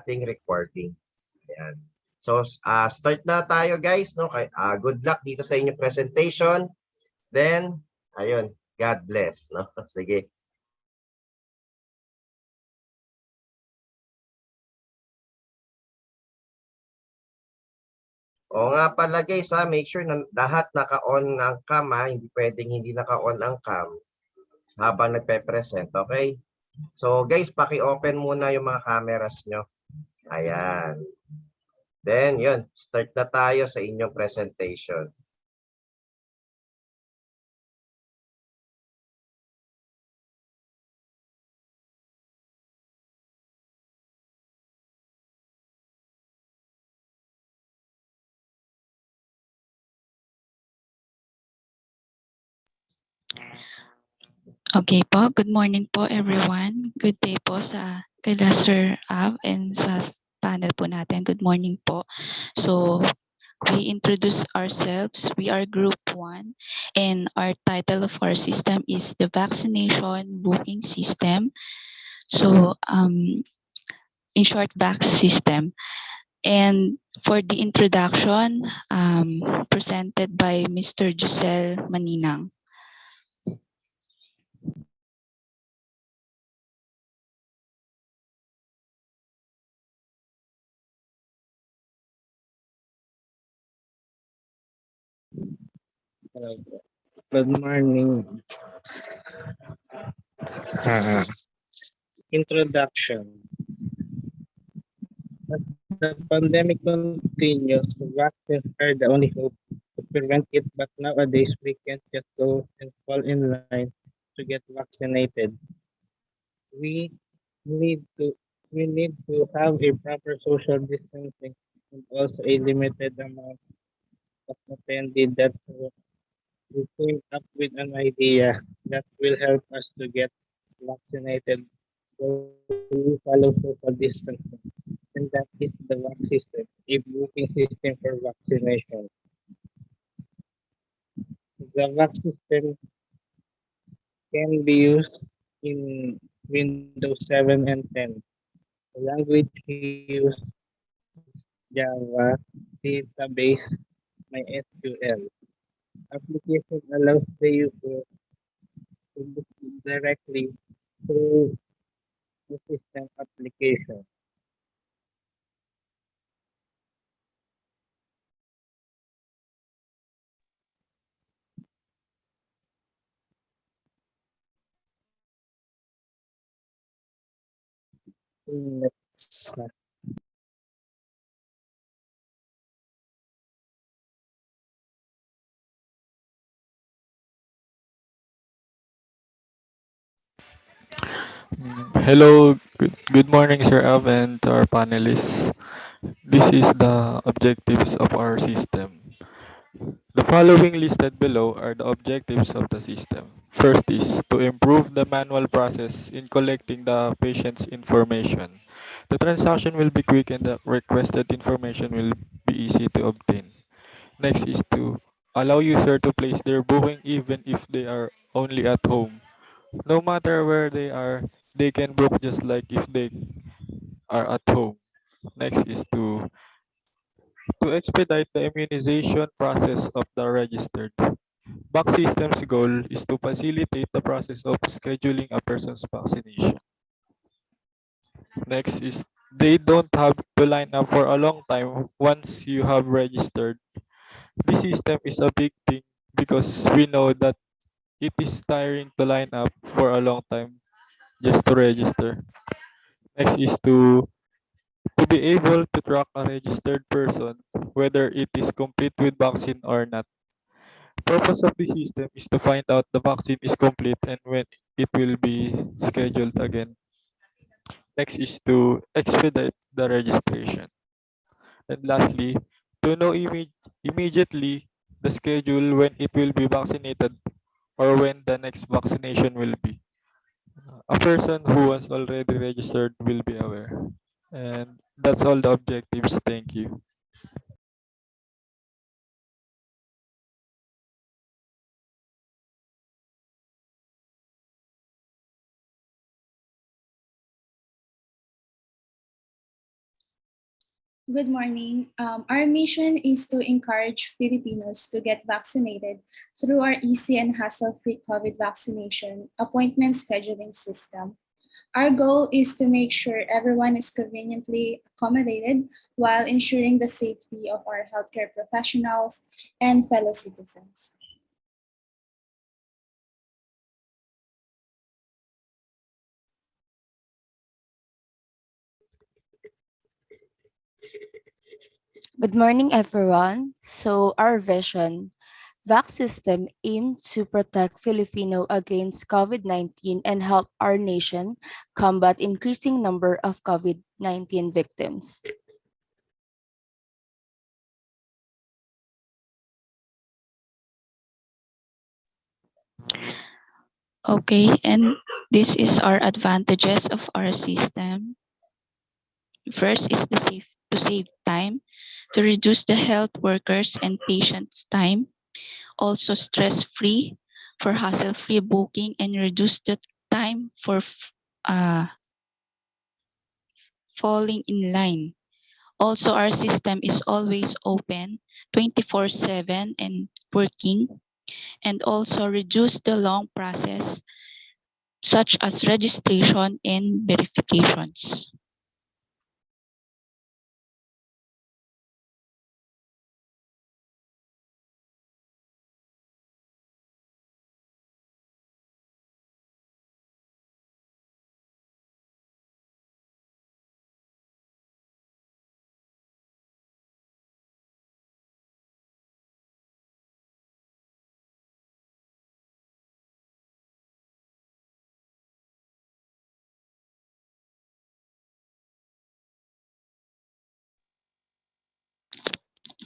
ating recording. Ayan. So, start na tayo guys. No? Good luck dito sa inyong presentation. Then, ayun, God bless. No? Sige. O nga pala guys, make sure na lahat naka-on ang cam. Hindi pwedeng hindi naka-on ang cam habang nagpe-present. Okay? So guys, paki-open muna yung mga cameras nyo. Ayan. Then, yun. Start na tayo sa inyong presentation. Okay po, good morning po everyone. Good day po sa kila Sir Av and sa panel po natin. Good morning po. So, we introduce ourselves. We are Group 1 and our title of our system is the Vaccination Booking System. So, in short, VAX system. And for the introduction, presented by Mr. Giselle Maninang. Good morning. Introduction. As the pandemic continues, vaccines are the only hope to prevent it, but nowadays we can't just go and fall in line to get vaccinated. We need to we need to have a proper social distancing and also a limited amount of attendee that we came up with an idea that will help us to get vaccinated. So we follow social distancing, and that is the VAC system, a booking system for vaccination. The VAC system can be used in Windows 7 and 10. The language used Java, database, MySQL. Application allows the user to book directly through the system application. Next. Hello, good morning, Sir Av, and to our panelists. This is the objectives of our system. The following listed below are the objectives of the system. First is to improve the manual process in collecting the patient's information. The transaction will be quick and the requested information will be easy to obtain. Next is to allow user to place their booking even if they are only at home. No matter where they are, they can book just like if they are at home. Next is to expedite the immunization process of the registered. Back System's goal is to facilitate the process of scheduling a person's vaccination. Next is they don't have to line up for a long time once you have registered. This system is a big thing because we know that it is tiring to line up for a long time just to register. Next is to be able to track a registered person, whether it is complete with vaccine or not. Purpose of the system is to find out the vaccine is complete and when it will be scheduled again. Next is to expedite the registration. And lastly, to know immediately the schedule when it will be vaccinated or when the next vaccination will be. A person who was already registered will be aware. And that's all the objectives. Thank you. Good morning. Our mission is to encourage Filipinos to get vaccinated through our easy and hassle-free COVID vaccination appointment scheduling system. Our goal is to make sure everyone is conveniently accommodated while ensuring the safety of our healthcare professionals and fellow citizens. Good morning, everyone. So, our vision, VAC system aimed to protect Filipino against COVID-19 and help our nation combat increasing number of COVID-19 victims. Okay, and this is our advantages of our system. First is to save time, to reduce the health workers and patients' time. Also stress-free for hassle-free booking and reduce the time for uh, falling in line. Also, our system is always open 24/7 and working, and also reduce the long process such as registration and verifications.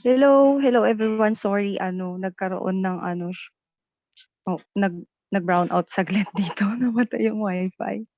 Hello everyone. Sorry nagkaroon ng nag-brown out saglit dito. Namatay yung wifi.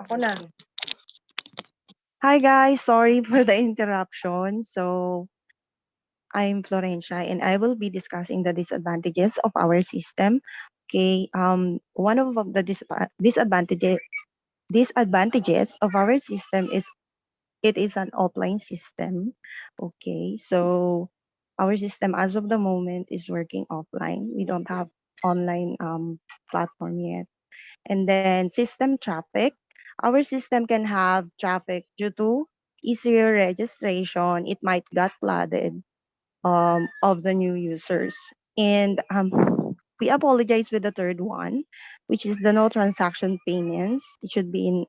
Ako na. Hi guys, sorry for the interruption. So I'm Florencia and I will be discussing the disadvantages of our system. Okay, one of the disadvantages of our system is it is an offline system. Okay, so our system as of the moment is working offline. We don't have online platform yet. And then system traffic. Our system can have traffic due to easier registration. It might get flooded of the new users. And we apologize with the third one, which is the no transaction payments. It should be in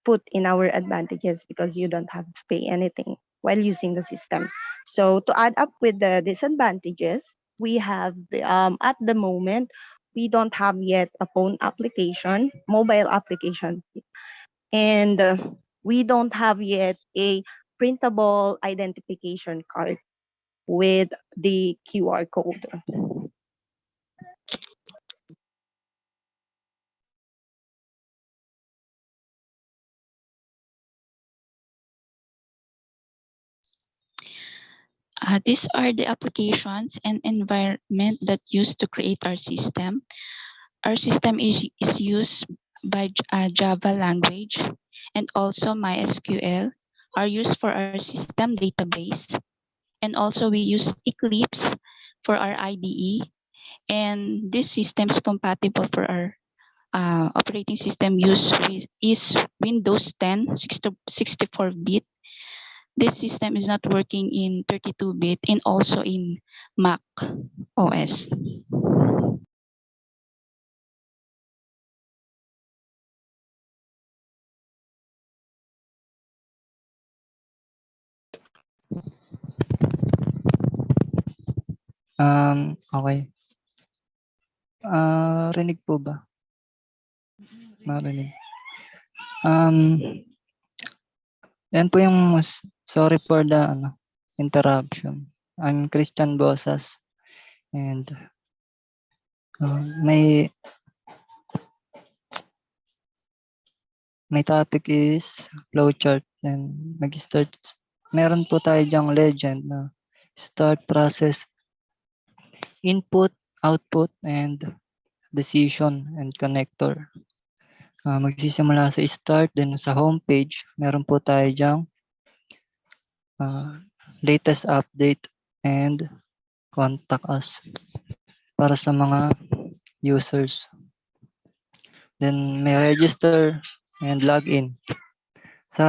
put in our advantages because you don't have to pay anything while using the system. So to add up with the disadvantages, we have at the moment we don't have yet a phone application, mobile application, and we don't have yet a printable identification card with the QR code. These are the applications and environment that used to create our system. Our system is used by Java language, and also MySQL are used for our system database. And also we use Eclipse for our IDE. And this system is compatible for our operating system is Windows 10 64-bit. This system is not working in 32-bit and also in Mac OS. Okay. Rinig po ba? Marinig. Yan po yung sorry for the interruption. I'm Christian Bosas and may topic is flowchart and mag-start. Meron po tayo diyang legend na start process, input, output, and decision and connector. Magsisimula sa start, then sa homepage, meron po tayo diyang latest update and contact us para sa mga users. Then may register and login. Sa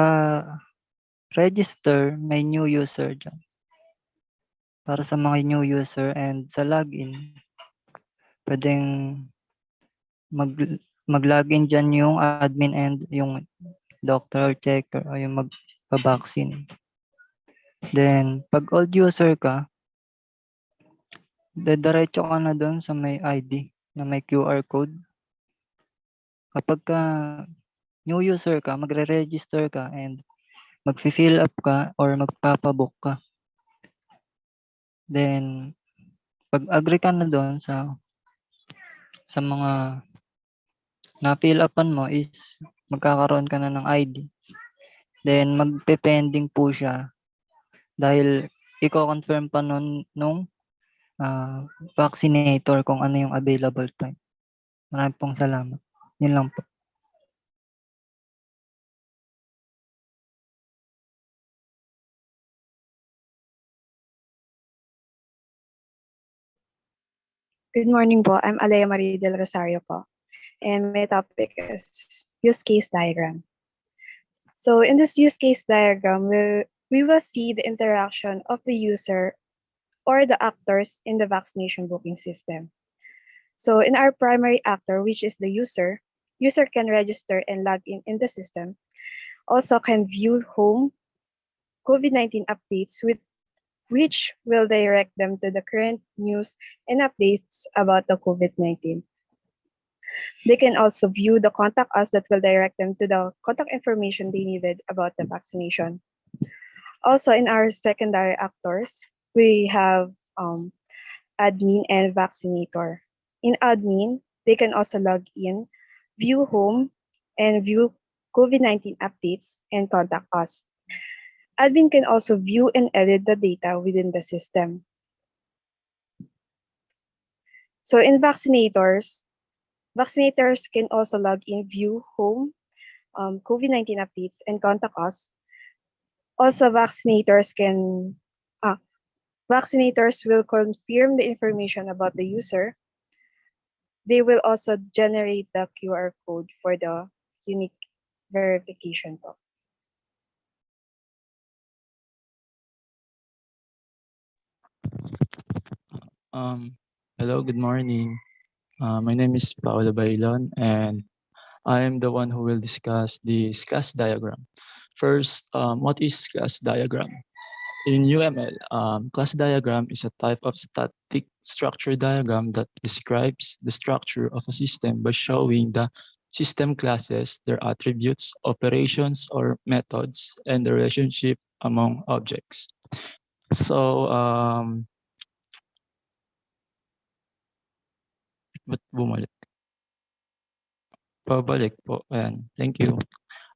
register, may new user dyan. Para sa mga new user, and sa login, pwedeng mag-login dyan yung admin and yung doctor or checker o yung magpa-vaccine. Then, pag old user ka, diretso ka na doon sa may ID na may QR code. Kapag ka new user ka, magre-register ka and mag-fill up ka or magpapabook ka. Then, pag agree ka na doon sa mga na-fill upan mo is magkakaroon ka na ng ID. Then, magpe-pending po siya dahil i-confirm pa nung vaccinator kung ano yung available time. Maraming pong salamat. Yun lang po. Good morning po. I'm Alea Marie del Rosario po. And my topic is use case diagram. So in this use case diagram, we will see the interaction of the user or the actors in the vaccination booking system. So in our primary actor, which is the user can register and log in the system. Also can view home COVID-19 updates with which will direct them to the current news and updates about the COVID-19. They can also view the contact us that will direct them to the contact information they needed about the vaccination. Also, in our secondary actors, we have admin and vaccinator. In admin, they can also log in, view home, and view COVID-19 updates, and contact us. Admin can also view and edit the data within the system. So in vaccinators can also log in, view home, COVID-19 updates, and contact us. Also, vaccinators will confirm the information about the user. They will also generate the QR code for the unique verification po. Um, Hello, good morning. My name is Paolo Bailon, and I am the one who will discuss this class diagram. First, what is class diagram? In UML, class diagram is a type of static structure diagram that describes the structure of a system by showing the system classes, their attributes, operations or methods, and the relationship among objects. So, ba't bumalik? Pabalik po, ayan. Thank you.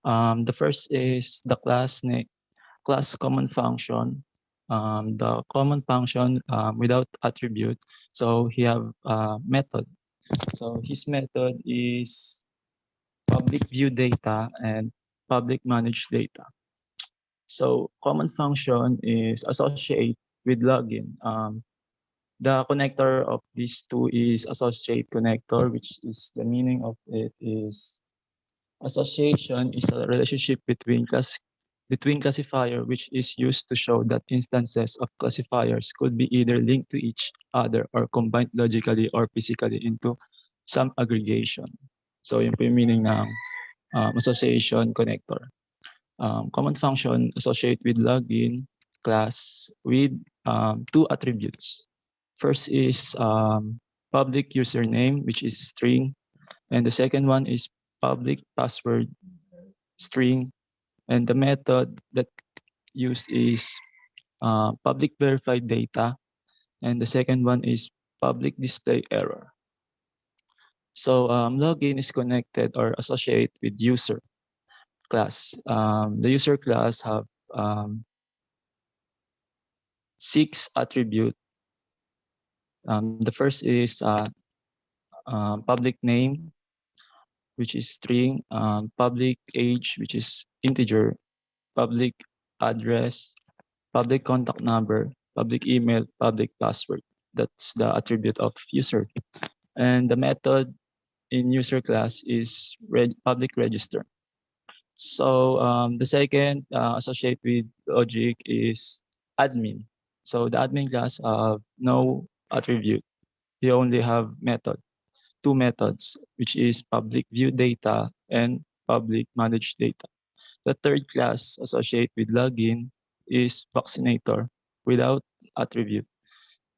The first is the class common function. The common function without attribute. So he have a method. So his method is public view data and public managed data. So common function is associate with login. The connector of these two is associate connector, which is the meaning of it is association is a relationship between classifier which is used to show that instances of classifiers could be either linked to each other or combined logically or physically into some aggregation. So yun po yung meaning ng association connector. Common function associate with login class with two attributes. First is public username, which is string, and the second one is public password string, and the method that used is public verified data, and the second one is public display error. So login is connected or associated with user class. The user class have 6 attribute. The first is public name, which is string, public age, which is integer, public address, public contact number, public email, public password. That's the attribute of user. And the method in user class is public register. So the second associated with logic is admin. So the admin class have no attribute. They only have method, two methods, which is public view data and public managed data. The third class associated with login is vaccinator without attribute.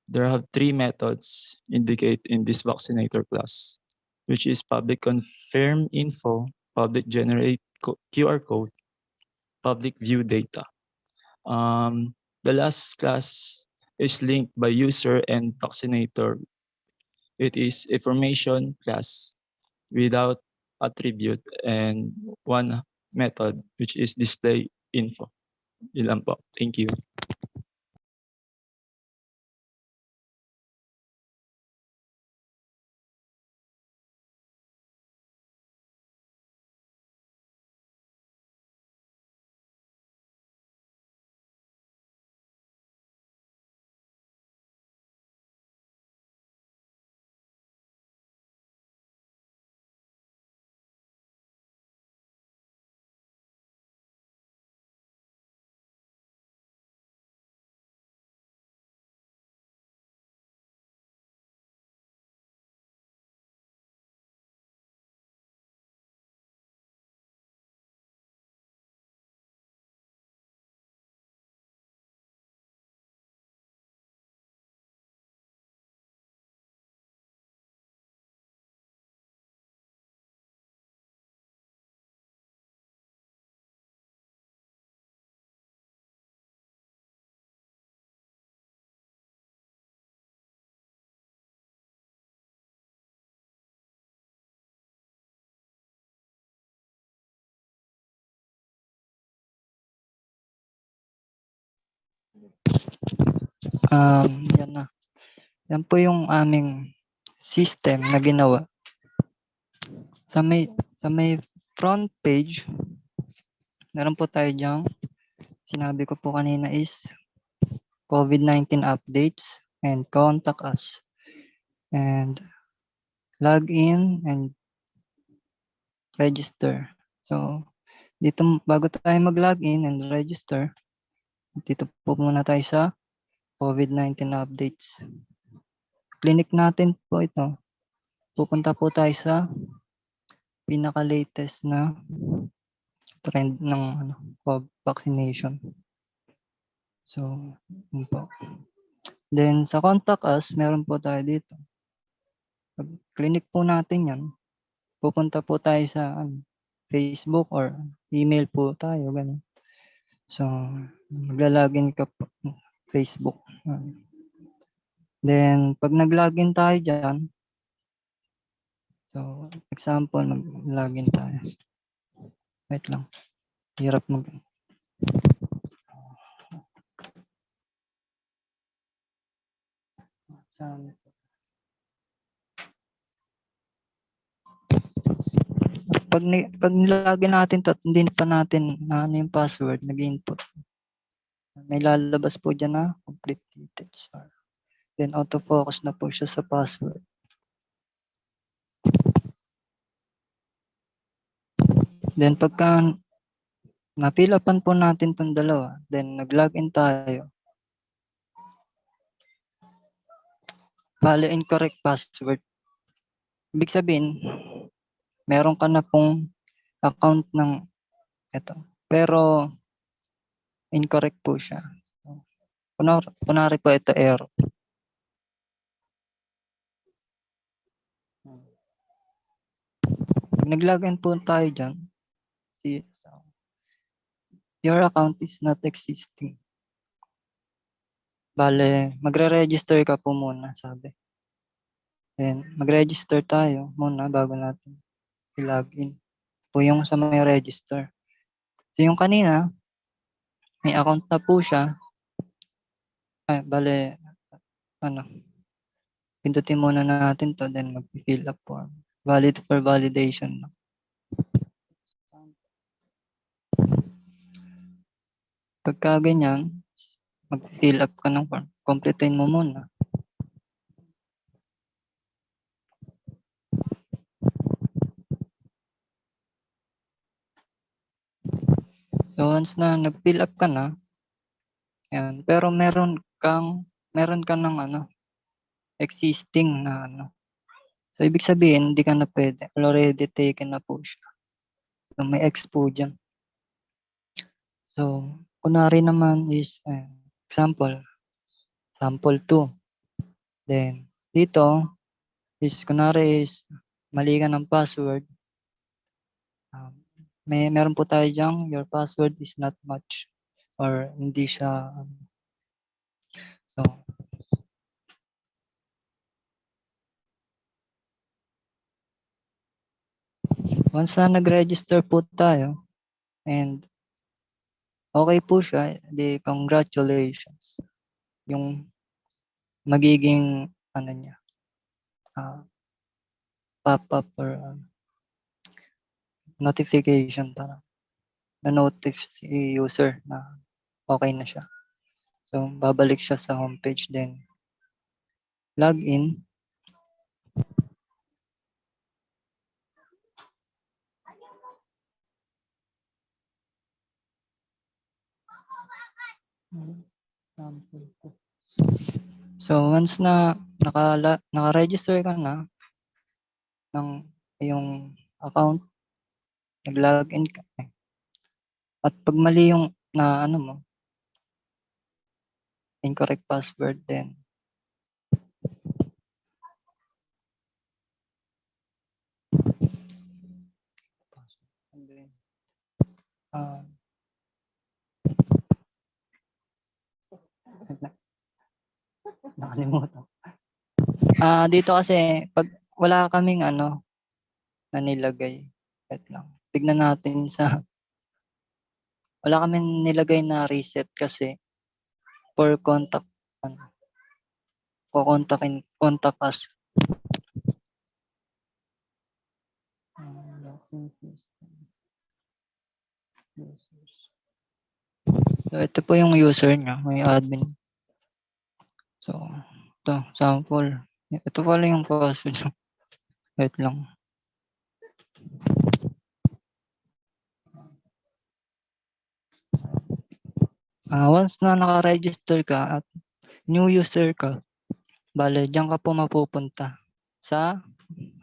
There are 3 methods indicate in this vaccinator class, which is public confirm info, public generate QR code, public view data. The last class is linked by user and vaccinator. It is information class without attribute and one method, which is display info. Yun lang po. Thank you. Yan na. Yan po yung aming system na ginawa. Sa may front page, meron po tayo diyang sinabi ko po kanina is COVID-19 updates and contact us and log in and register. So, dito bago tayo mag-login and register, dito po muna tayo sa COVID-19 updates. Clinic natin po ito. Pupunta po tayo sa pinaka-latest na trend ng vaccination. So, yun po. Then, sa contact us, meron po tayo dito. Pag clinic po natin yan, pupunta po tayo sa Facebook or email po tayo, ganun. So, maglalagin ka po Facebook. Then, pag nag-login tayo dyan, so, example, mag-login tayo. Wait lang. Hirap mag... Pag nilagyan natin to at hindi pa natin na ano yung password, nag-input. May lalabas po dyan na complete details. Then auto-focus na po siya sa password. Then pagka napilapan po natin tong dalawa, then nag-login tayo. Bale, incorrect password. Ibig sabihin, meron ka na pong account ng ito. Pero, incorrect po siya. Kunwari po ito error. Pag nag-login po tayo dyan, your account is not existing. Bale, magre-register ka po muna, sabi. Then, mag-register tayo muna bago natin i-login. Po yung sa may register. So, yung kanina, may account na po siya. Bale, pindutin muna natin to, then mag-fill up form. Valid for validation. Pagka ganyan, mag-fill up ka ng form. Completein mo muna. So once na nag-fill up ka na, ayan, pero meron ka ng existing na So ibig sabihin, hindi ka na pwede. Already taken na po siya. So may X po dyan. So, kunwari naman is, example, sample 2. Then, dito, is kunwari is, mali ka ng password. Meron po tayo dyan, your password is not match. Or hindi siya, so, once na nag-register po tayo, and okay po siya, di congratulations. Yung magiging, niya, pop-up or notification para na-notify si user na okay na siya. So, babalik siya sa homepage then login. So, once na naka-register ka na ng iyong account, nag-login ka. At pag mali yung mo, incorrect password then nakalimutan. Dito kasi pag wala kaming na nilagay. Wait lang. Tignan natin wala kaming nilagay na reset kasi for contact, ano, contact us. Vaccine system. Users. So, ito po yung user niya, may admin. So, ito, sample. Ito pala yung password. Wait lang. Once na naka-register ka at new user ka, bale, diyan ka po mapupunta sa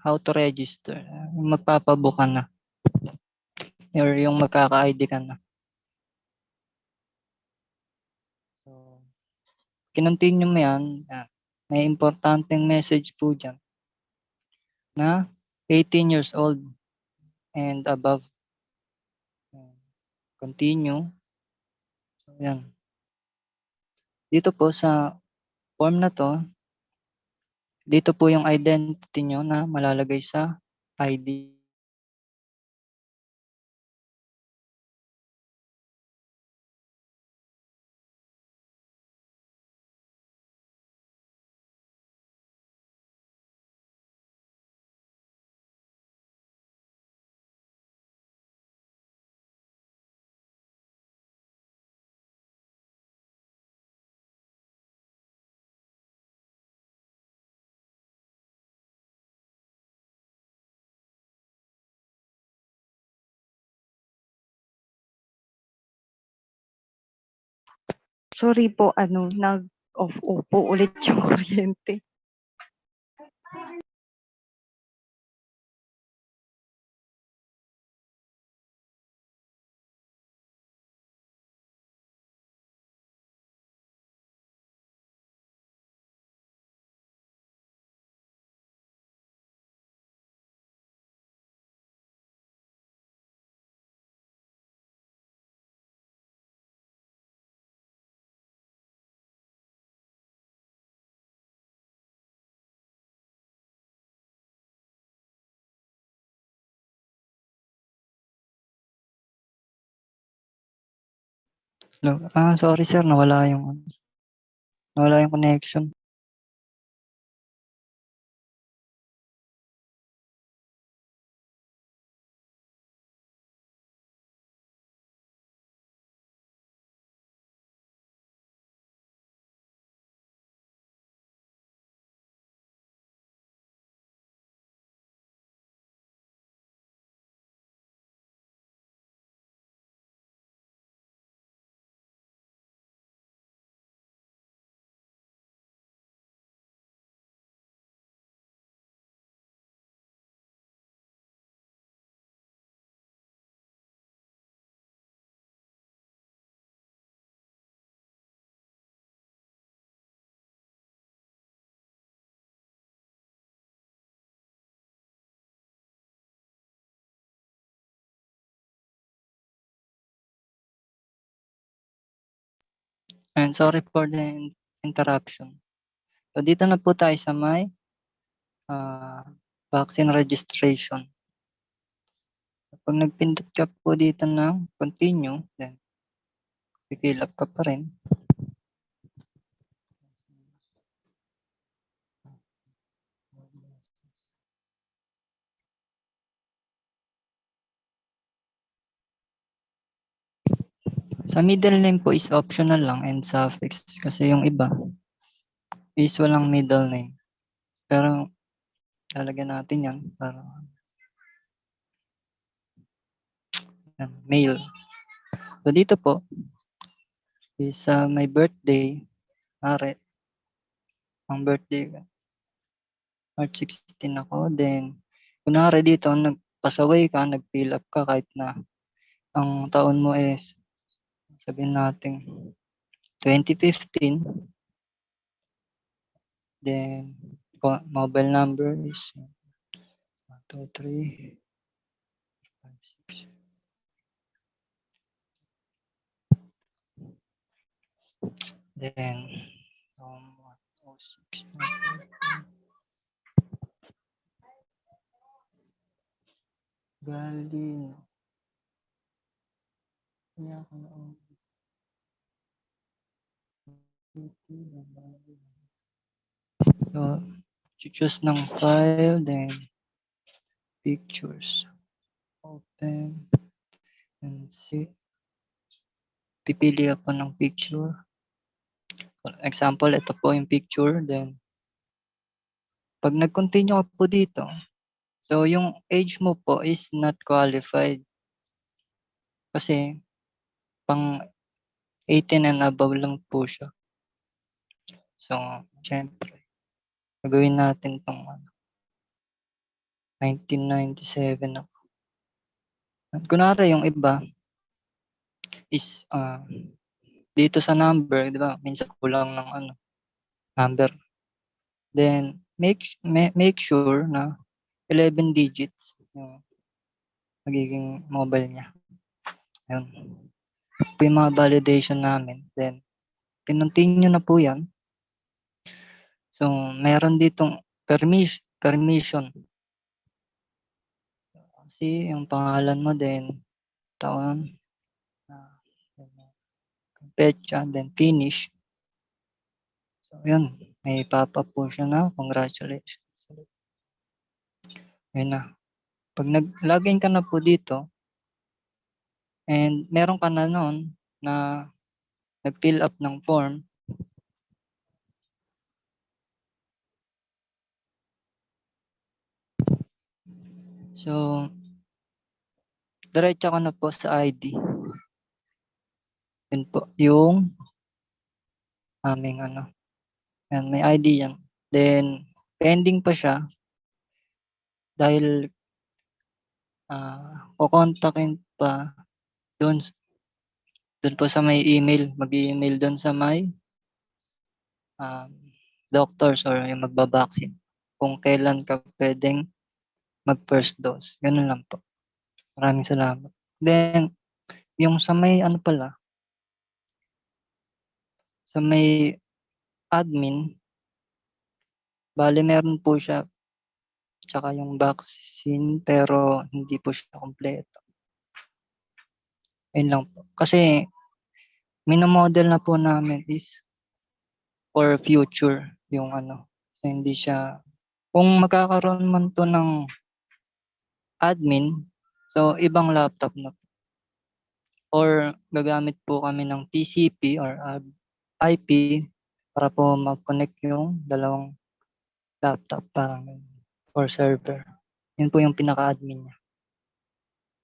how to register. Magpapabook ka na or yung magkaka-ID ka na. So, kinontinue mo yan, may importanteng message po dyan na 18 years old and above. Continue. So, yan. Dito po sa form na to, dito po yung identity nyo na malalagay sa ID. Sorry po, nag-off po ulit yung kuryente. Sorry sir, nawala yung connection. And sorry for the interruption. So dito na po tayo sa may vaccine registration. Pag nagpindot ka po dito ng continue, then fill up ka pa rin. Sa middle name po is optional lang and suffix kasi yung iba is walang middle name. Pero lalagyan natin yan para mail. So dito po is my birthday, ang birthday ko, March 16 ako. Then, kunwari dito, nagpasaway ka, nag-fill up ka kahit na ang taon mo is, sabihin natin, 2015. Then, mobile number is 1, 2, 3, 5, 6. Then, 106. Galing. Kanya ako noon. So, choose ng file, then pictures. Open and see. Pipili ako ng picture. For example, ito po yung picture. Then, pag nag-continue ka po dito, so yung age mo po is not qualified. Kasi, pang 18 and above lang po siya. So, syempre, gagawin natin tong 1997 ako. At kunwari yung iba is dito sa number, di ba? Minsan kulang ng number. Then make sure na 11 digits yung magiging mobile niya. Ayun. Ito yung mga validation namin. Then kinontinue na po yan. So meron ditong permission. Kasi yung pangalan mo, then taon, petsa, then finish. So yun, may pop-up po siya na congratulations. Ayun na. Pag nag-login ka na po dito, and meron ka na noon na nag-fill up ng form, so diretso ka na po sa ID. Yun po, yung aming yan, may ID yan. Then, pending pa siya dahil kukontakin pa doon po sa may email, mag-email doon sa may doctors or yung magbabaksin kung kailan ka pwedeng mag-first dose. Ganun lang po. Maraming salamat. Then, yung sa may pala, sa may admin, bale meron po siya tsaka yung vaccine pero hindi po siya kompleto. Ayun lang po. Kasi minomodel na po namin is for future yung So hindi siya, kung magkakaroon man to ng admin, so ibang laptop na po. Or gagamit po kami ng TCP or IP para po mag-connect yung dalawang laptop parang or server. Yun po yung pinaka-admin niya.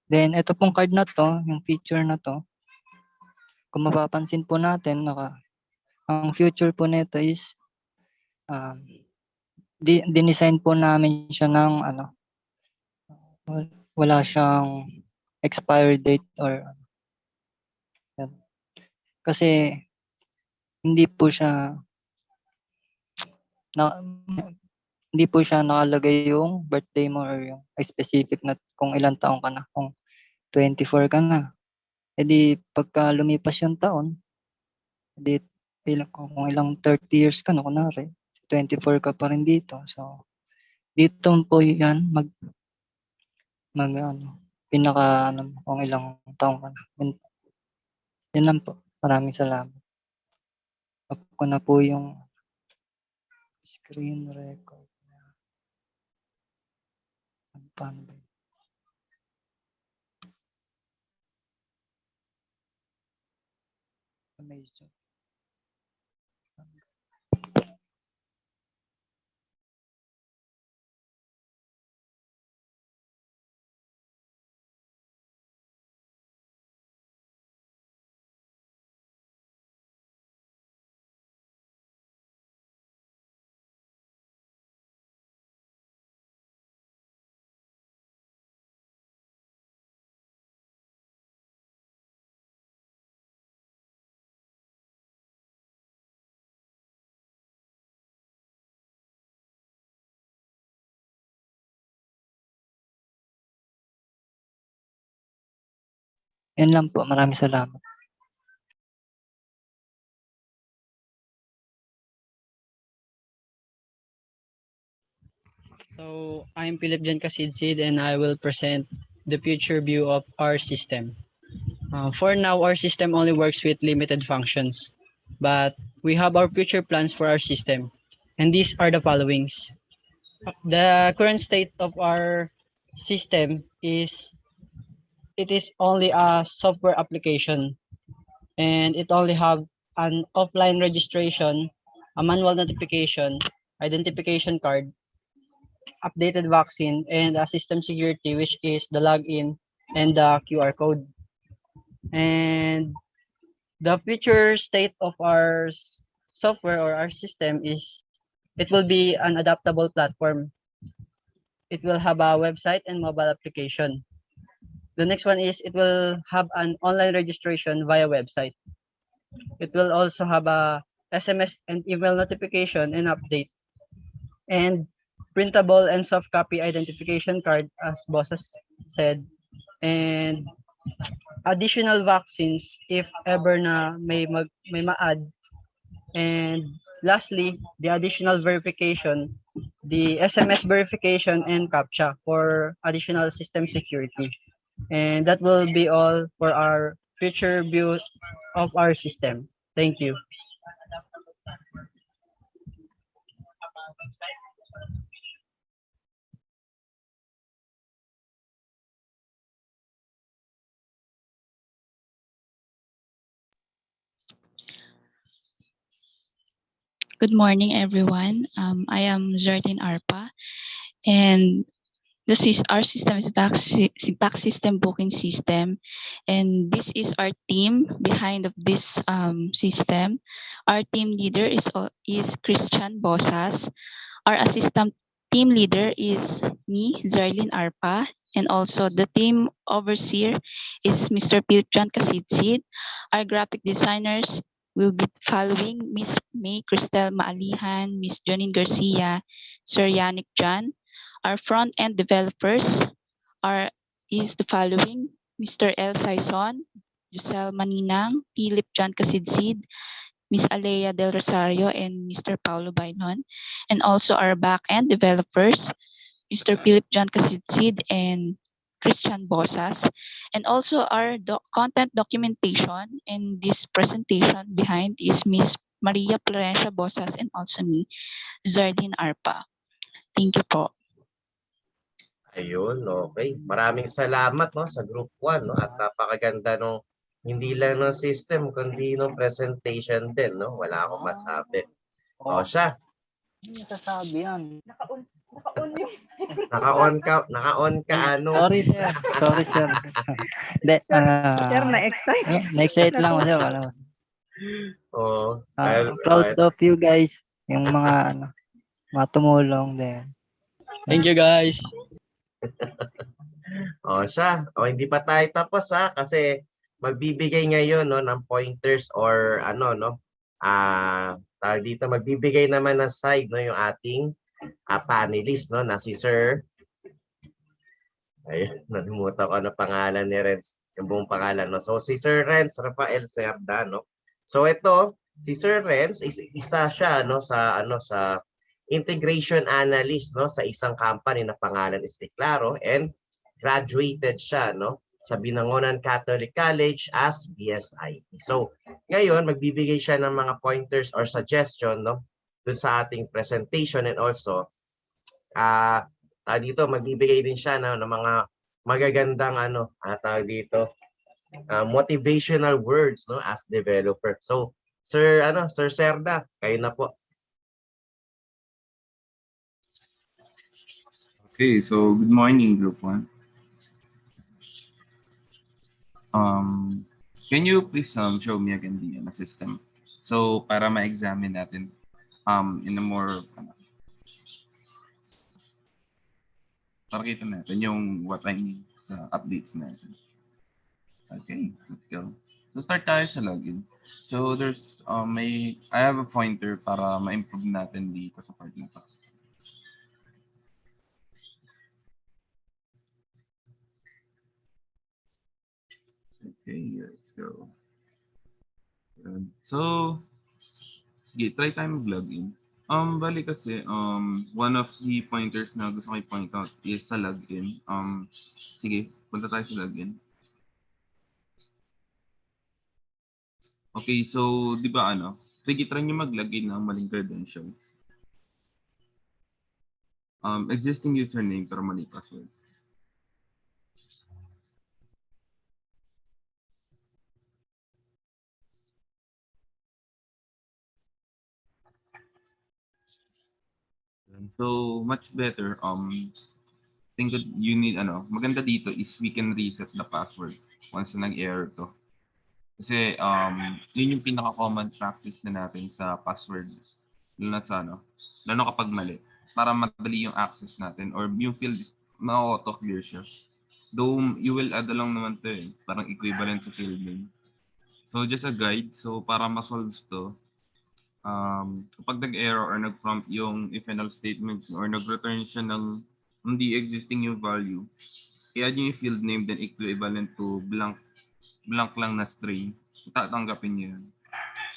Then, ito pong card na to, yung feature na to, kung mapapansin po natin, ang future po nito is dinesign po namin siya ng wala siyang expiry date or yan. Kasi hindi po siya nakalagay yung birthday mo or yung specific na kung ilang taong ka na. Kung 24 ka na, edi pagka lumipas yung taon, edi kung ilang 30 years ka na, kunwari, 24 ka pa rin dito. So, dito po yan, kung ilang taong ka na. Yan lang po. Maraming salamat. Off ko na po yung screen record. Paano ba? Amazing. Yan lang po. Maraming salamat. So, I'm Philip Jan Kasidsid and I will present the future view of our system. For now, our system only works with limited functions, but we have our future plans for our system. And these are the followings. The current state of our system is it is only a software application and it only have an offline registration, a manual notification, identification card, updated vaccine, and a system security, which is the login and the QR code. And the future state of our software or our system is it will be an adaptable platform. It will have a website and mobile application. The next one is it will have an online registration via website. It will also have a SMS and email notification and update and printable and soft copy identification card as bosses said, and additional vaccines if ever na may ma-add, and lastly the additional verification, the SMS verification and captcha for additional system security. And that will be all for our future view of our system. Thank you. Good morning, everyone. I am Jardine Arpa, and our system is back system booking system, and this is our team behind of this system. Our team leader is Christian Bosas. Our assistant team leader is me, Zarlene Arpa, and also the team overseer is Mr. Philip John Kasidsid. Our graphic designers will be following Miss May Cristel Maalihan, Miss Janine Garcia, Sir Yannick John. Our front-end developers is the following: Mr. El Saison, Giselle Maninang, Philip John Kasidsid, Miss Alea Del Rosario, and Mr. Paulo Bailon. And also our back-end developers, Mr. Philip John Kasidsid and Christian Bosas. And also our content documentation in this presentation behind is Miss Maria Florencia Bosas and also me, Zardine Arpa. Thank you po. Ayun, okay. Maraming salamat no sa group 1 no at napakaganda nung hindi lang ng system kundi nung presentation din no. Wala akong masabi. O siya. Hindi nasasabi yan. Naka-on ka ano. Sorry, sir. Sorry, sir. Hindi, Sir, na-excite. na-excite lang ako, sir. Wala. Oh, Proud of you guys. Yung mga, mga tumulong din. Thank you guys. O siya. O hindi pa tayo tapos ha kasi magbibigay ngayon no ng pointers or ano no. Tawag dito magbibigay naman ng side no yung ating panelist no na si Sir. Ayun, nalimutan ko ano pangalan ni Renz, yung buong pangalan no. So si Sir Renz Rafael Cerda no. So ito si Sir Renz isa siya no sa integration analyst no sa isang company na pangalan is Declaro, and graduated siya no sa Binangonan Catholic College as BSIT. So ngayon magbibigay siya ng mga pointers or suggestion no dun sa ating presentation, and also dito magbibigay din siya ng mga magagandang dito motivational words no as developer. So Sir Sir Cerda, kayo na po. Okay, so good morning, Group 1. Can you please show me again the system? So para ma-examine natin in a more para kita natin yung what I need sa updates natin. Okay, let's go. So start tayo sa login. So there's I have a pointer para ma-improve natin dito sa part na to. Okay, let's go. So, sige, try tayo mag-login. Bali kasi, one of the pointers na gusto ko i-point out is sa login. Sige, punta tayo sa login. Okay, so, di ba Sige, try nyo maglagay ng maling credential. Existing username pero mali password. So much better. Think that you need maganda dito is we can reset the password once na nag-error to. Kasi yun yung pinaka-common practice na natin sa password. Lalo na sa lalo kapag mali. Para madali yung access natin or yung field is ma-auto-clear siya. Though you will add lang naman to parang equivalent sa field name. So just a guide. So para ma-solve to, kapag nag-error or nag-prompt yung if and all statement or nag-return siya ng hindi existing yung value, i-add nyo yung field name then equivalent to blank lang na string. Tatanggapin nyo yun.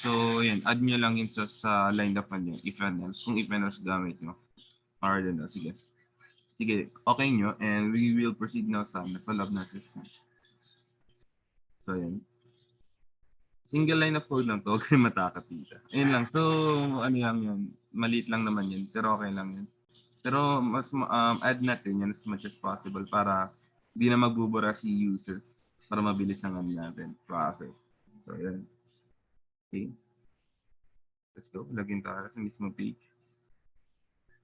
So, yan. Add nyo lang yun sa line of nyo, if and else. Kung if and else gamit nyo. Or then, sige. Sige, okay nyo. And we will proceed now sa lab na system. So, yan. Single line of code lang to. Okay, matakapita. Ayun lang. So, ano lang yun. Maliit lang naman yun. Pero okay lang yun. Pero mas add natin yan as much as possible para di na magbubura si user para mabilis ang natin process. So, yan. Okay. Let's go. Login tayo sa mismo page.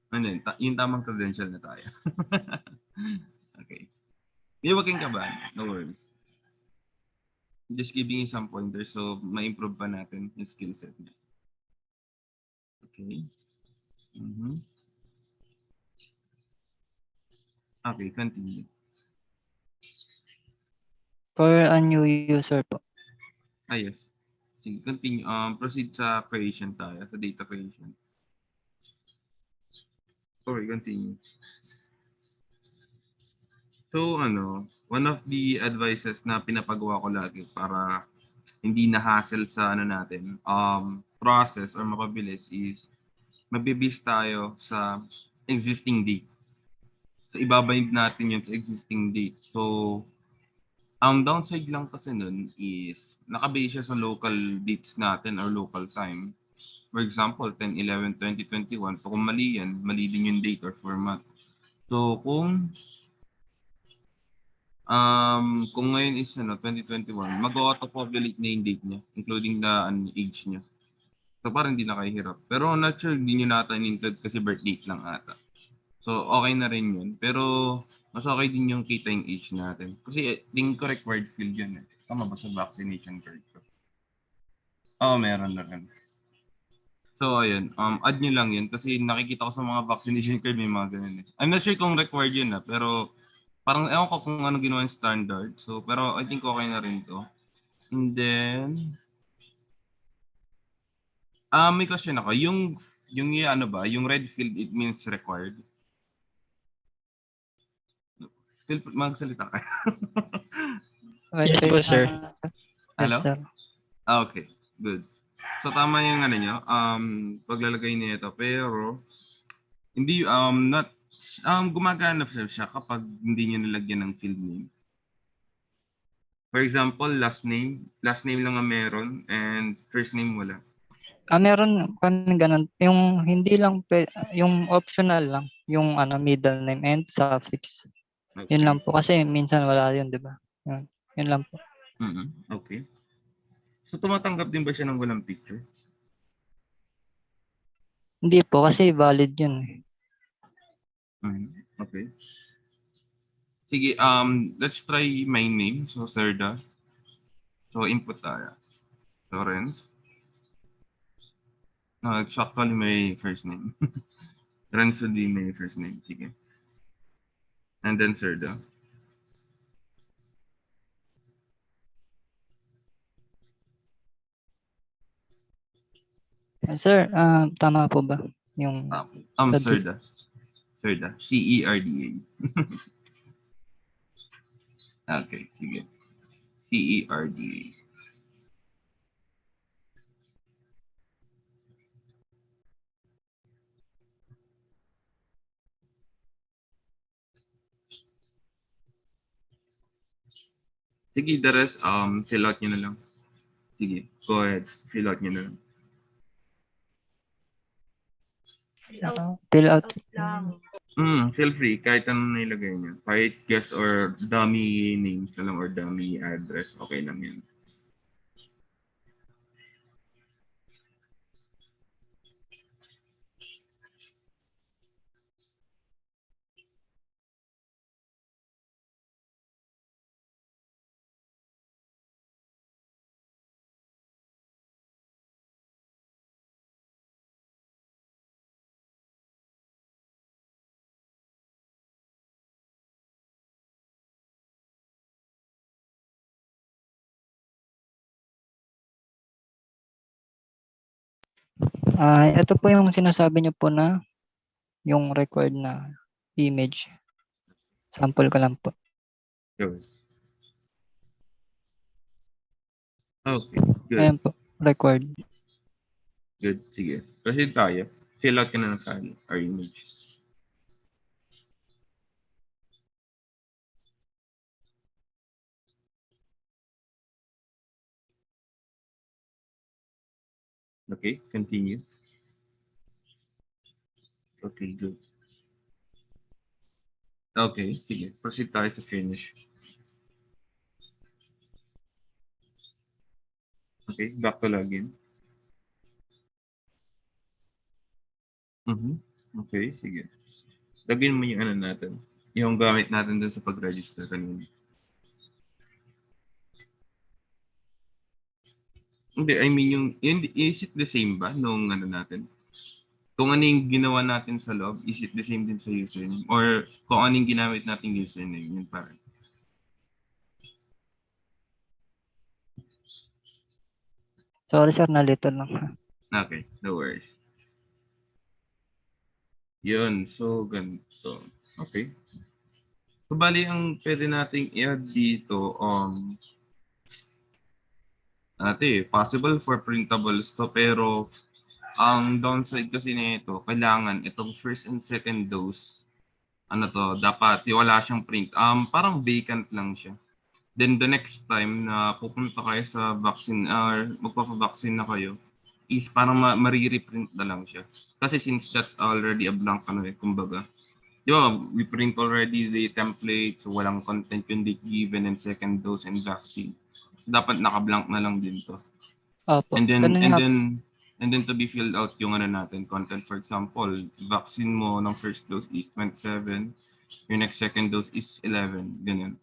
Ano yun? Yung tamang credential na tayo. Okay. Hindi wag kang kabahan. No worries. Just giving you some pointers so ma-improve pa natin yung skill set niya. Okay. Okay, continue. For a new user po. Yes. Sige, continue. Proceed sa creation tayo, sa data creation. Okay, continue. So, one of the advices na pinapagawa ko lagi para hindi na hassle sa natin, process or mapabilis is mabibase tayo sa existing date. So, ibabind natin yun sa existing date. So, ang downside lang kasi nun is nakabase siya sa local dates natin or local time. For example, 10/11/2021. So, kung mali yan, mali din yung date or format. So, kung ngayon is 2021, mag-auto-populate na yung date niya, including the age niya. So parang hindi na kayo hirap. Pero not sure, hindi nyo nata in-include kasi birth date lang ata. So okay na rin yun. Pero mas okay din yung kita yung age natin. Kasi tingin ko required field yun. Tama ba sa vaccination card ko? Oo, meron na rin. So ayun, add nyo lang yun kasi nakikita ko sa mga vaccination card may mga ganun. I'm not sure kung required yun pero parang ewan ko kung ano ginawa yung standard. So, pero I think okay na rin to. And then, may question ako. Yung yung red field, it means required. Feel free, magsalita ka. Yes po, sir. Hello? Yes, sir. Okay, good. So, tama yung nyo, paglalagay niya ito. Pero, hindi, gumagana siya kapag hindi nyo nilagyan ng field name. For example, last name lang ang meron and first name wala. Meron kami ganun. Yung hindi lang, yung optional lang. Yung middle name and suffix. Okay. Yun lang po. Kasi minsan wala yun, di ba? Yun lang po. Okay. So, tumatanggap din ba siya ng walang picture? Hindi po, kasi valid yun. Okay. Sige, let's try my name. So, Serda. So, input tayo. Lawrence. No, it's actually my first name. Renz would be my first name. Sige. And then Serda. Sir, tama po ba? Yung Serda. Serda. C-E-R-D-A. Okay, sige. C-E-R-D-A. Sige, the rest, fill out nyo na lang. Sige, go ahead. Fill out nyo na lang. Fill out. Feel free. Kahit anong nailagay niya. Kahit guess or dummy names na lang or dummy address. Okay lang yan. Ito po yung sinasabi niyo po na yung required na image. Sample ko lang po. Sure. Okay, good. Ayan po, required. Good, sige. Proceed tayo. Fill out ka na ng file or image. Okay, continue. Okay, good. Okay, sige. Proceed tayo sa finish. Okay, back to login. Okay, sige. Lagyan mo yung ano natin. Yung gamit natin dun sa pag-register kanina. Hindi, I mean is it the same ba nung ano natin? Kung ano yung ginawa natin sa loob, is it the same din sa username? Or kung ano yung ginamit natin username, yun parang. Sorry sir, nalito lang. Okay, no worries. Yun, so ganito. Okay. So bali ang pwede nating i-add dito, possible for printables to, pero ang downside kasi nito, kailangan itong first and second dose, dapat wala siyang print. Parang vacant lang siya. Then the next time na pupunta kayo sa vaccine or magpapa-vaccine na kayo, is parang marireprint na lang siya. Kasi since that's already a blank kumbaga. Di ba, we print already the template, so walang content yung date given and second dose and vaccine. So dapat naka-blank na lang din to. Opo. And then Ganun and nga. then and then to be filled out yung natin content. For example, vaccine mo ng first dose is 27, your next second dose is 11, ganyan.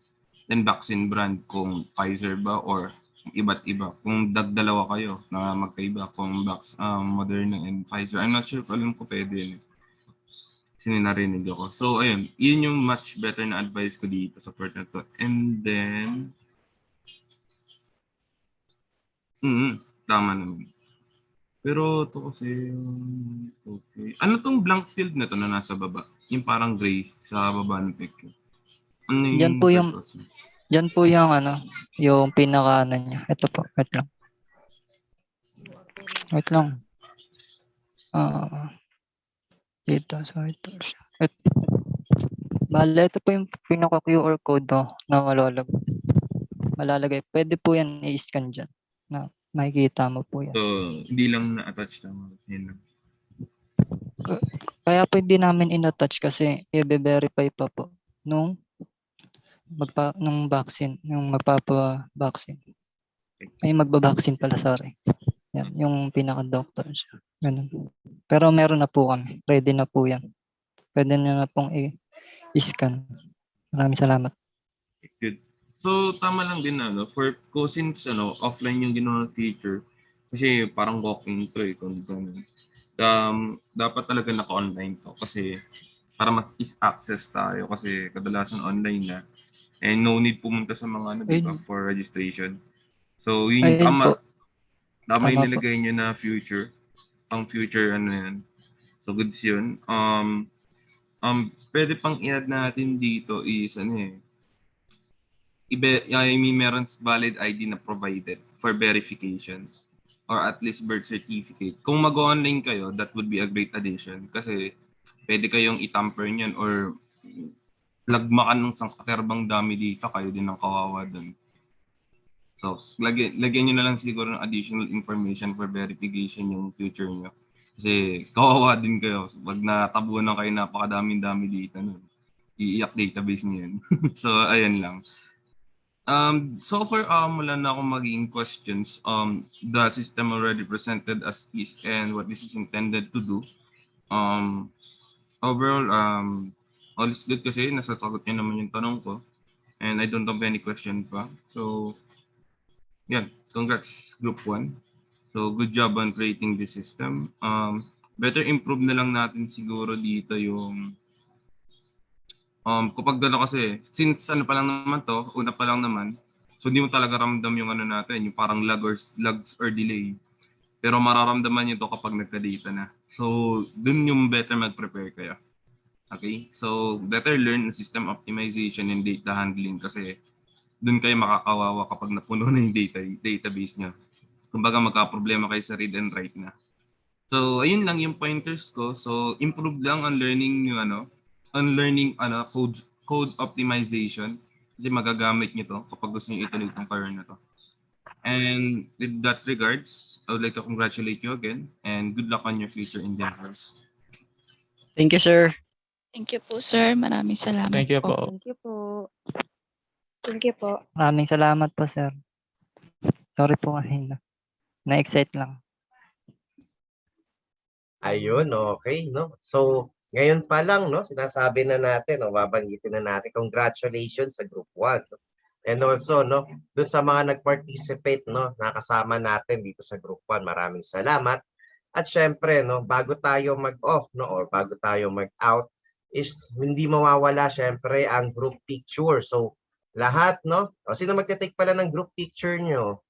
Then vaccine brand kung Pfizer ba or iba't iba. Kung dalawa kayo na magkaiba kung Moderna and Pfizer. I'm not sure kung alam ko pwede yun. Kasi narinig ako. So ayun, yun yung much better na advice ko dito sa part na to. And then tama naman. Pero to kasi, okay. Ano tong blank field na to na nasa baba? Yung parang gray sa baba ng picture. Ano Yan yung po yung purpose? Yan po yung yung pinaka niya. Ito po, wait lang. Wait lang. Dito, so ito. Bale, ito po yung pinaka QR code na malalagay. Pwede po yan i-scan dyan. Na makikita mo po yan. So, hindi lang na-attach tama. Yan lang. Kaya po hindi namin in-attach kasi i-verify pa po nung vaccine, yung magpapa-vaccine. Ay, magba-vaccine pala, sorry. Yan, yung pinaka-doctor siya. Ganun. Pero meron na po kami. Ready na po yan. Pwede na pong i-scan. Maraming salamat. Good. So, tama lang din since offline yung ginawa feature, kasi parang walking to kung gano'n. Dapat talaga naka-online to kasi para mas ease access tayo kasi kadalasan online na. And no need pumunta sa mga diba, for registration. So, yun tama. Tama yung nilagay nyo na future. Ang future yan. So, goods yun. Pwede pang i-add natin dito is meron valid ID na provided for verification or at least birth certificate. Kung mag-online kayo, that would be a great addition kasi pwede kayong itamper niyan or lagmakan ng sangkaterbang dami dito, kayo din ang kawawa doon. So, lagyan nyo na lang siguro ng additional information for verification yung future nyo. Kasi kawawa din kayo. Pag natabunan kayo napakadaming-dami data nun. Iiyak database niyo yun. So, ayan lang. So far, wala na akong magiging questions. The system already presented as is and what this is intended to do. Overall, all is good kasi nasasagot niyo naman yung tanong ko. And I don't have any question pa. So, yeah, congrats, Group 1. So, good job on creating this system. Better improve na lang natin siguro dito yung kapag gano'n kasi, since ano pa lang naman 'to, una pa lang naman, so hindi mo talaga ramdam yung ano natin, yung parang lags or delay. Pero mararamdaman niyo 'to kapag nagka-data na. So, dun yung better mag-prepare kayo. Okay? So, better learn system optimization and data handling kasi dun kayo makakawawa kapag napuno na yung database niyo. Kumbaga magkaproblema kayo sa read and write na. So, ayun lang yung pointers ko. So, improve lang on learning yung code optimization kasi magagamit niyo to kapag gusto niyo ituloy itong career na to. And with that regards, I would like to congratulate you again and good luck on your future endeavors. Thank you, sir. Thank you po, sir. Maraming salamat Thank you po. po. Thank you po. Thank you po. Maraming salamat po, sir. Sorry po kasi na-excite lang. Ayun, okay, no? So, ngayon pa lang, no, sinasabi na natin, o babanggitin na natin, congratulations sa Group 1. No? And also, no, dun sa mga nag-participate, no, nakasama natin dito sa Group 1, maraming salamat. At syempre, no, bago tayo mag-off, no, or bago tayo mag-out, is hindi mawawala syempre ang group picture. So, lahat, no? O sino magte-take pala ng group picture nyo?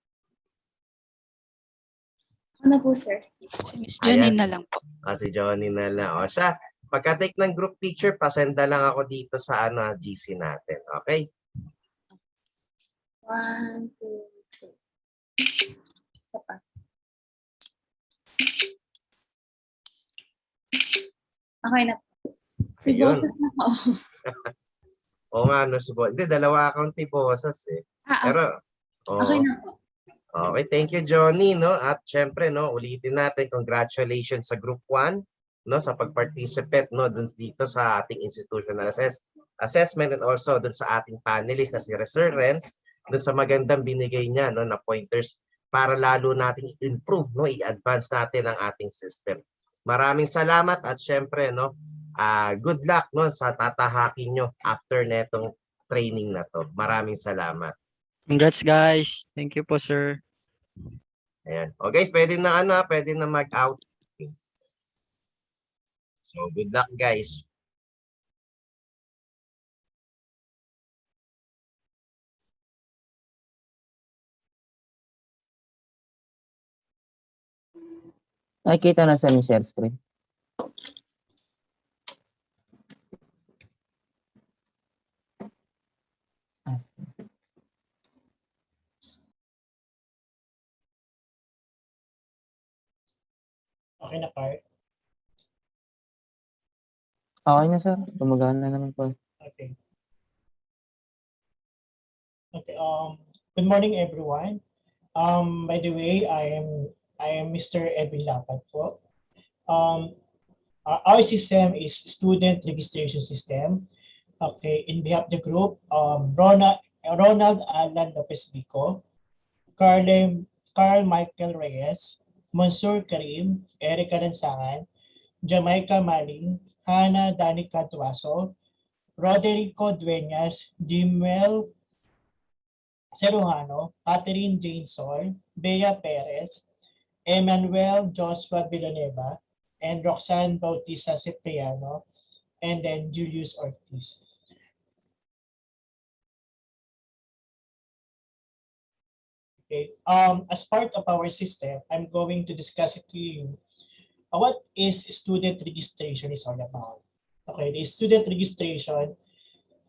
Ano po, sir? Si Miss Janine Ayan, na lang po. si Johnny na lang. O siya, pagka-take ng group picture, pasenda lang ako dito sa GC natin. Okay? 1, 2, 3. Isa pa. Okay na po. Si Ayun. Boses na po. O nga, no, hindi, dalawa account ni Bosas eh. Pero, Okay na po. okay, thank you, Johnny, no? At syempre, no, ulitin natin, congratulations sa Group 1, no, sa pag-participate, no, dun dito sa ating institutional assessment and also dun sa ating panelist na si Sir Renz, dun sa magandang binigay niya, no, na pointers para lalo nating i-improve, no, i-advance natin ang ating system. Maraming salamat at syempre, no, good luck, no, sa tatahakin nyo after netong training na to. Maraming salamat. Congrats, guys. Thank you po, sir. Ayan. O guys, pwede na mag-out. So, good luck guys. Nakikita na sa share screen. Okay na, Part? Okay na, sir. Gumagana naman po. Okay. Okay. Good morning, everyone. By the way, I am Mr. Edwin Lapat po. Our system is student registration system. Okay, in behalf of the group, Ronald Alan Lopez Bico, Carl Michael Reyes, Mansur Karim, Erica Lansangan, Jamaica Maling, Hannah Danica Tuaso, Roderico Dueñas, Jimel Serujano, Catherine Jane Sol, Bea Perez, Emmanuel Joshua Villanueva, and Roxanne Bautista Cipriano, and then Julius Ortiz. Okay. As part of our system, I'm going to discuss it to you what is student registration is all about. Okay, the student registration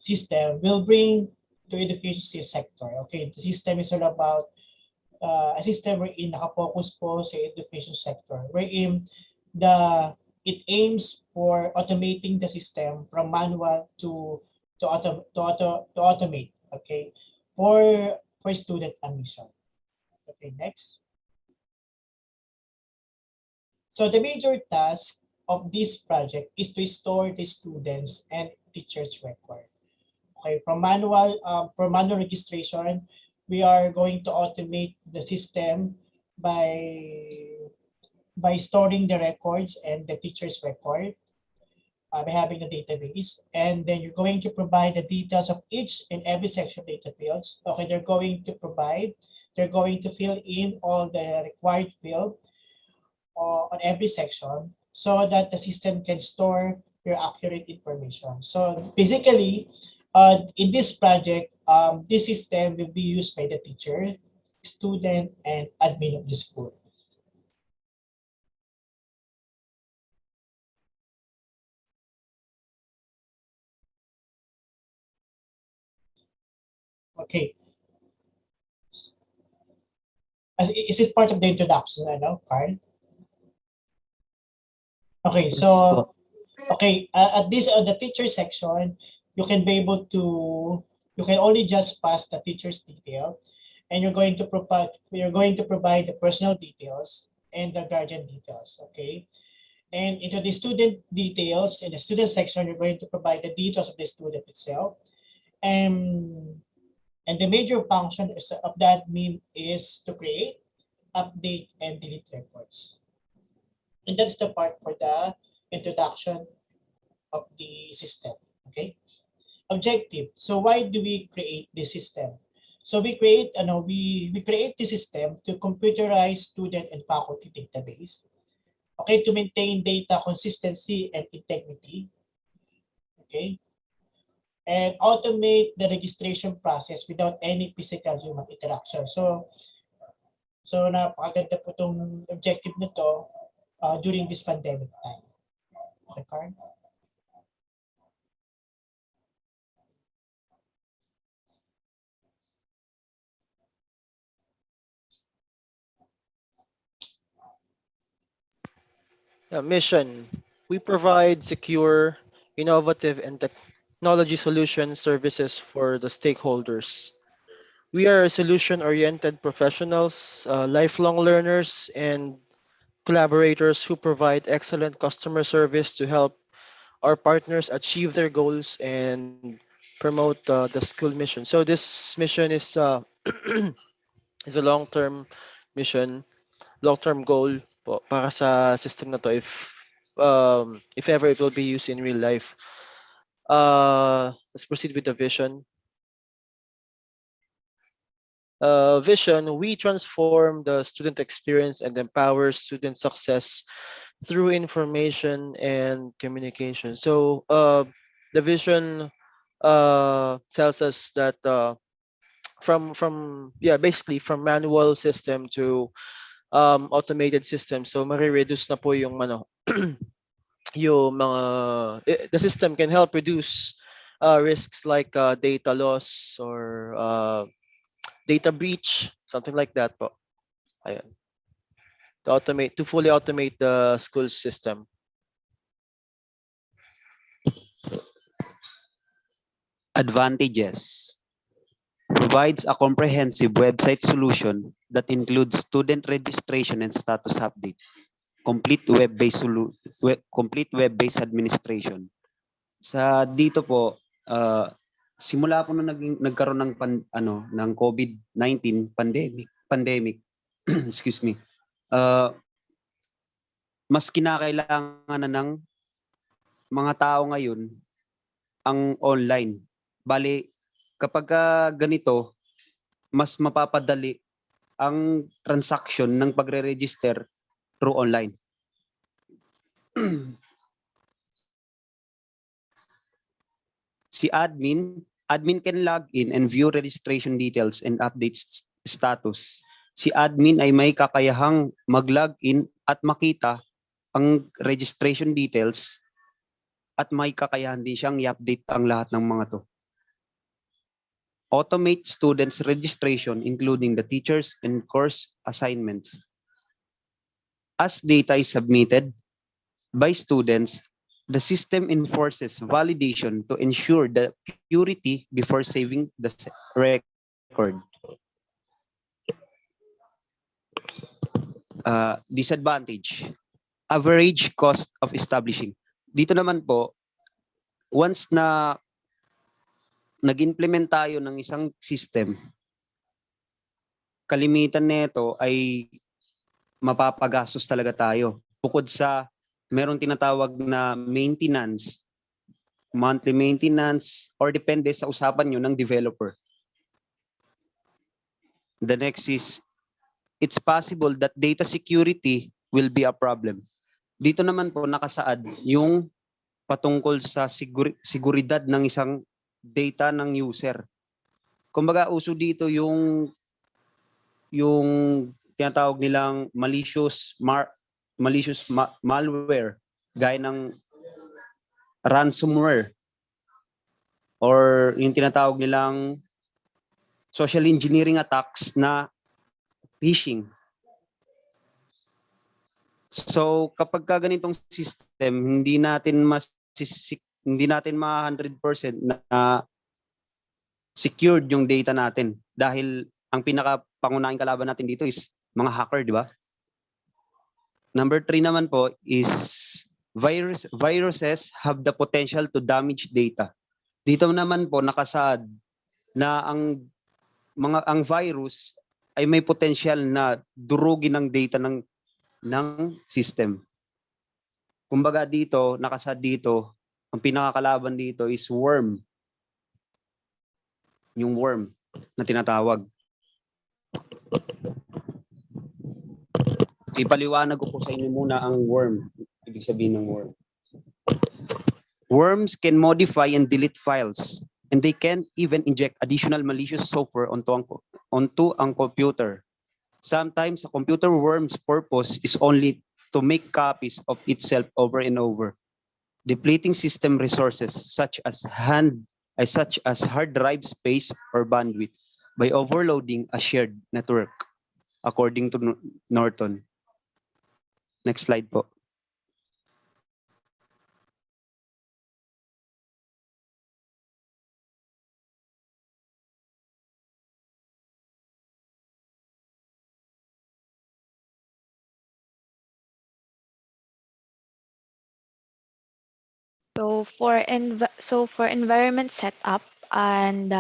system will bring to education sector. Okay, the system is all about a system wherein nakapokus po sa education sector, wherein it aims for automating the system from manual to automate. Okay, for student admission. Okay, next. So the major task of this project is to store the students and teachers' record. Okay, from manual registration, we are going to automate the system by storing the records and the teacher's record, by having a database, and then you're going to provide the details of each and every section data fields. Okay, they're going to fill in all the required field on every section so that the system can store your accurate information. So basically, in this project, this system will be used by the teacher, student, and admin of the school. Okay. Is this part of the introduction, Carl? Okay, Yes so po. okay, at this the teacher section, you can be able to you can only just pass the teacher's detail, and you're going to provide the personal details and the guardian details. Okay, and into the student details in the student section, you're going to provide the details of the student itself, and and the major function of that admin is to create, update, and delete records. And that's the part for the introduction of the system. Okay. Objective. So why do we create this system? So we create the system to computerize student and faculty database. Okay, to maintain data consistency and integrity. Okay. And automate the registration process without any physical human interaction. So napakaganda po itong objective nito during this pandemic time. Okay, Karen? Mission. We provide secure, innovative, and technology solution services for the stakeholders. We are solution-oriented professionals, lifelong learners, and collaborators who provide excellent customer service to help our partners achieve their goals and promote the school mission. So this mission is a long-term mission, long-term goal po para sa system na to if ever it will be used in real life. Let's proceed with the vision. Vision, we transform the student experience and empower student success through information and communication. So the vision tells us that from yeah, basically from manual system to automated system. So mare-reduce na po yung yung mga the system can help reduce risks like data loss or data breach, something like that po. Ayan. To fully automate the school system. Advantages. Provides a comprehensive website solution that includes student registration and status update. Complete web-based administration. Sa dito po, simula po nung nagkaroon ng COVID-19 pandemic, excuse me. Mas kinakailangan na ng mga tao ngayon ang online. Bali, kapag ganito, mas mapapadali ang transaction ng pagre-register through online. Si admin can log in and view registration details and update status. Si admin ay may kakayahang mag-log in at makita ang registration details at may kakayahan din siyang i-update ang lahat ng mga to. Automate students' registration including the teachers and course assignments. As data is submitted by students, the system enforces validation to ensure the purity before saving the record. Disadvantage. average cost of establishing. Dito naman po, once na nag-implement tayo ng isang system, kalimitan nito ay mapapagastos talaga tayo. Bukod sa merong tinatawag na maintenance, monthly maintenance, or depende sa usapan nyo ng developer. The next is, it's possible that data security will be a problem. Dito naman po nakasaad yung patungkol sa seguridad ng isang data ng user. Kumbaga uso dito yung tinatawag nilang malware gaya ng ransomware or yung tinatawag nilang social engineering attacks na phishing. So kapag ka ganitong system, hindi natin ma 100% na secured yung data natin dahil ang pinaka-pangunahing kalaban natin dito is mga hacker, di ba? Number 3 naman po is viruses have the potential to damage data. Dito naman po nakasaad na ang virus ay may potential na durugin ang data ng system. Kumbaga dito, nakasaad dito, ang pinakakalaban dito is worm. Yung worm na tinatawag. Ipaliwanag ko po sa inyo muna ang worm. Ibig sabihin ng worm. Worms can modify and delete files, and they can even inject additional malicious software onto ang computer. Sometimes a computer worm's purpose is only to make copies of itself over and over, depleting system resources such as hard drive space or bandwidth by overloading a shared network, according to Norton. Next slide po. So for environment setup and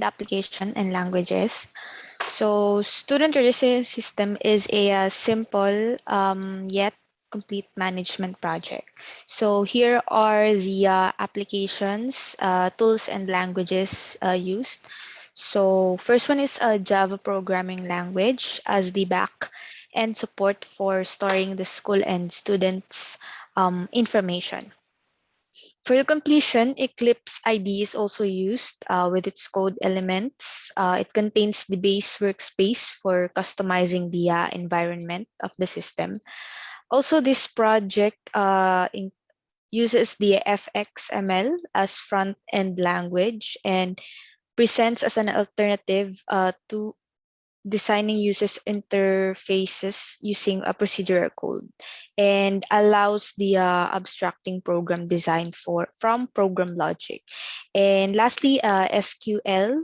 application and languages, so student registration system is a simple yet complete management project. So here are the applications, tools, and languages used. So first one is a Java programming language as the back end support for storing the school and students' information. For the completion, Eclipse IDE is also used with its code elements. It contains the base workspace for customizing the environment of the system. Also, this project uses the FXML as front-end language and presents as an alternative to designing user interfaces using a procedural code and allows the abstracting program design from program logic. And lastly, SQL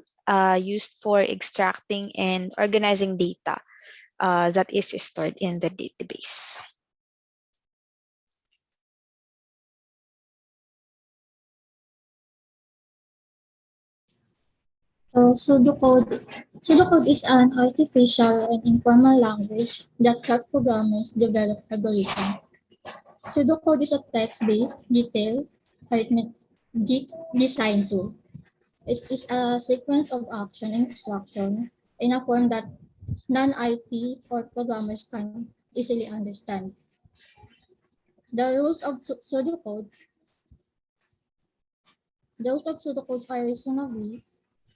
used for extracting and organizing data that is stored in the database. So pseudocode is an artificial and informal language that helps programmers develop algorithms. Pseudocode is a text-based, detailed arithmetic design tool. It is a sequence of action and instruction in a form that non-IT or programmers can easily understand. The rules of pseudocode are reasonably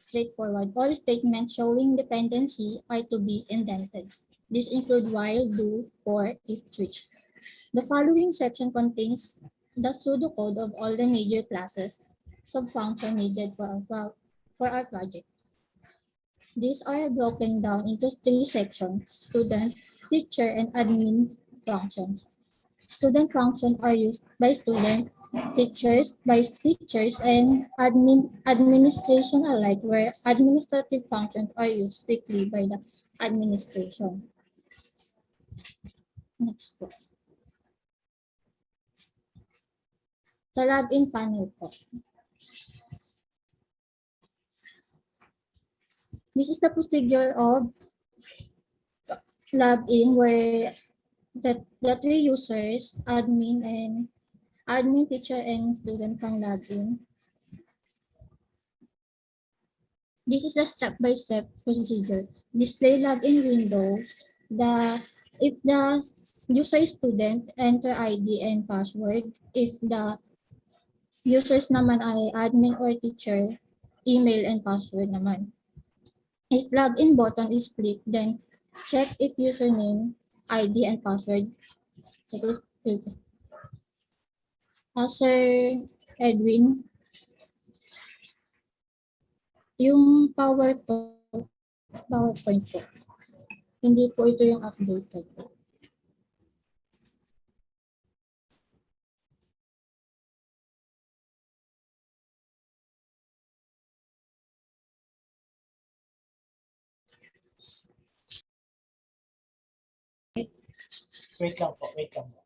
straightforward. All statements showing dependency are to be indented. These include while, do, for, if, switch. The following section contains the pseudocode of all the major classes subfunction needed for our project. These are broken down into 3 sections: student, teacher, and admin functions. Student functions are used by students, teachers by teachers, and administration alike, where administrative functions are used strictly by the administration. Next one. Sa login panel po. This is the procedure of login where the three users, admin, teacher, and student can log in. This is the step-by-step procedure. Display login window. If the user is student, enter ID and password. If the users naman ay admin or teacher, email and password naman. If login button is clicked, then check if username, ID, and password it is filled. Sir Edwin, yung PowerPoint po, hindi po ito yung updated po. Wait lang po, wait lang po.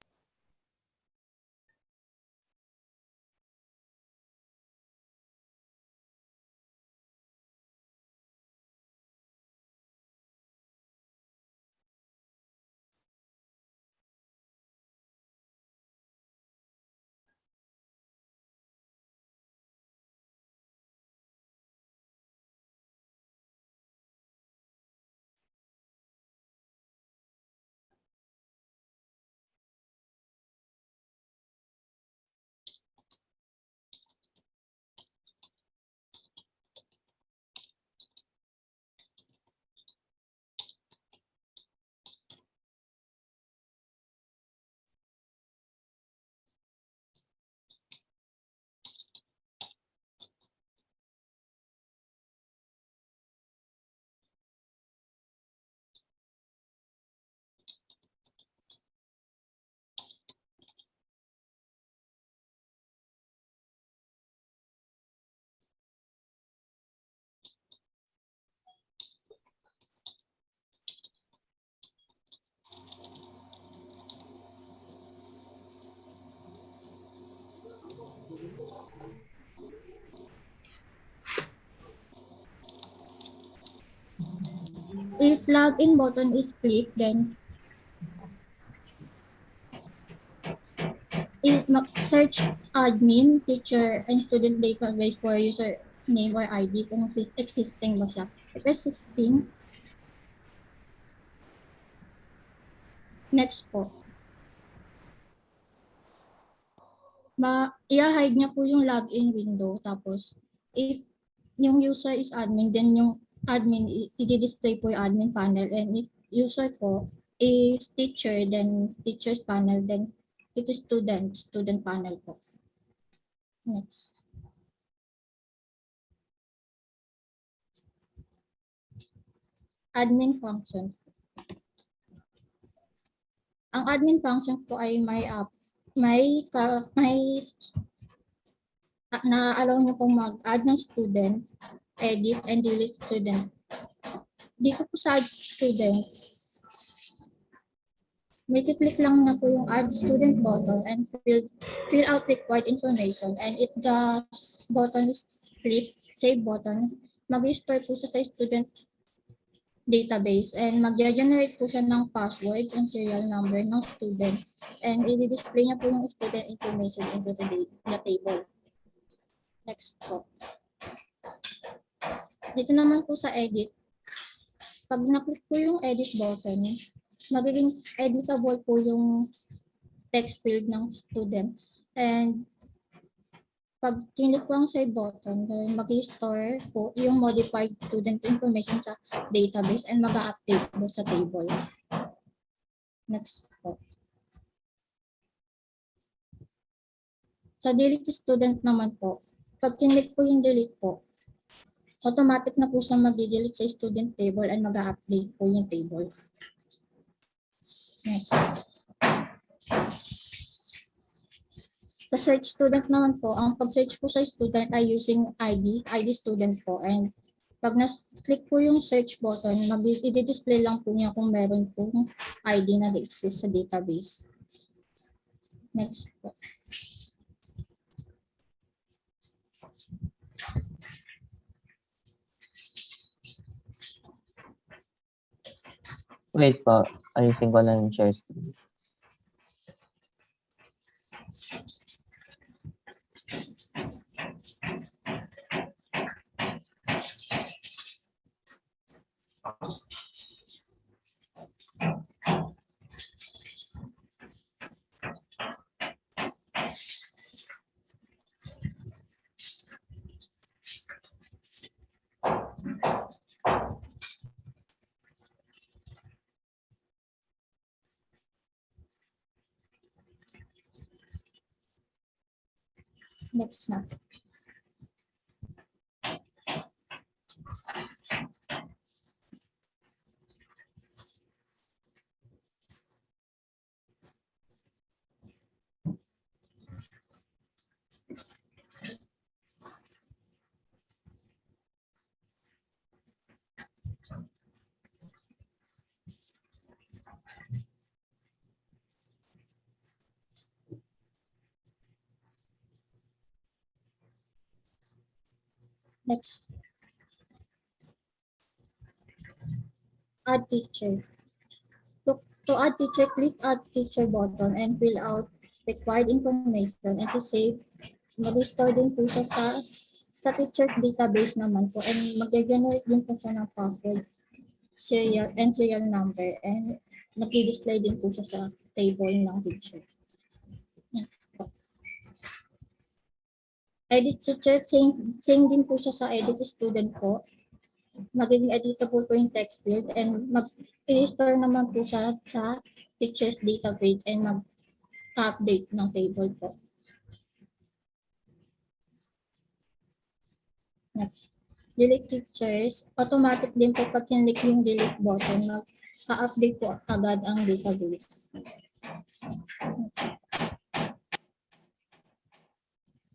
If login button is clicked, then search admin, teacher, and student database for user name or ID kung existing ba siya. If existing, next po. I-hide niya po yung login window. Tapos, if yung user is admin, then yung admin, i-display po yung admin panel. And if user po is teacher, then teacher's panel, then it is student panel po. Next. Admin function. Ang admin function po ay na-allow niyo pong mag-add ng student, edit, and delete student. Dito po sa add student, may click lang na po yung add student button and fill out required information. And if the button is clicked, save button, mag-store po sa student database and mag-generate po siya ng password and serial number ng student and i-display niya po yung student information into the table. Next po. Dito naman po sa edit, pag na-click po yung edit button, magiging editable po yung text field ng student. And pag click po ang save button, then mag-store po yung modified student information sa database and mag-update po sa table. Next po. Sa delete student naman po, pag click po yung delete po, automatic na po siya mag-delete sa student table and mag-update po yung table. Next. Sa search student naman po, ang pag-search po sa student ay using ID student po. And pag na-click po yung search button, i-display lang po niya kung meron po ID na exist sa database. Next po. Wait po, ayusin ko lang yung share screen. Next na. Next. Add teacher. To add teacher, click add teacher button and fill out required information, and to save, mag-store din po siya sa teacher database naman po, and mag-generate din po siya ng password, serial number, and mag-display din po siya sa table ng teacher. Edit teacher, same din po siya sa edit student po. Magiging editable po yung text field, and mag-i-store naman po siya sa teacher's database and mag-update ng table po. Next. Delete teachers. Automatic din po pag kinlik yung delete button, mag-update po agad ang database.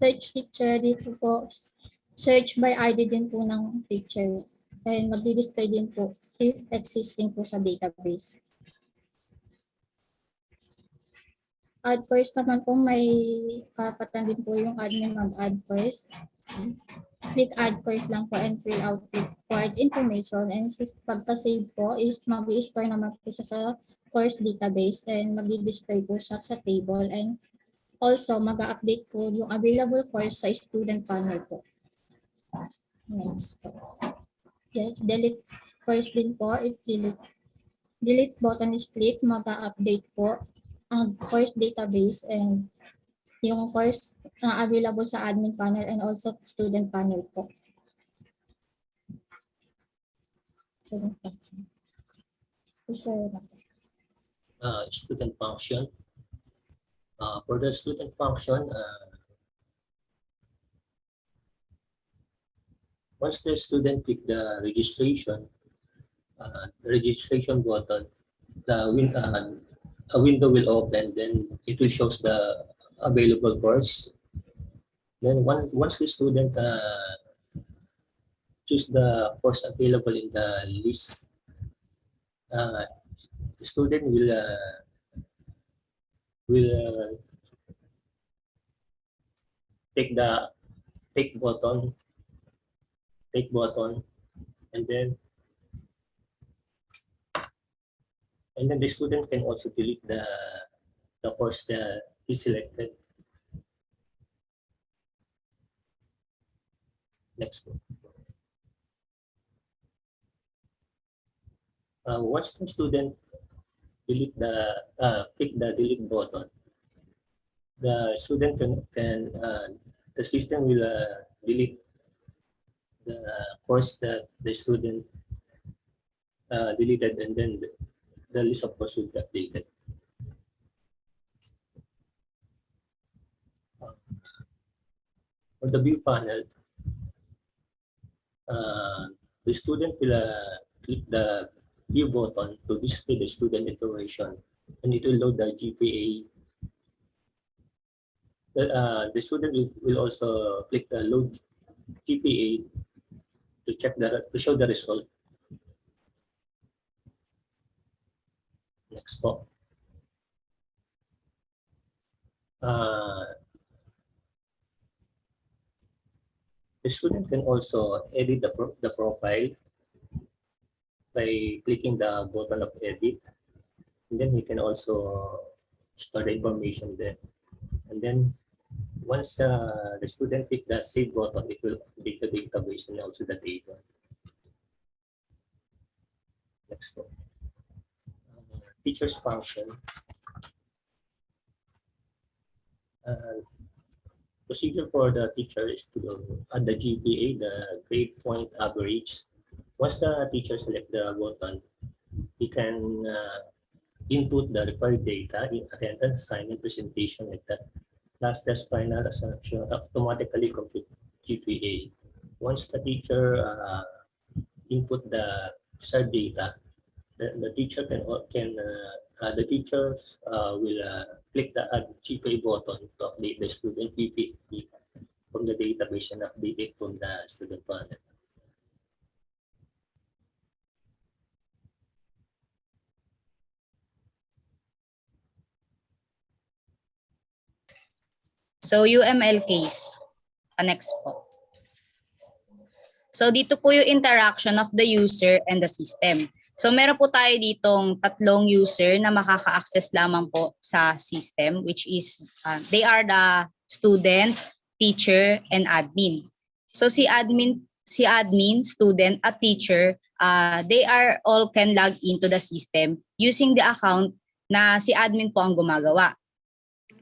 Search teacher, dito po, search by ID din po ng teacher. And mag-display din po if existing po sa database. Add first naman po, may karapatan din po yung admin mag-add first. Click add first lang po and fill out required information, and pagka-save po is mag-i-store naman po siya sa course database and mag-display po siya sa table, and also mag-update po yung available course sa student panel po. Next po. Yes, delete first din po. If delete button is clicked, mag-update po ang course database and yung course na available sa admin panel and also student panel po. Student function. For the student function, once the student click the registration button, a window will open, then it will show the available course. Then once the student choose the course available in the list, the student will take the take button, and then the student can also delete the course that he selected. Next. Once the student delete click the delete button, the student can the system will delete the course that the student deleted, and then the list of course will be updated. For the view panel, the student will click the view button to display the student information, and it will load the GPA. The student will also click the load GPA to show the result. Next po. The student can also edit the profile. by clicking the button of edit. And then he can also store the information there. And then once the student click the save button, it will update the database and also the data. Next one. Teacher's function. Procedure for the teacher is to add the GPA, the grade point average. Once the teacher select the button, he can input the required data in attendance, assignment, presentation, like that. Last test final assumption automatically compute GPA. Once the teacher input the desired data, the teacher the teacher will click the add GPA button to update the student GPA from the database and update it from the student panel. So UML case, next po. So dito po yung interaction of the user and the system. So meron po tayo ditong tatlong user na makaka-access lamang po sa system, which is they are the student, teacher, and admin. So si admin, student, at teacher, they are all can log into the system using the account na si admin po ang gumagawa.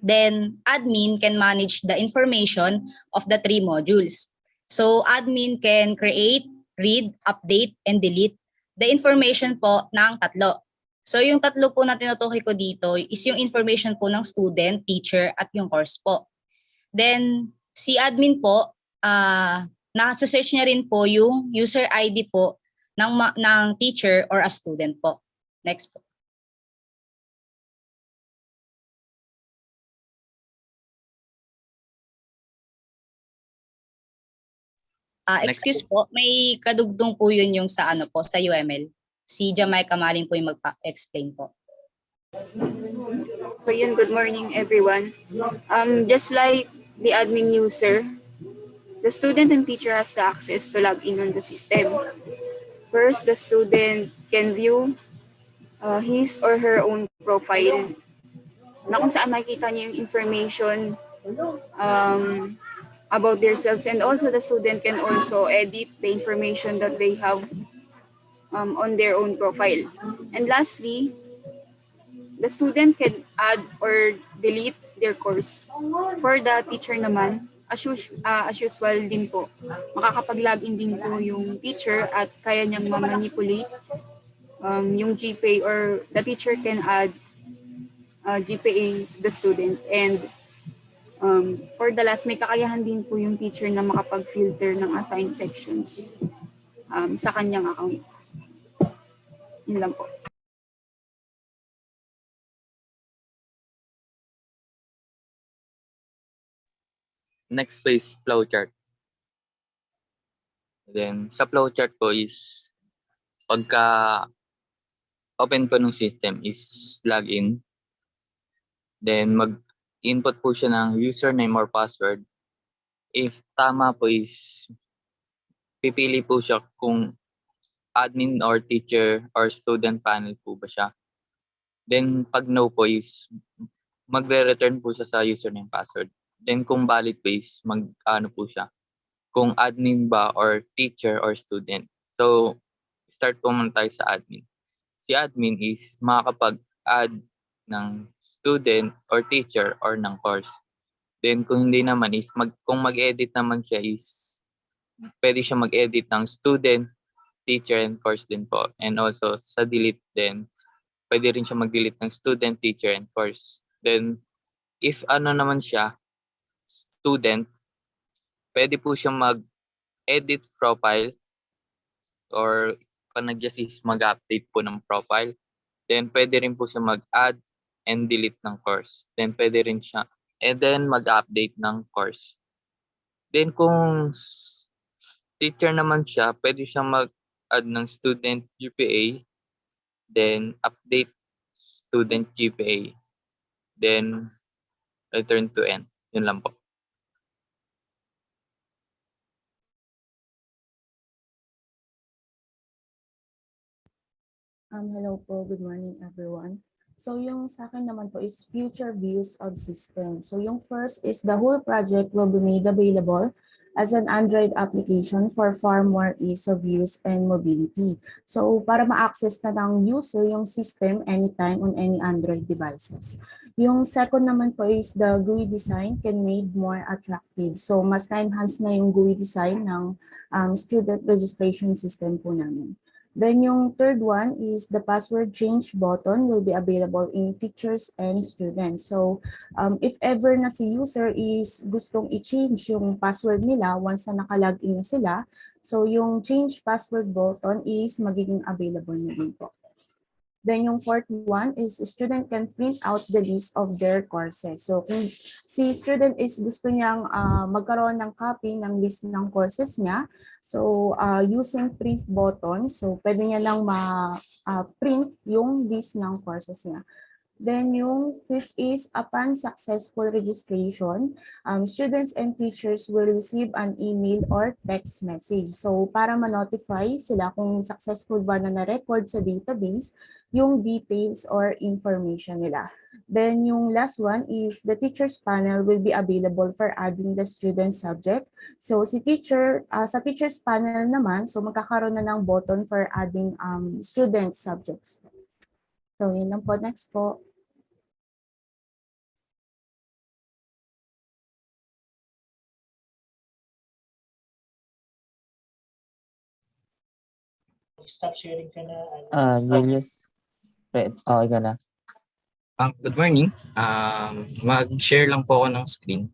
Then admin can manage the information of the three modules. So admin can create, read, update, and delete the information po ng tatlo. So yung tatlo po na tinutukoy ko dito is yung information po ng student, teacher, at yung course po. Then si admin po, nasa-search niya rin po yung user ID po ng teacher or a student po. Next po. Excuse po, may kadugtong po yun yung sa ano po, sa UML. Si Jamaica Maling po yung magpa-explain po. So yun, good morning everyone. Just like the admin user, the student and teacher has the access to log in on the system. First, the student can view his or her own profile na kung saan makikita niya yung information about themselves, and also the student can also edit the information that they have on their own profile. And lastly, the student can add or delete their course. For the teacher naman, as usual din po, makakapag-login din po yung teacher at kaya niyang ma-manipulate yung GPA, or the teacher can add GPA the student. And for the last, may kakayahan din po yung teacher na makapag-filter ng assigned sections sa kanyang account. Yun lang po. Next po is flowchart. Then sa flowchart po is pagka open po ng system is login. Then mag-input po siya ng username or password. If tama po is pipili po siya kung admin or teacher or student panel po ba siya. Then pag no po is magre-return po siya sa username password. Then kung valid po is mag-ano po siya, kung admin ba or teacher or student. So start po muna tayo sa admin. Si admin is makakapag-add ng student or teacher or ng course. Then kung hindi naman is kung mag-edit naman siya is pwede siya mag-edit ng student, teacher, and course din po. And also sa delete din, pwede rin siya mag-delete ng student, teacher, and course. Then if ano naman siya, student, pwede po siya mag-edit profile, or pag nag-just is mag-update po ng profile. Then pwede rin po siya mag-add and delete ng course. Then pwede rin siya, and then mag-update ng course. Then kung teacher naman siya, pwede siya mag-add ng student GPA, then update student GPA, then return to end. Yun lang po. Hello po, good morning everyone. So yung sa akin naman po is future views of system. So yung first is the whole project will be made available as an Android application for far more ease of use and mobility. So para ma-access na ng user yung system anytime on any Android devices. Yung second naman po is the GUI design can made more attractive. So mas na-enhance na yung GUI design ng student registration system po namin. Then yung third one is the password change button will be available in teachers and students. So if ever na si user is gustong i-change yung password nila once na nakalagin na sila, so yung change password button is magiging available na din po. Then yung fourth one is student can print out the list of their courses. So kung si student is gusto niyang magkaroon ng copy ng list ng courses niya, so using print button, so pwede niya lang ma-print yung list ng courses niya. Then yung fifth is upon successful registration, students and teachers will receive an email or text message. So para ma-notify sila kung successful ba na na-record sa database yung details or information nila. Then yung last one is the teachers panel will be available for adding the student subject. So si teacher, sa teachers panel naman, so magkakaroon na ng button for adding student subjects. So yun lang po. Next po. Stop sharing ka na. Julius, okay ka na. Good morning. Mag-share lang po ako ng screen.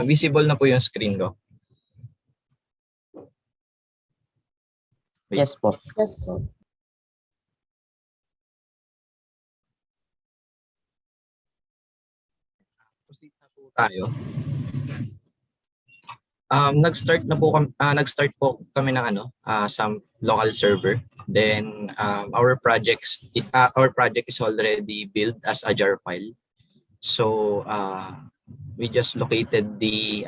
Visible na po yung screen ko. Yes po. Yes po. Proceed na po tayo. Nag-start po kami ng some local server. Then our project is already built as a jar file. So we just located the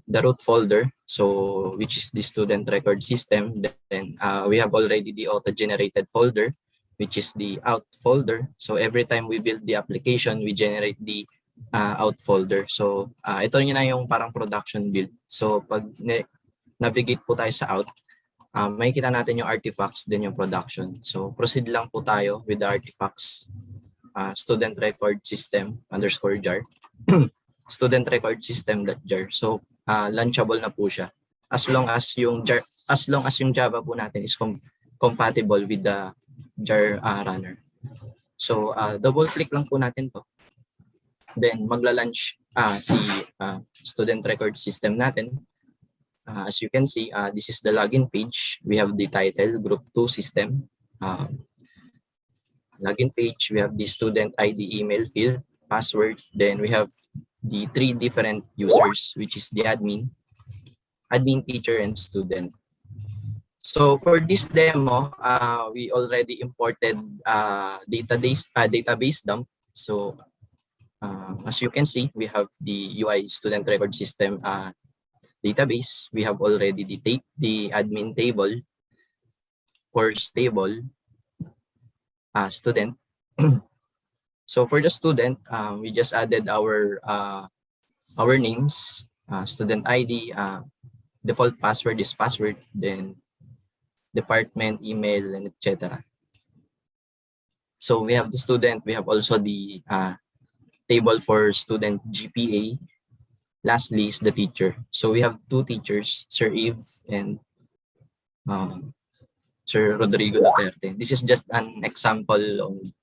root folder, so which is the student record system. Then we have already the auto-generated folder, which is the out folder. So every time we build the application, we generate the out folder. So ito yun na yung parang production build. So pag navigate po tayo sa out, makikita natin yung artifacts din yung production. So proceed lang po tayo with the artifacts. Student record system _ jar. Student record system.jar. So launchable na po siya. As long as yung Java po natin is compatible with the jar runner. So double click lang po natin to. Then magla-launch si student record system natin. As you can see, this is the login page. We have the title, group 2 system. Login page, we have the student ID, email field, password. Then we have the 3 different users, which is the admin, teacher, and student. So for this demo, we already imported database dump. So as you can see, we have the UI student record system database. We have already the admin table, course table, student. So for the student, we just added our names, student ID, default password is password, then department, email, and etc. So we have the student. We have also the table for student GPA. Lastly is the teacher. So we have 2 teachers, Sir Eve and Sir Rodrigo Duterte. This is just an example only.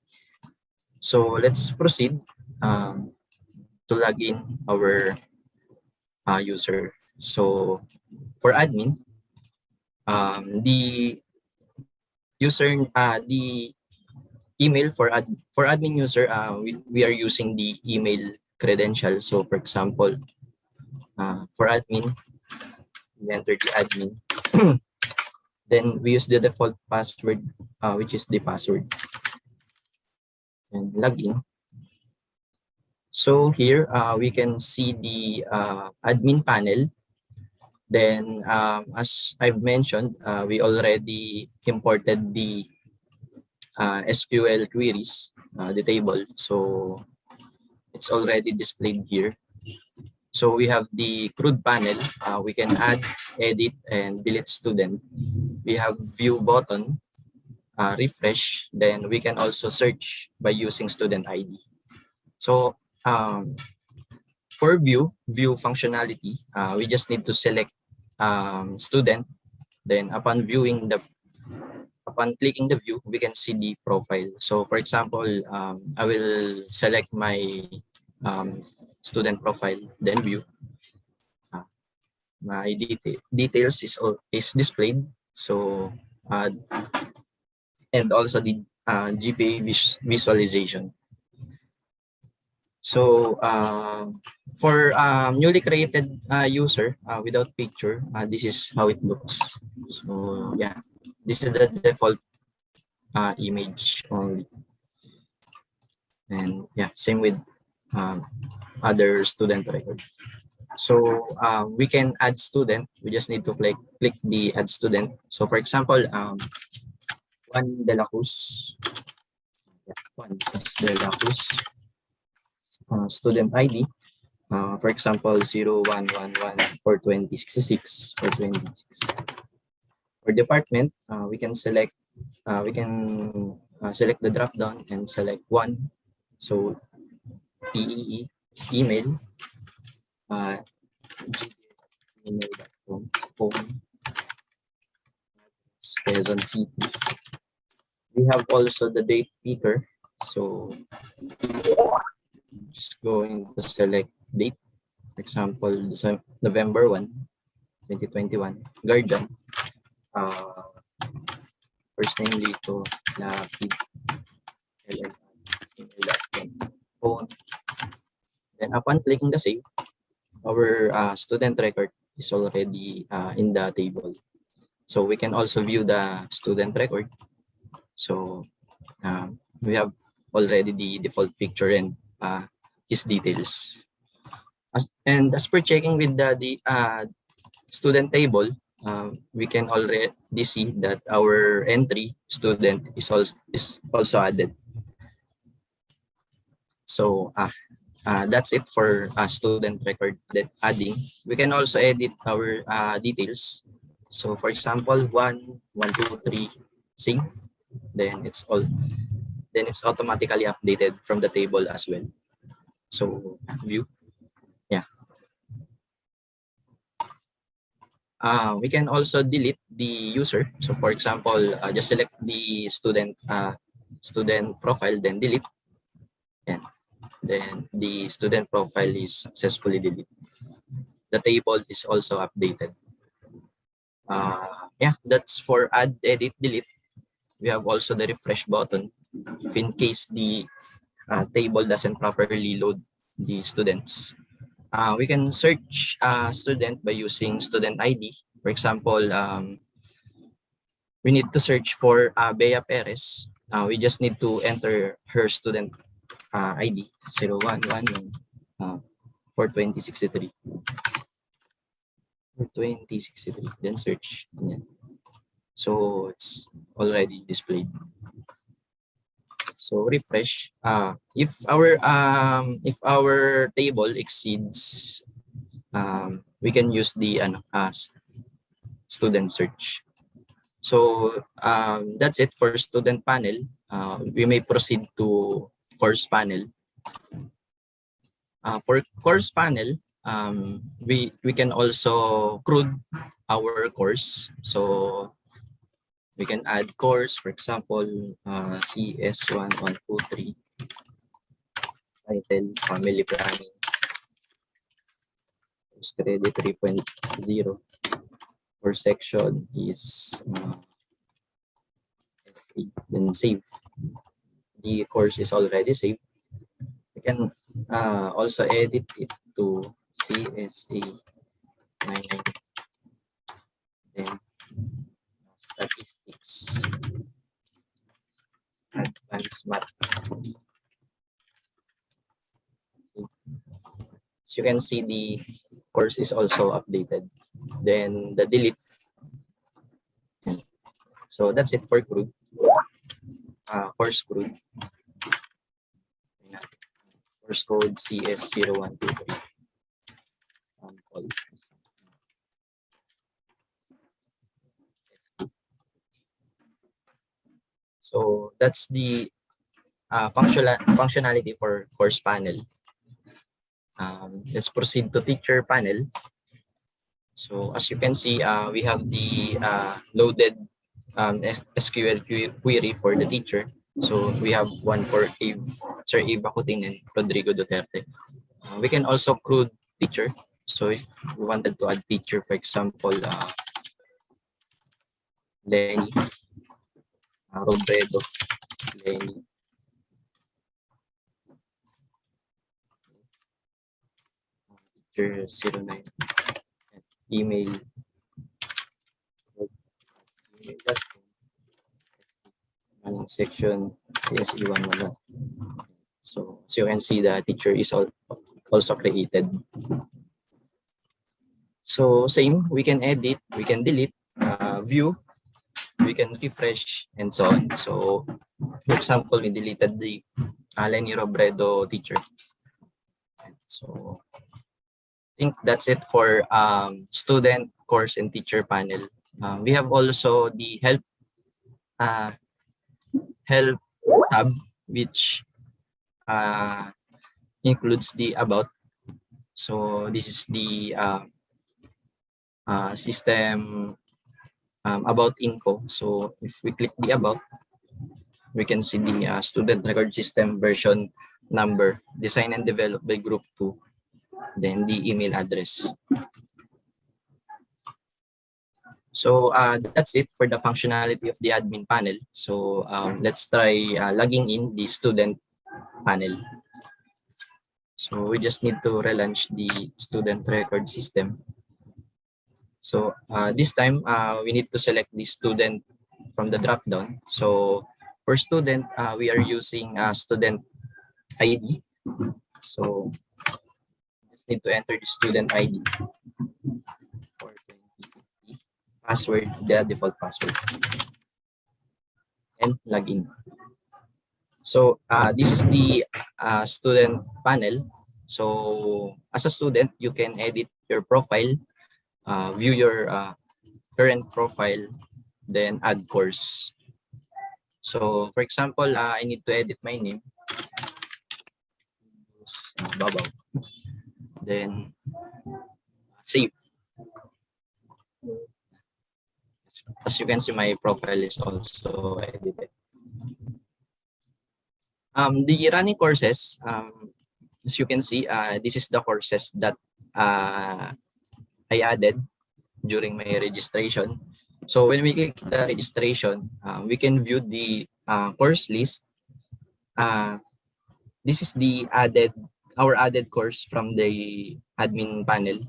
So let's proceed to log in our user. So for admin, the user, the email for admin user, we are using the email credential. So for example, for admin, we enter the admin. Then we use the default password, which is the password, and login. So here we can see the admin panel. Then as I've mentioned, we already imported the SQL queries, the table. So it's already displayed here. So we have the CRUD panel. We can add, edit, and delete student. We have view button, refresh. Then we can also search by using student ID. So for view functionality, we just need to select student. Then upon clicking the view, we can see the profile. So for example, I will select my student profile, then view. My details is displayed. So and also the GPA visualization. So for newly created user without picture, this is how it looks. So yeah, this is the default image only. And yeah, same with other student record. So we can add student. We just need to click the add student. So for example, Juan de la Cruz, Juan de la Cruz, student ID. For example, 0111 for 2066 or 26. For department, we can select select the drop down and select one. So EEE email, email.com, phone, Quezon City. We have also the date picker. So just going to select date. For example, November 1, 2021. Guardian. First name dito, Lapid. Phone. Then upon clicking the save, our student record is already in the table. So we can also view the student record. So we have already the default picture and his details. And as per checking with the student table, we can already see that our entry student is also added. So that's it for student record adding. We can also edit our details. So for example, 1, 1, 2, 3, save. Then it's automatically updated from the table as well. So view, yeah. We can also delete the user. So for example, just select the student profile, then delete. And then the student profile is successfully deleted. The table is also updated. Yeah, that's for add, edit, delete. We have also the refresh button. If in case the table doesn't properly load the students, we can search student by using student ID. For example, we need to search for Bea Perez. We just need to enter her student ID 0111 for 2063. For 2063, then search. Yeah. So it's already displayed. So refresh. If our table exceeds, we can use the student search. So that's it for student panel. We may proceed to course panel. For course panel, we can also CRUD our course. So we can add course, for example, CS1123, title, family planning, post credit 3.0. For section is then save. The course is already saved. We can also edit it to CSA 99. Then statistics, advanced math. As you can see, the course is also updated. Then the delete. So that's it for CRUD. Course CRUD. Course code CS0123. So that's the functionality for course panel. Let's proceed to teacher panel. So as you can see, we have the loaded SQL query for the teacher. So we have one for Sir Eva Cuting and Rodrigo Duterte. We can also CRUD teacher. So if we wanted to add teacher, for example, Lenny, Robredo, Lenny. Teacher 09, email, running section CSE111. So as you can see, the teacher is also created. So same, we can edit, we can delete, view, we can refresh, and so on. So for example, we deleted the Lenny Robredo teacher. So I think that's it for student, course, and teacher panel. We have also the help tab, which includes the about. So this is the system about info. So if we click the about, we can see the student record system version number, designed and developed by group 2, then the email address. So that's it for the functionality of the admin panel. So let's try logging in the student panel. So we just need to relaunch the student record system. So this time we need to select the student from the drop down. So for student, we are using student ID. So just need to enter the student ID. Password, the default password, and login. So this is the student panel. So as a student, you can edit your profile, view your current profile, then add course. So for example, I need to edit my name. Babaw. Then save. As you can see, my profile is also edited. The running courses, as you can see, this is the courses that I added during my registration. So when we click the registration, we can view the course list. This is the our added course from the admin panel,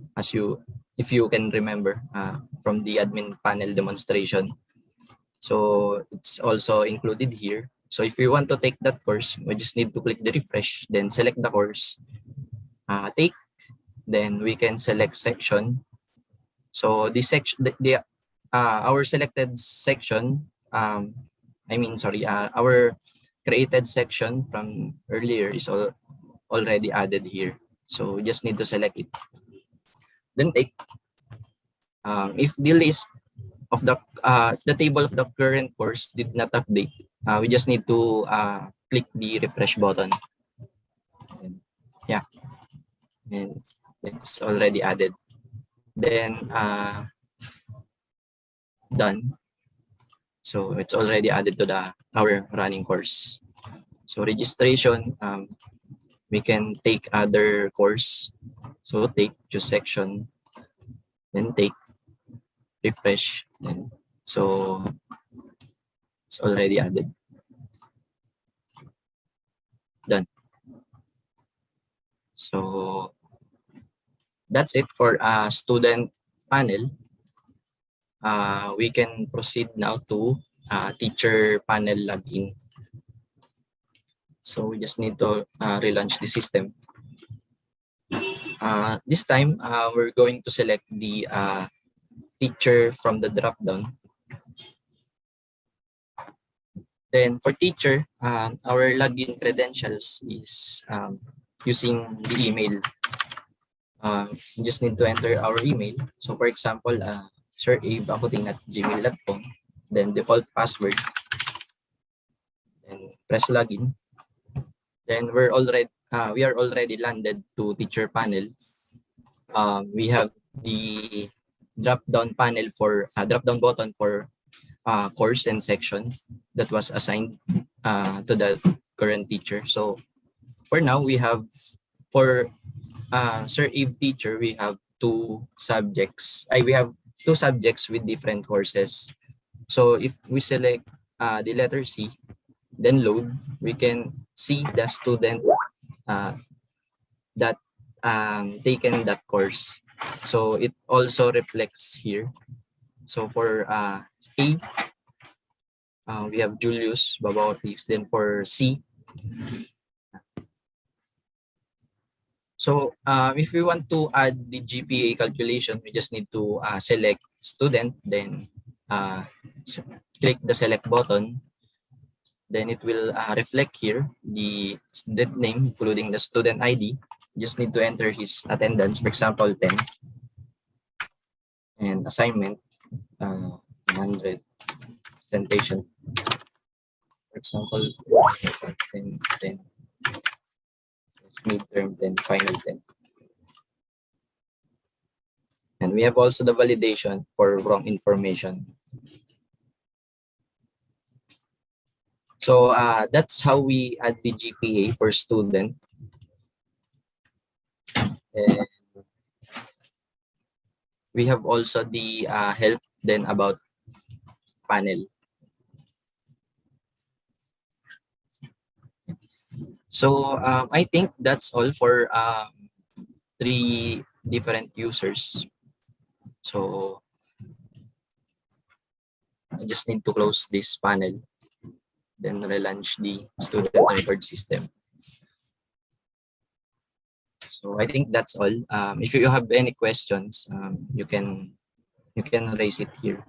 if you can remember from the admin panel demonstration. So it's also included here. So if you want to take that course, we just need to click the refresh, then select the course, take, then we can select section. So the section, our selected section, our created section from earlier is already added here. So we just need to select it. Then take. If the list of the table of the current course did not update, we just need to click the refresh button. And, yeah, and it's already added. Then done. So it's already added to our running course. So registration, we can take other course. So take, choose section, then take, refresh, then so it's already added. Done. So that's it for student panel. We can proceed now to teacher panel login. So we just need to relaunch the system. This time, we're going to select the teacher from the drop-down. Then for teacher, our login credentials is using the email. You just need to enter our email. So for example, sirabe@gmail.com, then default password, then press login. Then we are already landed to teacher panel. We have the drop-down panel for drop-down button for course and section that was assigned to the current teacher. So for now, we have for Sir Eve teacher, we have two subjects. We have two subjects with different courses. So if we select the letter C, then load, we can see the student that taken that course. So it also reflects here. So for A, we have Julius Babaotis. Then for C, so if we want to add the GPA calculation, we just need to select student, then click the select button. Then it will reflect here the student name, including the student ID. Just need to enter his attendance, for example, 10. And assignment, 100. Presentation, for example, 10, 10. Midterm 10, final 10. And we have also the validation for wrong information. So that's how we add the GPA for student. And we have also the help then about panel. So I think that's all for 3 different users. So I just need to close this panel, then relaunch the student record system. So I think that's all. If you have any questions, you can raise it here.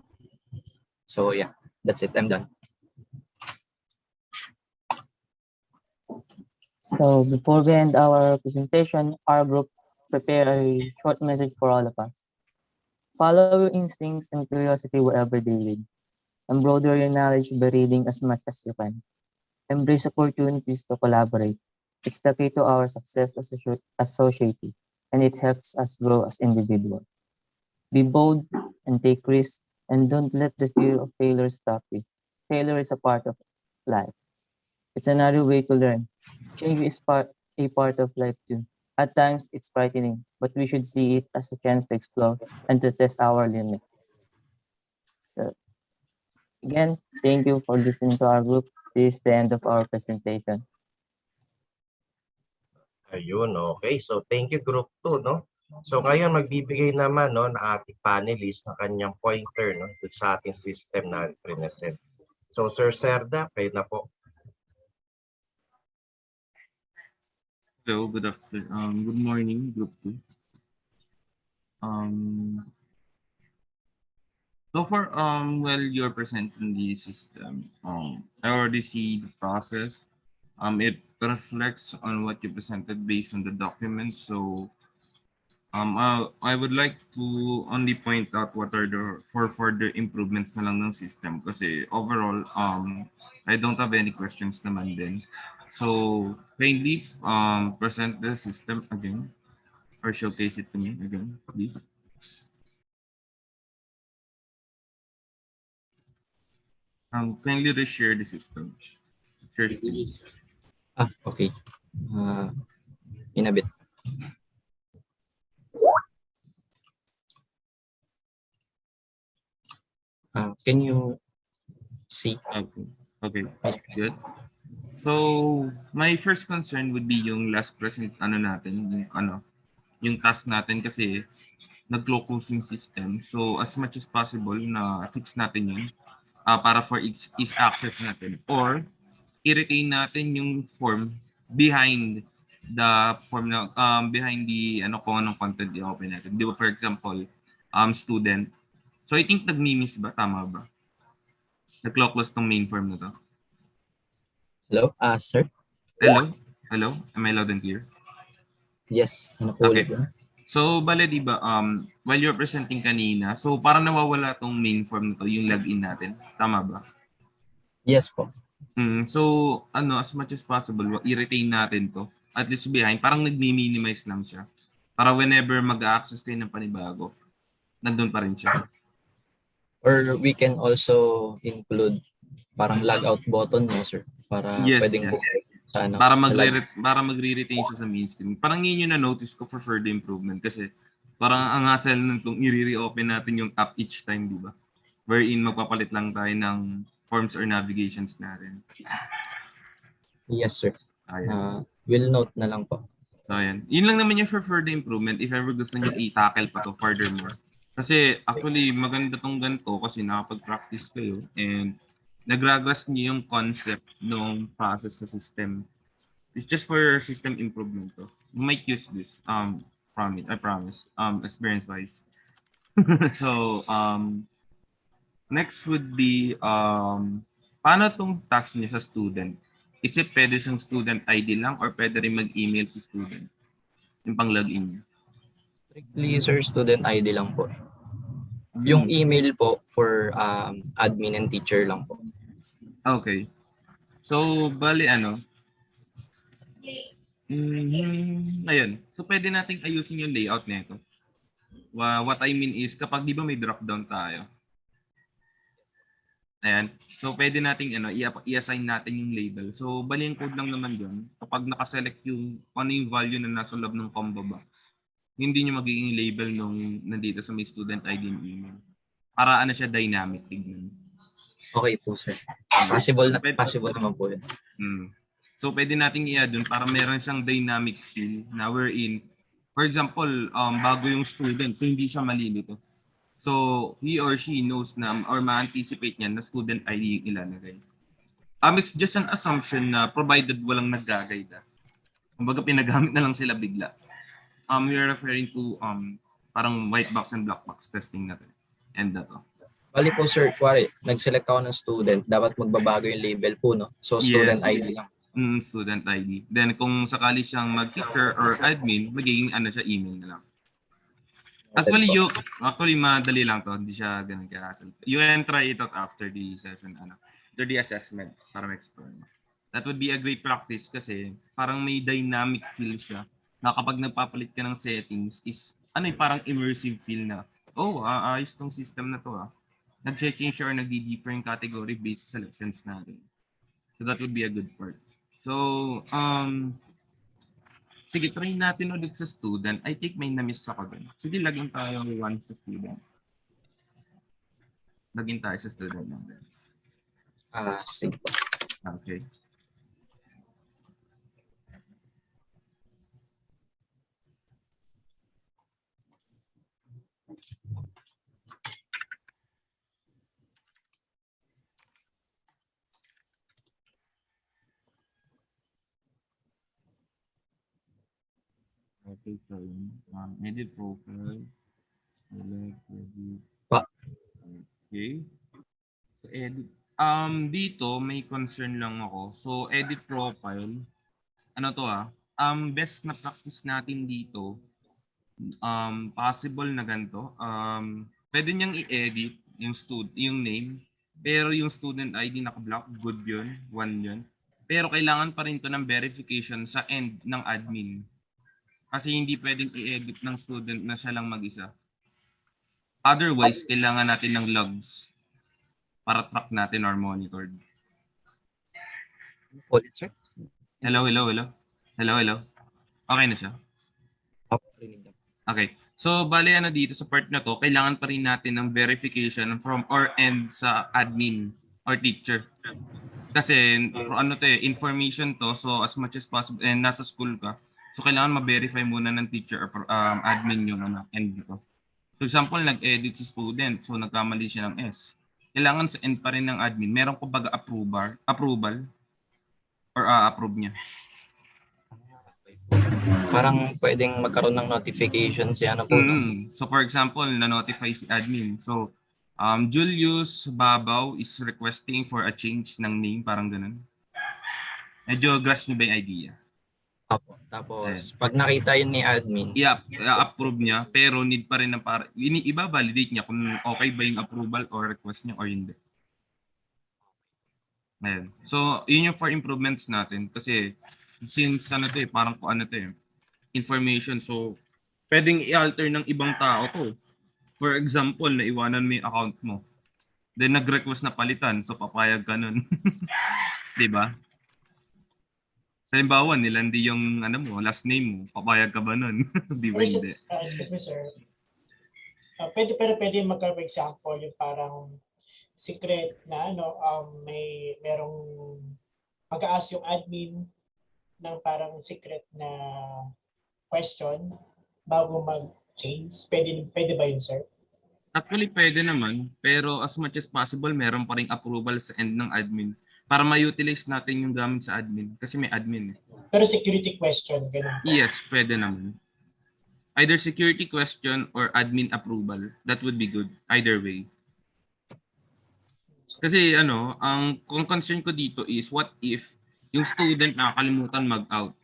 So yeah, that's it. I'm done. So before we end our presentation, our group prepared a short message for all of us. Follow your instincts and curiosity wherever they lead. Embroider your knowledge by reading as much as you can. Embrace opportunities to collaborate. It's the key to our success as a society, and it helps us grow as individuals. Be bold and take risks, and don't let the fear of failure stop you. Failure is a part of life. It's another way to learn. Change is a part of life too. At times, it's frightening, but we should see it as a chance to explore and to test our limits. So, again, thank you for listening to our group. This is the end of our presentation. Ayun, okay. So thank you group 2, no? So ngayon magbibigay naman no na ating panelist ng kanyang pointer no sa ating system na present. So Sir Serda, kayo na po. Hello, good afternoon. Good morning, group 2. So far, while you're presenting the system, I already see the process. It reflects on what you presented based on the document. So, I would like to only point out what are the for further improvements na lang ng system. Kasi overall, I don't have any questions naman din. So, kindly present the system again or showcase it to me again, please. Kindly reshare the system. Share screen. Okay. In a bit. Can you see? Okay. Good. So, my first concern would be yung last present yung task natin kasi nag-close yung system. So, as much as possible na fix natin yun para for its access natin or i-retain natin yung form behind the form na behind the kung anong content i-open natin. Di ba, for example, student. So I think nagmi-miss ba? Tama ba? Nag-close tong main form na to. Hello, sir? Hello? Hello? Am I loud and clear? Yes, ano po Okay. ulit yun? So, bale, di ba, while you're presenting kanina, so parang nawawala tong main form na to, yung login natin. Tama ba? Yes po. So, as much as possible, i-retain natin to. At least behind, parang nag-minimize lang siya. Para whenever mag-access kayo ng panibago, nandun pa rin siya. Or we can also include parang logout button mo, sir, para Yes, pwedeng yes. sa Para magre-retain siya sa main screen. Parang yun yung na-notice ko for further improvement kasi parang ang hassle nitong i-re-open natin yung app each time, di ba? Wherein magpapalit lang tayo ng forms or navigations natin. Yes, sir. Ayan. Will note na lang po. So, ayan. Yun lang naman yung for further improvement if ever gusto nyo i-tackle pa to furthermore. Kasi actually, maganda tong ganito kasi nakapag-practice kayo and nag-grasp nyo yung concept ng process sa system. It's just for system improvement to. You might use this. I promise. Experience-wise. So, next would be, paano tong task niya sa student? Is it pwede siyang student ID lang or pwede rin mag-email si student? Yung pang-login niya. Strictly, sir, student ID lang po. Yung email po for admin and teacher lang po. Okay. So, bali ayun. So, pwede nating ayusin yung layout nito. What I mean is, kapag di ba may drop down tayo, ayan. So, pwede nating i-assign natin yung label. So, bali yung code lang naman dyan. Kapag nakaselect yung ano yung value na nasa loob ng combo box, hindi nyo magiging label nung nandito sa may student ID and email. Para siya dynamic tignan. Okay po, sir. Possible naman po yun. So, pwede nating i-add dun para meron siyang dynamic feel na wherein, for example, bago yung student, so hindi siya malilito. So, he or she knows na or ma-anticipate niya na student ID yung ilalagay. It's just an assumption na provided walang nag-guide. Kumbaga, pinagamit na lang sila bigla. We are referring to parang white box and black box testing natin. And to. Bali po, sir, kuwari, nag-select ako ng student, dapat magbabago yung label po, no? So, student ID lang. Student ID. Then, kung sakali siyang mag-teacher or admin, magiging siya, email na lang. Actually, madali lang to. Hindi siya ganun ka-hassle. You can try it out after the session, after the assessment para ma-explore. That would be a great practice kasi parang may dynamic feel siya na kapag nagpapalit ka ng settings is parang immersive feel na, ayos tong system na to. Nag-change or nag-different category based selections natin. So that would be a good part. So, sige, try natin ulit sa student. I think may na-miss ako dun. Sige, laging tayo one sa student. Laging tayo sa student natin. Sige po. Okay. Okay, so edit profile. Okay. So, edit. Dito, may concern lang ako. So, edit profile. Best na practice natin dito, possible na ganito. Pwede niyang i-edit yung name, pero yung student ID naka-block, good yun, one yun. Pero kailangan pa rin to ng verification sa end ng admin. Kasi hindi pwedeng i-edit ng student na siya lang mag-isa. Otherwise, kailangan natin ng logs para track natin or monitored. Ulit, sir? Hello. Okay na siya? Okay. So, bale dito sa part na to, kailangan pa rin natin ng verification from or end sa admin or teacher. Kasi information to, so as much as possible, nasa school ka, so kailangan ma-verify muna ng teacher or admin yung end nito. For example, nag-edit si student, so nagkamali siya ng S. Kailangan sa end pa rin ng admin, meron approval or approve niya. Parang pwedeng magkaroon ng notification si ano po, no? So for example, na-notify si admin. So Julius Babaw is requesting for a change ng name, parang ganun. Medyo grasp nyo ba yung idea? Opo. Tapos, pag nakita yun ni admin, I-approve niya, pero need pa rin ng iba-validate niya kung okay ba yung approval or request niya or hindi. Ayan. So, yun yung for improvements natin. Kasi, since ano to parang kung ano to information. So, pwedeng i-alter ng ibang tao to. For example, naiwanan mo yung account mo. Then, nag-request na palitan. So, papayag ka nun. Diba? Halimbawa, nilandi yung ano mo, last name mo. Papayag ka ba nun? Di ba hindi? Excuse me, sir. Pwede magkaroon example yung parang secret na merong mag-a-ask yung admin ng parang secret na question bago mag-change. Pwede ba yun, sir? Actually, pwede naman. Pero as much as possible, meron pa rin approval sa end ng admin para ma-utilize natin yung gamit sa admin. Kasi may admin. Pero security question, ganun po. Yes, pwede naman. Either security question or admin approval. That would be good. Either way. Kasi ang concern ko dito is what if yung student nakakalimutan mag-out?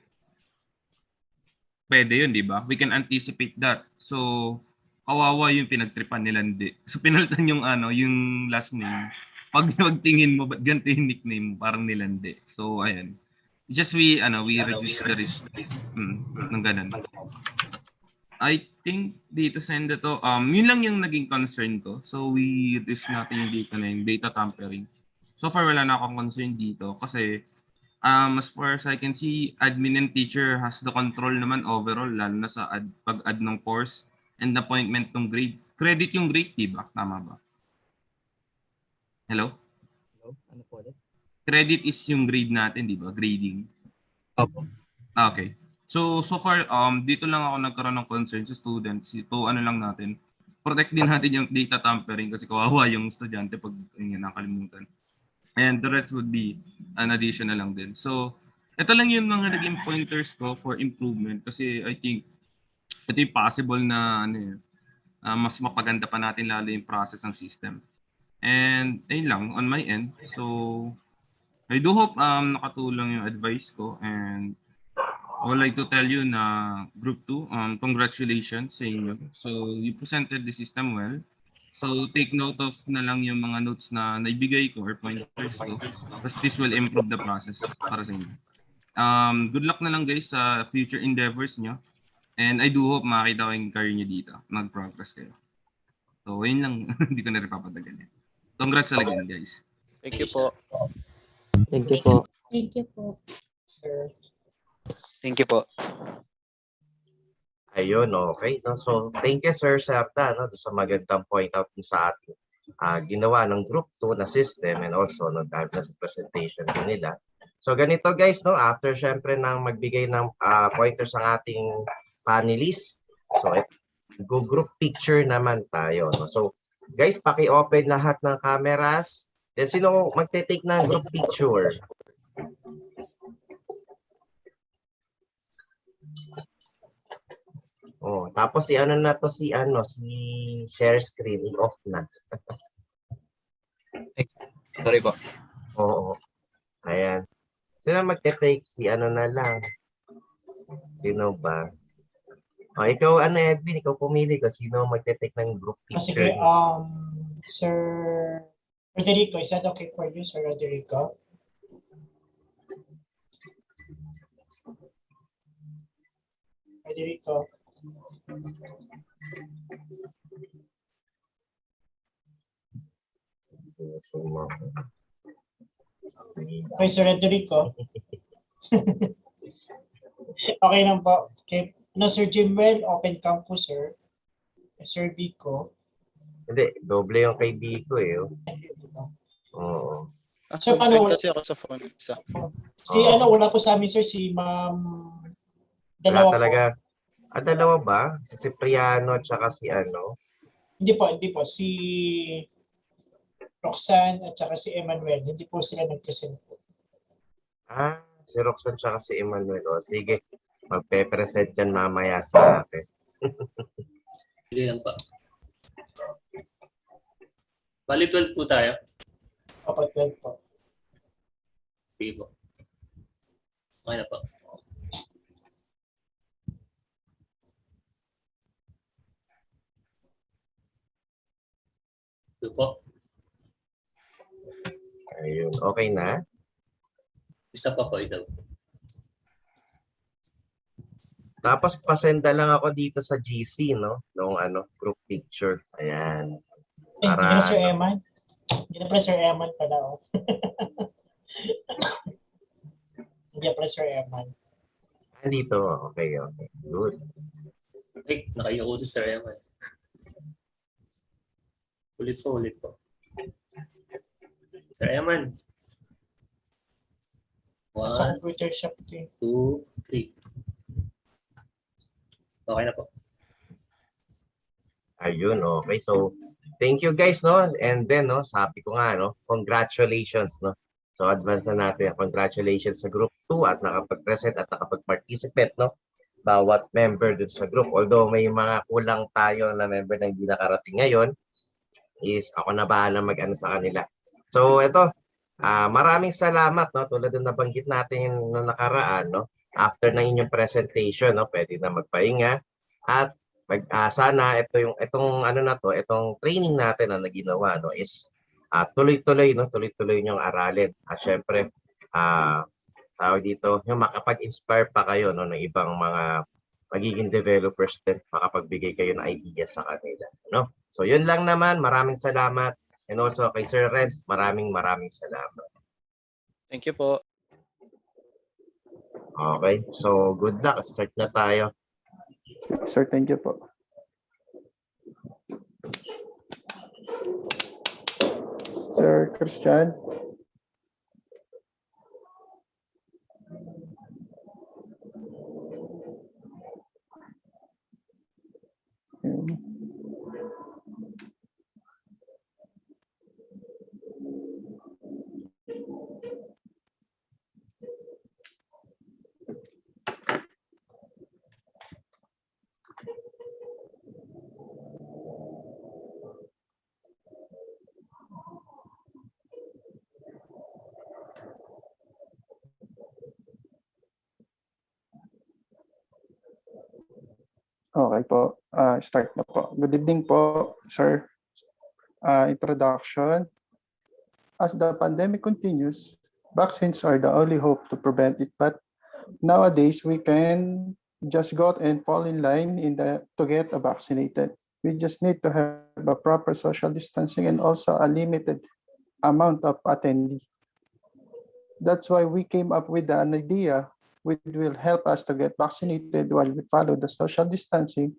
Pwede yun, di ba? We can anticipate that. So, kawawa yung pinagtripan nila hindi. So, pinalitan yung yung last name. Pag tingin mo, ba't ganito yung nickname mo? Parang nilandi. So, ayan. Just we reduce the risk. Ng ganun. I think dito sa end to, yun lang yung naging concern ko. So, we reduce natin yung data na yung data tampering. So far, wala na akong concern dito kasi as far as I can see, admin and teacher has the control naman overall, lalo na sa pag-add ng course and appointment ng grade. Credit yung grade, diba? Tama ba? Hello? Ano po ulit? Credit is yung grade natin, di ba? Grading. Opo. Okay. So far, dito lang ako nagkaroon ng concern sa students. Ito, lang natin. Protect din natin yung data tampering kasi kawawa yung estudyante pag nakalimutan. And the rest would be an additional lang din. So, ito lang yung mga naging pointers ko for improvement kasi I think ito yung possible na mas mapaganda pa natin lalo yung process ng system. And ayun lang on my end. So I do hope nakatulong yung advice ko and I would like to tell you na Group 2, congratulations sa inyo. So you presented the system well. So take note of na lang yung mga notes na naibigay ko or pointers ko. Because this will improve the process para sa inyo. Good luck na lang guys sa future endeavors nyo. And I do hope makakita ko yung career nyo dito. Mag-progress kayo. So yun lang. Hindi ko na rin papatagal. Congrats again guys. Thank you po. Thank you po. Thank you po. Thank you po. Ayun, okay. No? So, thank you, Sir Serta, sa magandang point out sa ating ginawa ng Group 2 na system and also dahil na sa presentation din nila. So, ganito guys, after syempre nang magbigay ng pointers ang ating panelists, so go group picture naman tayo. No? So, guys, paki-open lahat ng cameras. Then, sino magte-take ng group picture? Oh, tapos si share screen off na. Sorry po. Oo. Ayan. Sino magte-take na lang? Sino ba? Oh, ikaw Edwin, ikaw pumili ko sino magte-take ng group picture. Sige, Sir Roderico, is that okay for you, Sir Roderico? Roderico. Okay, Sir Roderico. Okay lang po. Okay. Sir Jimwell, open cam po, sir. Sir Vico. Hindi, doble yung kay Vico Oo. So, paano kasi ako sa phone. Isa. Wala po sa amin, sir, si Ma'am. Dalawa Wala talaga. po. Dalawa ba? Si Cipriano at saka si Hindi po. Si Roxanne at saka si Emmanuel. Hindi po sila nag-present po. Si Roxanne at saka si Emmanuel. O, sige. Magpe-present yan mamaya sa akin. Hindi lang pa. Bali 12 po tayo. Opo, 12 po. Sige po. Okay na po. Ito po. Ayun, okay na? Isa pa po ito. Tapos pasenda lang ako dito sa GC, no? Nung group picture. Ayan. Hindi na Sir Para Eman. Hindi na pala Sir Eman pala. Oh. Hindi na pala Sir Eman. dito. Okay, okay. Good. Ay, nakayoko sa Sir Eman. Ulit po, ulit po. Sir Eman. Sa 1, computer shop ito. 2, 3. Okay na po. Ayun, okay. So, thank you guys, no? And then, no, sabi ko nga, no, congratulations, no? So, advance na natin. Congratulations sa Group 2 at nakapag-present at nakapag-participate, no? Bawat member dun sa group. Although may mga kulang tayo na member na hindi nakarating ngayon, is ako na bahala mag-ano sa kanila. So, ito, maraming salamat, no? Tulad ng nabanggit natin yung nakaraan, no? After ng inyong presentation, no, pwede na magpahinga at sana itong itong training natin na naginawa, no, is tuloy-tuloy, no, tuloy-tuloy niyong aralin. Syempre, tawag dito, yung makapag-inspire pa kayo, no, ng ibang mga magiging developers din, makapagbigay kayo ng ideas sa kanila, no? So, yun lang naman. Maraming salamat. And also kay Sir Renz, maraming salamat. Thank you po. Okay, so good luck. Start na tayo. Sir, thank you po. Sir Christian. Okay po. Start na po. Good evening po, sir. Introduction. As the pandemic continues, vaccines are the only hope to prevent it. But nowadays, we can just go out and fall in line to get vaccinated. We just need to have a proper social distancing and also a limited amount of attendee. That's why we came up with an idea which will help us to get vaccinated while we follow the social distancing,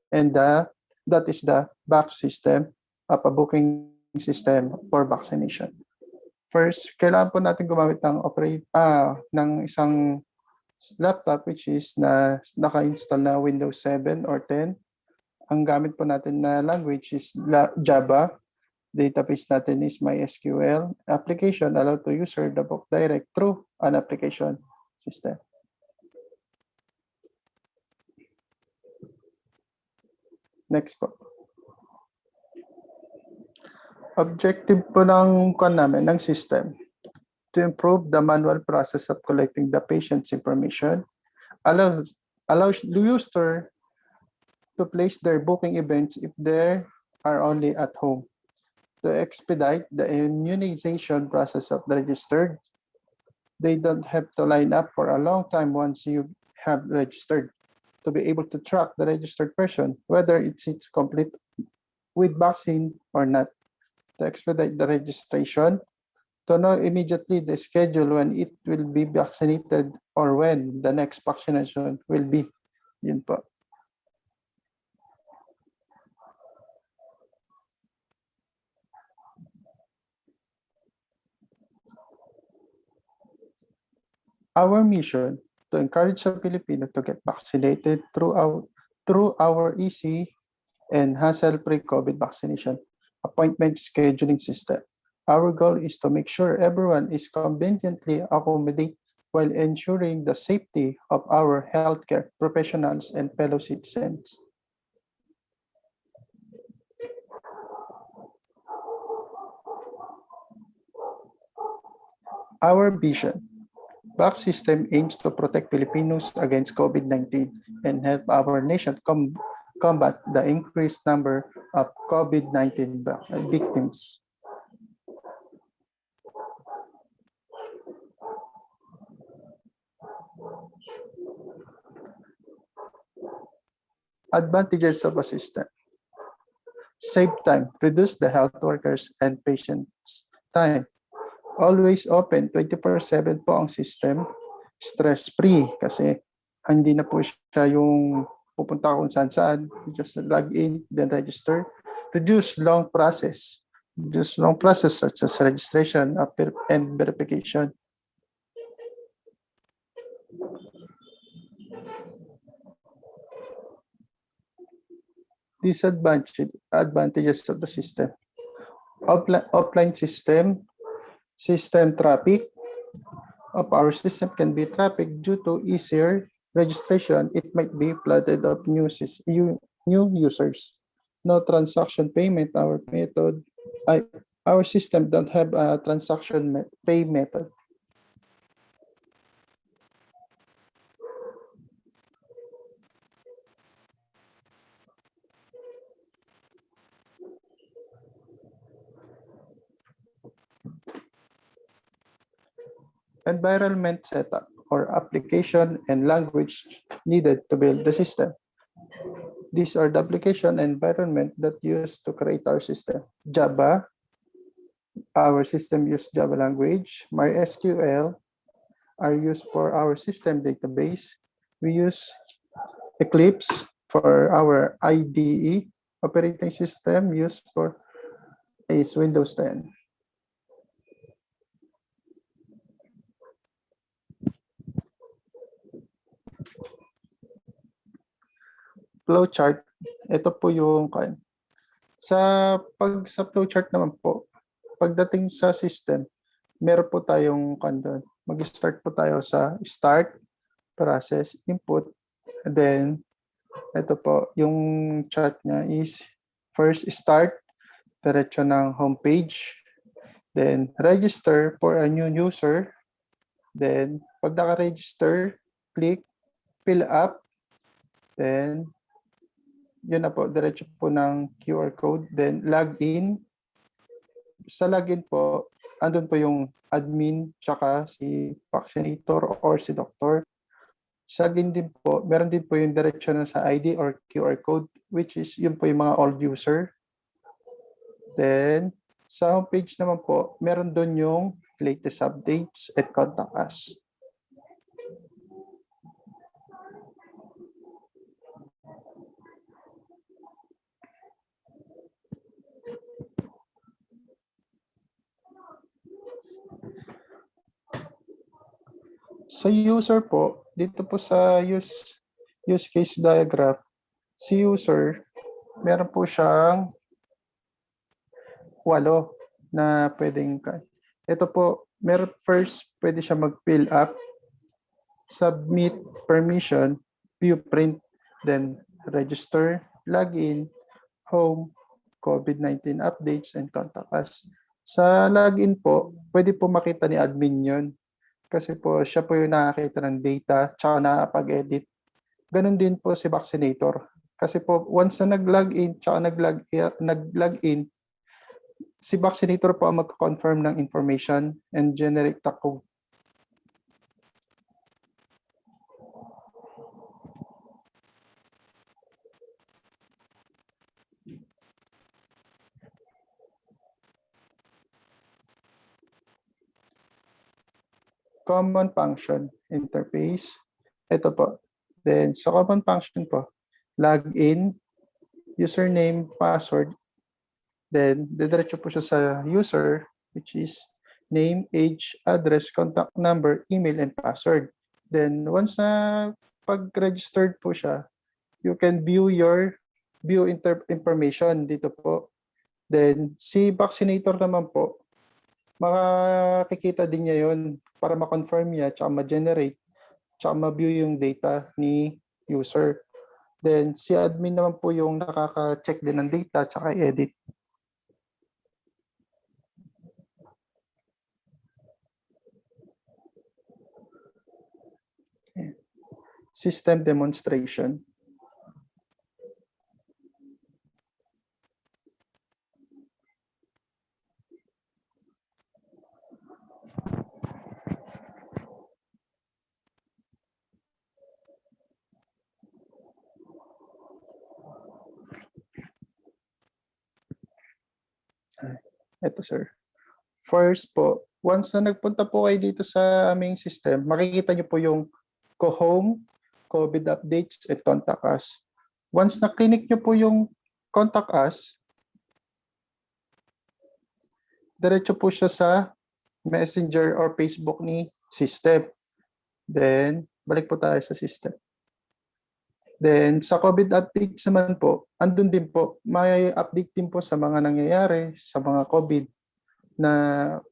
and that is the back system of a booking system for vaccination. First, kailangan po natin gumamit ng isang laptop which is naka-install na Windows 7 or 10. Ang gamit po natin na language is Java. Database natin is MySQL. Application allow to user the book direct through an application system. Next po. Objective po ng system to improve the manual process of collecting the patient's information, allows the user to place their booking events if they are only at home, to expedite the immunization process of the registered. They don't have to line up for a long time once you have registered, to be able to track the registered person, whether it's complete with vaccine or not, to expedite the registration, to know immediately the schedule when it will be vaccinated or when the next vaccination will be. Yun po. Our mission to encourage the Filipino to get vaccinated through our easy and hassle-free COVID vaccination appointment scheduling system. Our goal is to make sure everyone is conveniently accommodated while ensuring the safety of our healthcare professionals and fellow citizens. Our vision. Vax system aims to protect Filipinos against COVID-19 and help our nation combat the increased number of COVID-19 victims. Advantages of a system. Save time, reduce the health workers and patients' time. Always open, 24/7 po ang system. Stress-free kasi hindi na po siya yung pupunta kung saan-saan. You just log in, then register. Reduce long process. Reduce long process such as registration and verification. Advantages of the system. Offline system traffic of our system can be traffic due to easier registration. It might be flooded of new users. No transaction payment. Our system don't have a transaction pay method. Environment setup or application and language needed to build the system. These are the application environment that used to create our system. Java, our system used Java language. MySQL are used for our system database. We use Eclipse for our IDE operating system used for is Windows 10. Flowchart, ito po yung sa flowchart naman po, pagdating sa system, meron po tayong doon. Mag-start po tayo sa start, process, input, and then ito po, yung chart niya is first start, diretso ng homepage, then register for a new user, then pag naka-register, click fill up, then yun na po, diretso po ng QR code, then login. Sa login po, andun po yung admin, tsaka si vaccinator or si doctor. Sa login din po, meron din po yung diretso na sa ID or QR code, which is yun po yung mga old user. Then, sa homepage naman po, meron doon yung latest updates at contact us. Sa user po, dito po sa use case diagram, si user, meron po siyang 8 na pwedeng. Ito po, meron first, pwede siya mag-fill up, submit permission, view print, then register, login, home, COVID-19 updates, and contact us. Sa login po, pwede po makita ni admin yun. Kasi po, siya po yung nakakita ng data, tsaka nakapag-edit. Ganon din po si vaccinator. Kasi po, once na nag-login, tsaka nag-login, si vaccinator po ang mag-confirm ng information and generate the code. Common function interface. Ito po. Then, sa common function po, login, username, password. Then, didiretso po siya sa user, which is name, age, address, contact number, email, and password. Then, once na pag-registered po siya, you can view information dito po. Then, si vaccinator naman po, makikita din niya yun para ma-confirm niya, tsaka ma-generate, tsaka ma-view yung data ni user. Then, si admin naman po yung nakaka-check din ng data, tsaka edit. System demonstration. Ito sir. First po, once na nagpunta po kayo dito sa aming system, makikita niyo po yung co-home, COVID updates, at contact us. Once na click niyo po yung contact us, diretso po siya sa Messenger or Facebook ni system. Then, balik po tayo sa system. Then, sa COVID updates naman po, andun din po, may update din po sa mga nangyayari, sa mga COVID, na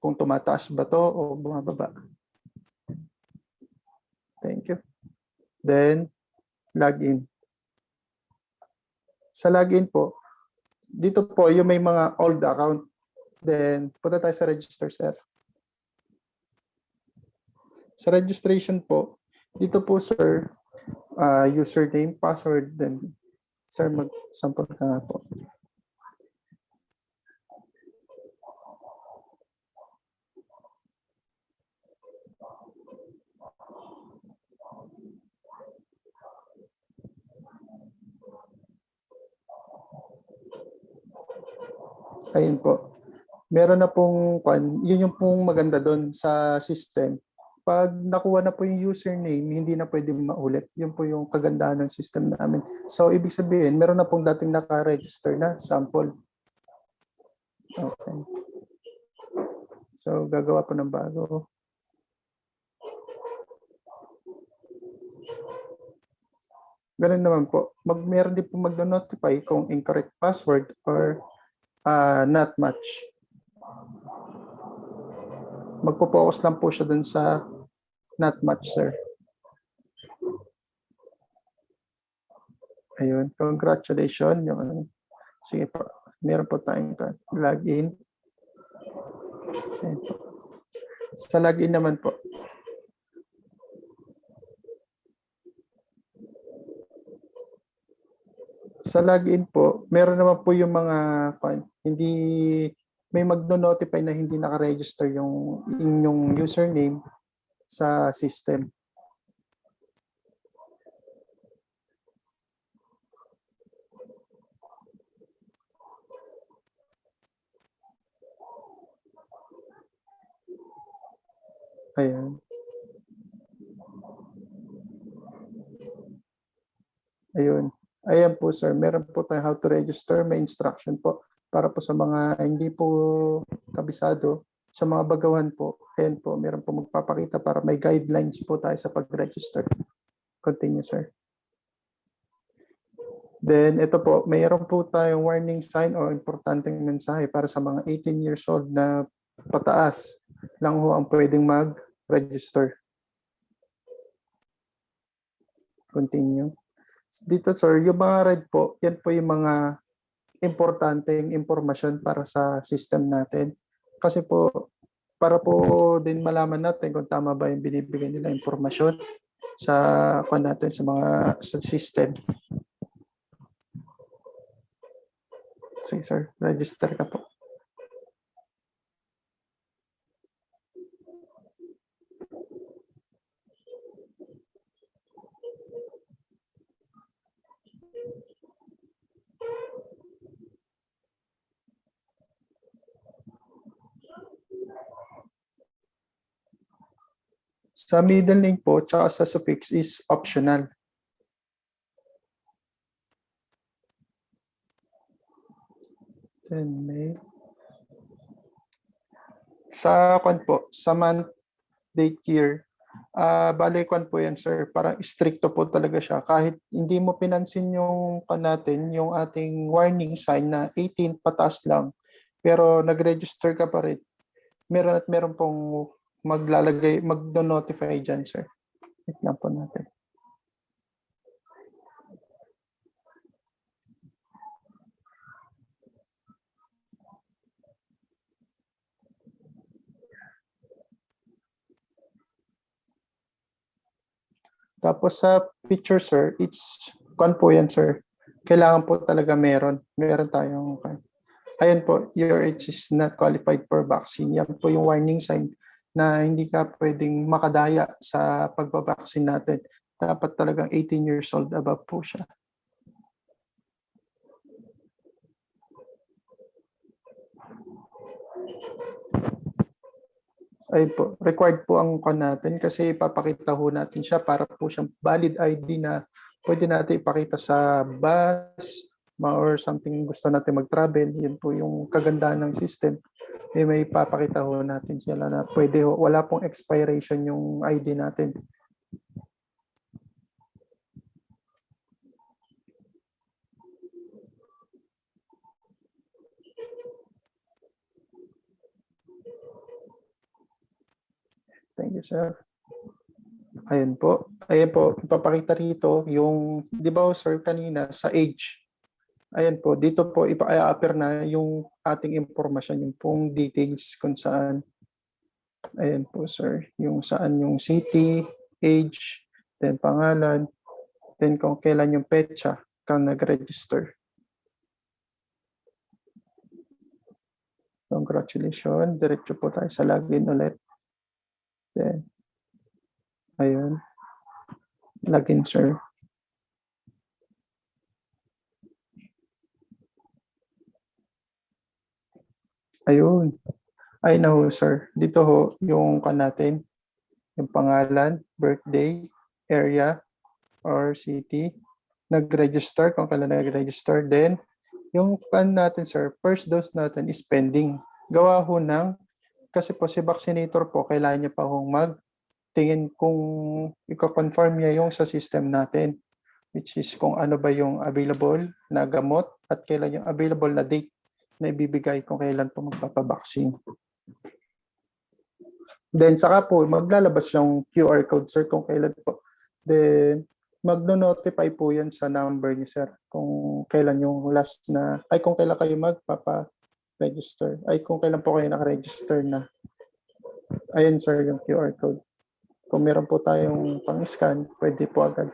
kung tumataas ba to o bumababa. Thank you. Then, login. Sa login po, dito po yung may mga old account. Then, punta tayo sa register, sir. Sa registration po, dito po, sir, username, password, then, sir, mag-sample ka nga po. Ayun po. Meron na pong, yun yung pong maganda doon sa system. Pag nakuha na po yung username, hindi na pwede maulit. Yun po yung kagandahan ng system namin. So, ibig sabihin, meron na pong dating naka-register na sample. Okay. So, gagawa po ng bago. Ganun naman po. Meron din po mag-notify kung incorrect password or not match. Magpo-focus lang po siya dun sa not match, sir. Ayun, congratulations. Sige po, meron po tayong login. Ayun po. Sa login naman po. Sa login po, meron naman po yung mga hindi may magno-notify na hindi naka-register yung inyong username sa system. Ayan. Ayun. Ayan po, sir. Meron po tayong how to register. May instruction po para po sa mga hindi po kabisado. Sa mga bagawan po, ayan po, meron po magpapakita para may guidelines po tayo sa pag-register. Continue, sir. Then, ito po, mayroon po tayong warning sign o importanteng mensahe para sa mga 18 years old na pataas lang ho ang pwedeng mag-register. Continue. Dito, sir, yung mga red po, yan po yung mga importanteng impormasyon para sa system natin. Kasi po, para po din malaman natin kung tama ba yung binibigay nila impormasyon sa natin sa system. Sige, sir, register ka po. Sa middle name po, tsaka sa suffix is optional. Then may sa month, date, year, bale po yan, sir. Parang stricto po talaga siya. Kahit hindi mo pinansin yung yung ating warning sign na 18 pataas lang, pero nag-register ka pa rin, meron pong magno-notify dyan, sir. Wait lang po natin. Tapos sa picture, sir, po yan, sir. Kailangan po talaga meron tayong, ayan po, your age is not qualified for vaccine. Yan po yung warning sign na hindi ka pwedeng makadaya sa pagbabaksin natin. Dapat talagang 18 years old above po siya. Ayun po, required po ang natin kasi ipapakita ho natin siya para po siyang valid ID na pwede natin ipakita sa bus or something gusto natin mag-travel. Yan po yung kagandahan ng system. May ipapakita ho natin sila na pwede ho, wala pong expiration yung ID natin. Thank you, sir. Ayun po, ipapakita rito yung, di ba sir kanina sa age. Ayan po, dito po ipa-appear na yung ating impormasyon, yung pong details kung saan. Ayan po sir, yung saan yung city, age, then pangalan, then kung kailan yung petsa kang nag-register. Congratulations, diretso po tayo sa login ulit. Then, ayun, login sir. Ayun. Ay na ho, sir. Dito ho, yung natin, yung pangalan, birthday, area, or city, nag-register, kung kailan nag-register. Then, yung natin, sir, first dose natin is pending. Gawa ho ng, kasi po si vaccinator po, kailangan niya pa hong magtingin kung i-confirm niya yung sa system natin, which is kung ano ba yung available na gamot at kailan yung available na date na ibibigay kung kailan po magpapabaksin. Then saka po maglalabas yung QR code sir kung kailan po. Then magno-notify po yan sa number niyo sir kung kailan yung last na kung kailan kayo magpapa-register. Kung kailan po kayo naka-register na. Ayun sir yung QR code. Kung meron po tayong pang-scan, pwede po agad.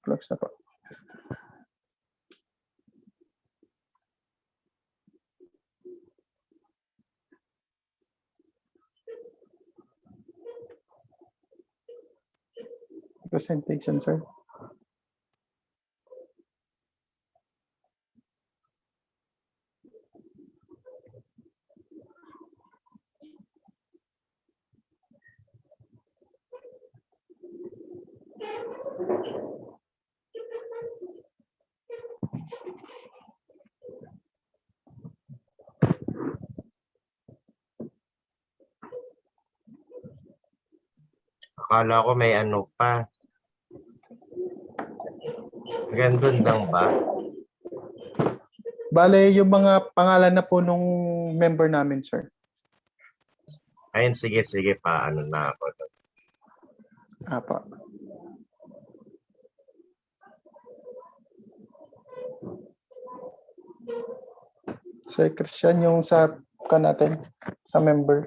Close na po. Presentation, sir. Akala ko may ano pa. Gandun lang ba? Bale, yung mga pangalan na po nung member namin, sir. Ayun, sige, paano na ako. Apa. Sir Christian, yung sa natin, sa member.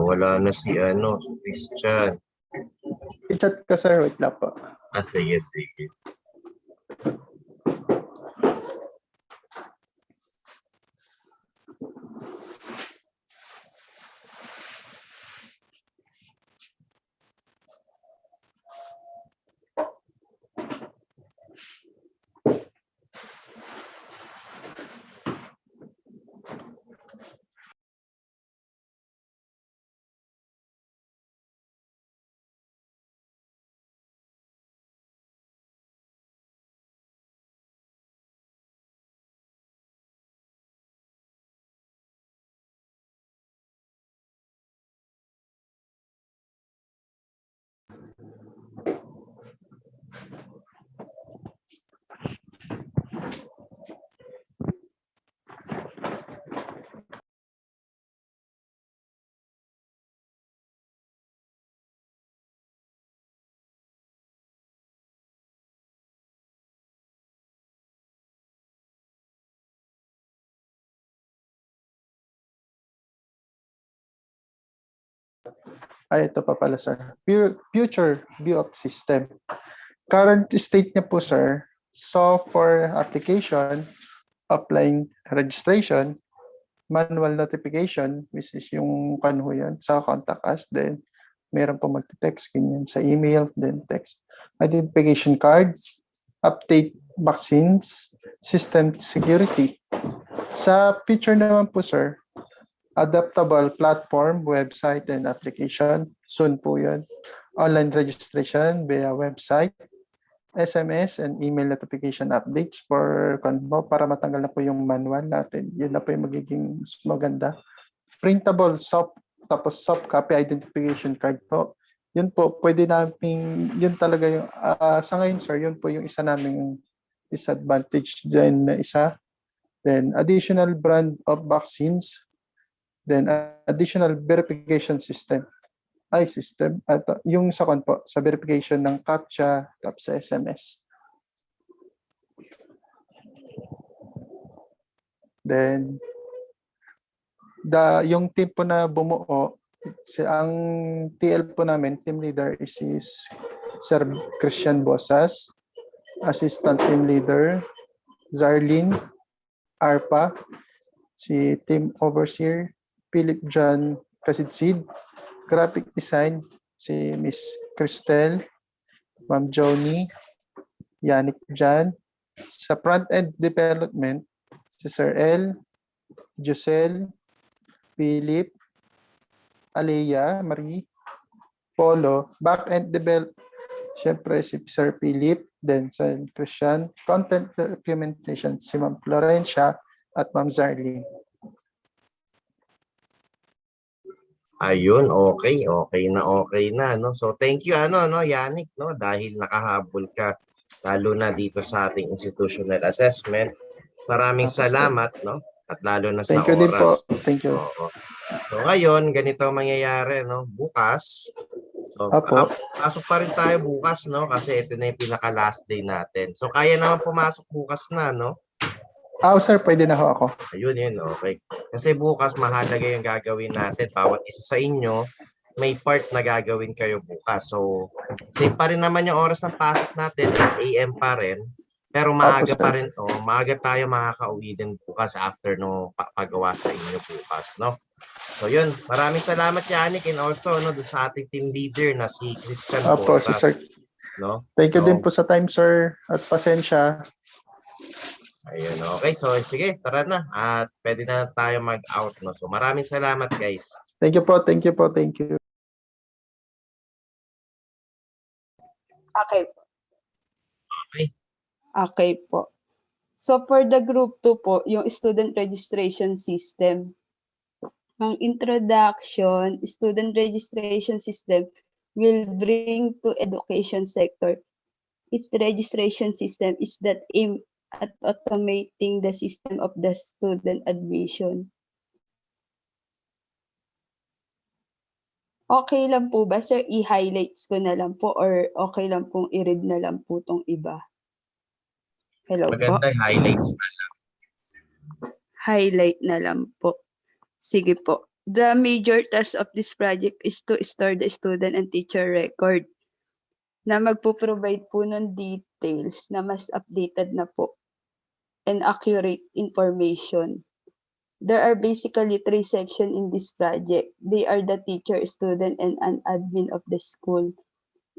Wala na si Christian. I-chat ka sir, wait lang po. Sige. Ay, ito pa pala, sir. Future view of system. Current state niya po, sir, software application, offline registration, manual notification, which is yung kanho yan, sa contact us, then meron po magte-text, ganyan, sa email, then text. Identification card, update vaccines, system security. Sa feature naman po, sir, adaptable platform, website, and application. Soon po yun. Online registration via website, SMS and email notification updates for para matanggal na po yung manual natin. Yun na po yung magiging mas maganda. Printable tapos soft copy identification card po. Yun po, pwede namin, yun talaga yung, sa ngayon sir, yun po yung isa naming disadvantage dyan na isa. Then additional brand of vaccines, then additional verification system. System. At yung sa po, sa verification ng CAPTCHA tapos sa SMS. Then, yung team po na bumuo, ang TL po namin, team leader is Sir Christian Bosas, assistant team leader, Zarlene Arpa, si team overseer, Philip John Kasidsid, graphic design, si Miss Cristel, Ma'am Joni, Yannick Jan. Sa front-end development, si Sir L, Giselle, Philip, Alea, Marie, Polo. Back-end development, syempre si Sir Philip, then Sir Christian. Content documentation, si Ma'am Florencia at Ma'am Zarlene. Ayun, okay na, no? So thank you Yannick, no, dahil nakahabol ka lalo na dito sa ating institutional assessment. Maraming salamat, no? At lalo na sa Thank you din po. oras. Thank you. Oo. So ngayon, ganito ang mangyayari, no? Bukas, so, Apo. pasok pa rin tayo bukas, no? Kasi ito na yung pinaka last day natin. So kaya naman pumasok bukas na, no? Sir, pwede na ho ako. Ayun, okay. Kasi bukas mahalaga yung gagawin natin. Bawat isa sa inyo, may part na gagawin kayo bukas. So, same pa rin naman yung oras ng pasok natin, 8 AM pa rin. Pero maaga Opo, sir. pa rin, maaga tayo makakauwi din bukas after no pagawa sa inyo bukas, no? So yun, maraming salamat Yannick and also dun sa ating team leader na si Christian Opo, si Bosas, Sir. no? Thank you So, din po sa time, sir. At pasensya. ayun, okay. So sige, tara na. At pwede na tayo mag-out, no? So maraming salamat guys. Thank you po, thank you po, thank you. Okay po. Okay. Okay po. So for the group 2 po, yung student registration system. Ang introduction, student registration system will bring to education sector. Its registration system is that aim at automating the system of the student admission. Okay lang po ba, sir? I-highlights ko na lang po or okay lang pong i-read na lang po tong iba? Hello po? Maganda highlights na lang. Highlight na lang po. Sige po. The major task of this project is to store the student and teacher record na magpo-provide po ng details na mas updated na po and accurate information. There are basically 3 sections in this project. They are the teacher, student, and an admin of the school.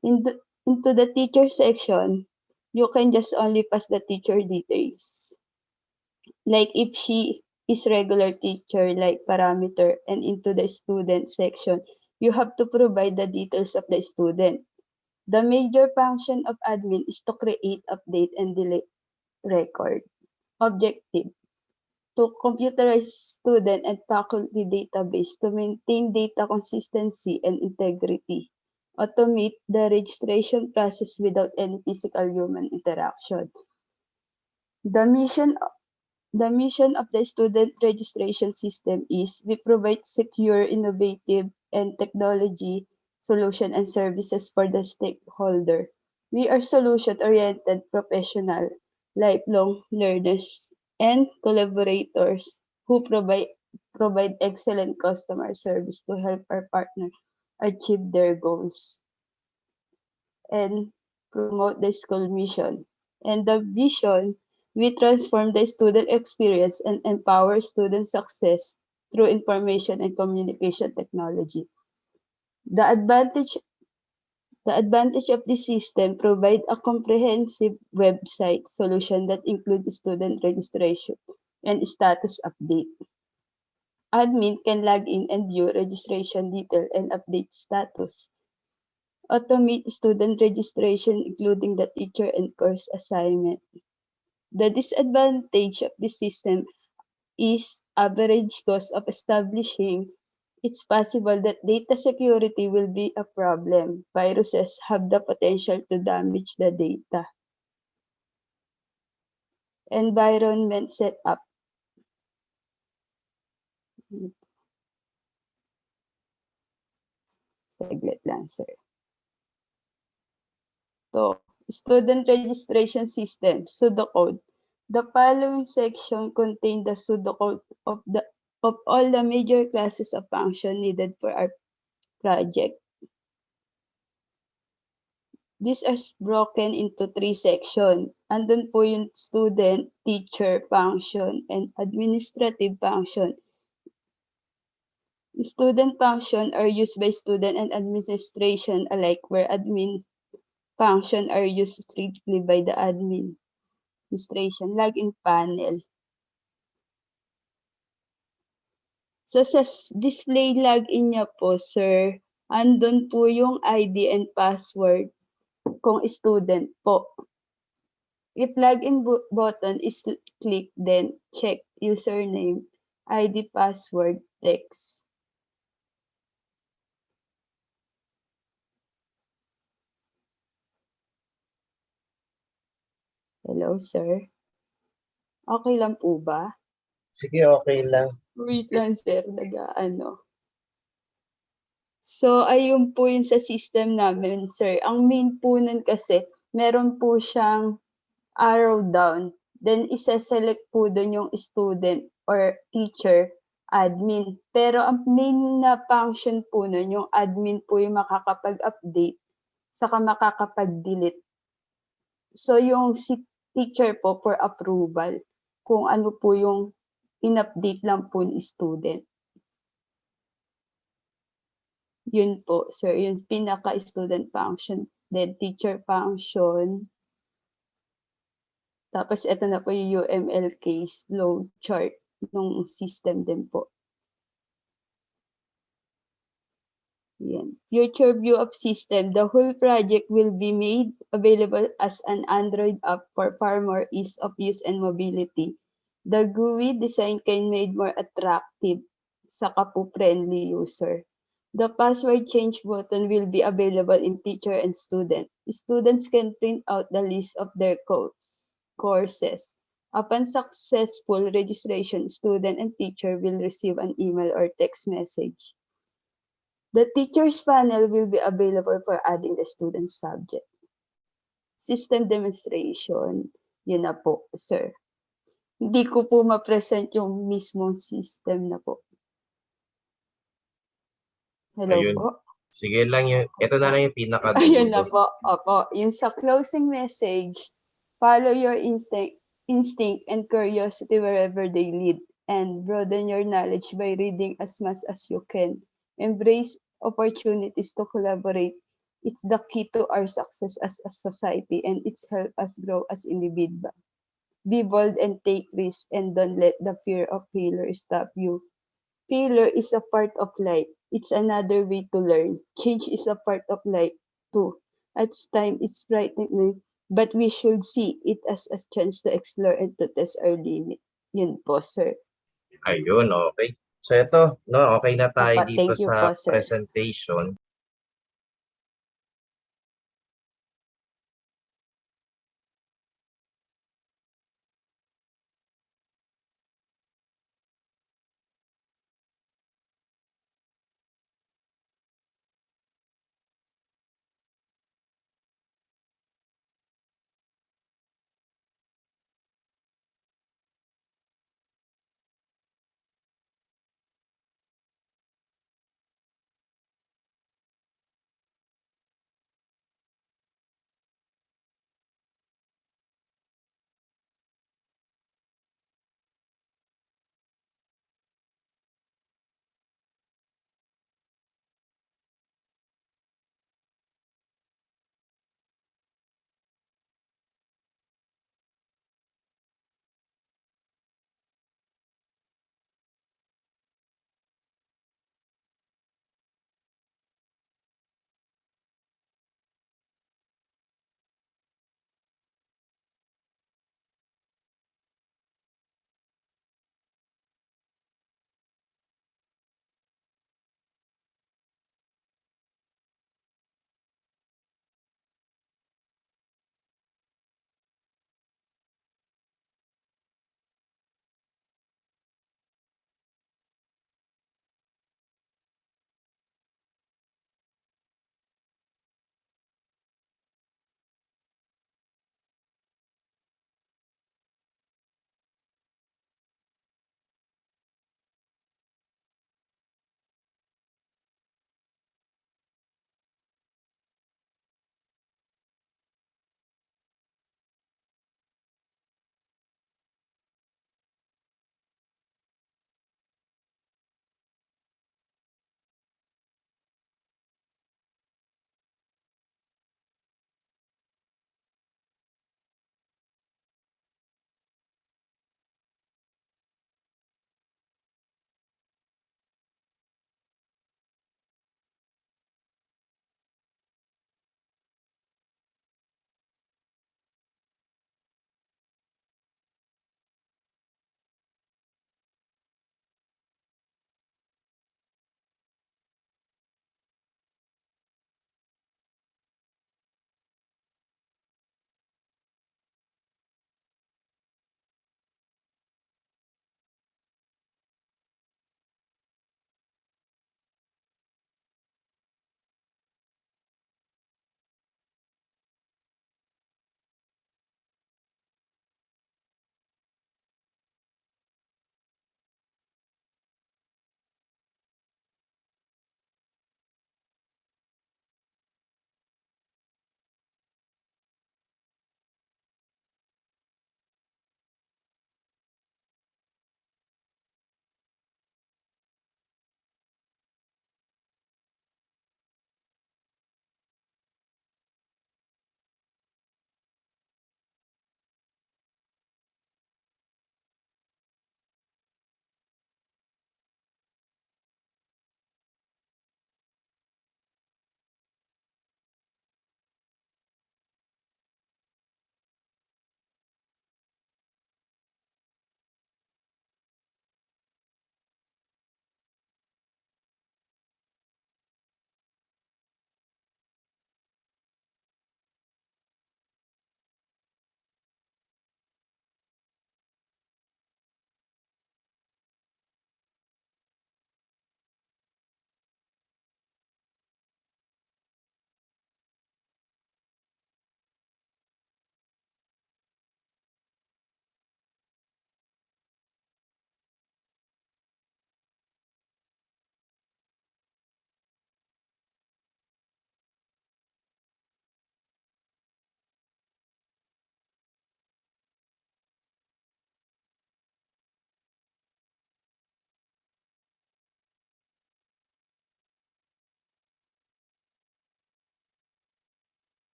Into the teacher section, you can just only pass the teacher details. Like if she is regular teacher, like parameter, and into the student section, you have to provide the details of the student. The major function of admin is to create, update, and delete record. Objective: to computerize student and faculty database to maintain data consistency and integrity. Automate the registration process without any physical human interaction. The mission of the student registration system is we provide secure, innovative, and technology solution and services for the stakeholder. We are solution-oriented professional, lifelong learners, and collaborators who provide excellent customer service to help our partner achieve their goals, and promote the school mission. And the vision, we transform the student experience and empower student success through information and communication technology. The advantage The advantage of this system provide a comprehensive website solution that includes student registration and status update. Admin can log in and view registration detail and update status. Automate student registration including the teacher and course assignment. The disadvantage of this system is average cost of establishing. It's possible that data security will be a problem. Viruses have the potential to damage the data. Environment setup. Saglit lang, sir. So, student registration system, pseudocode. The following section contain the pseudocode of all the major classes of function needed for our project. This is broken into 3 sections. Andun po yung student, teacher function, and administrative function. Student function are used by student and administration alike, where admin function are used strictly by the administration. Login panel. So sa display login niya po, sir, andun po yung ID and password kung student po. If login button is clicked, then check username, ID, password, text. Hello, sir. Okay lang po ba? Sige, okay lang. Wait lang, sir. So, ayun po yun sa system namin, sir. Ang main po nun kasi, meron po siyang arrow down. Then, isa-select po dun yung student or teacher, admin. Pero ang main na function po nun, yung admin po yung makakapag-update, saka makakapag-delete. So, yung si teacher po for approval, kung ano po yung in-update lang po ni student. Yun po, sir, yung pinaka-student function. Then, teacher function. Tapos, ito na po yung UML case flow chart ng system din po. Yan. Future view of system. The whole project will be made available as an Android app for far more ease of use and mobility. The GUI design can made more attractive sa kapo-friendly user. The password change button will be available in teacher and student. Students can print out the list of their courses. Upon successful registration, student and teacher will receive an email or text message. The teacher's panel will be available for adding the student subject. System demonstration, yun na po, sir. Hindi ko po ma-present yung mismong system na po. Hello Ayun. po. Sige lang yun. Ito na lang yung pinakadulo. Ayun na po. Opo. Yung sa closing message, follow your instinct and curiosity wherever they lead, and broaden your knowledge by reading as much as you can. Embrace opportunities to collaborate. It's the key to our success as a society, and it's help us grow as individuals. Be bold and take risks, and don't let the fear of failure stop you. Failure is a part of life. It's another way to learn. Change is a part of life too. At time, it's frightening, but we should see it as a chance to explore and to test our limit. Yun po, sir. Ayun, okay. So ito, no, okay na tayo Opo, dito thank you sa po, sir. presentation.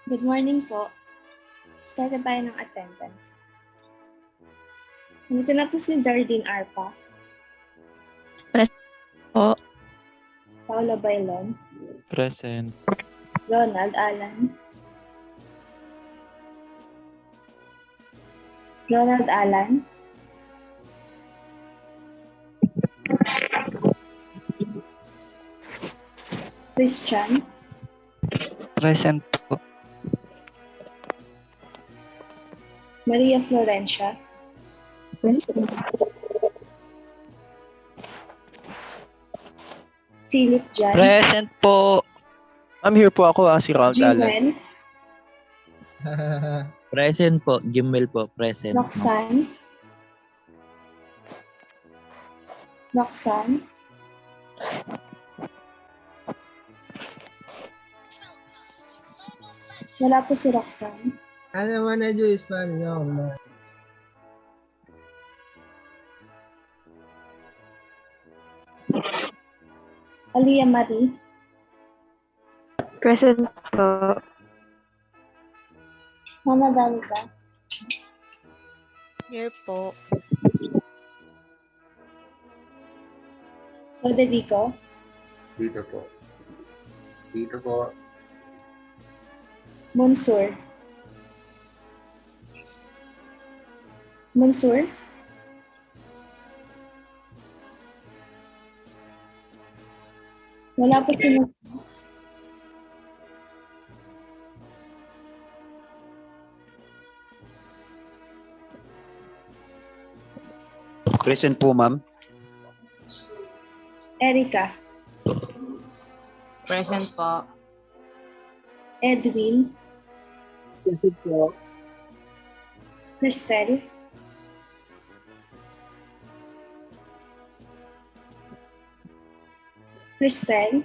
Good morning po. Start na tayo ng attendance. Nandito na po si Zardine Arpa, Po. Paula Bailon, Present. Ronald Alan. Ronald Alan. Christian. Present po. Maria Florencia. Philip Jan. Present po. Here po ako, si Ronald Alan. Jimel. Present po. Jimel po. Present. Roxanne. Roxanne. Wala po si Roxanne. Ano man na Diyos, paano na? Alia Marie. Present po. Mama Danica. Here po. Roderico. Dito po. Dito po. Monsur. Monsur. Wala po si Monsur. Present po, ma'am. Erica. Present po. Edwin. Present po. Cristel. Cristel.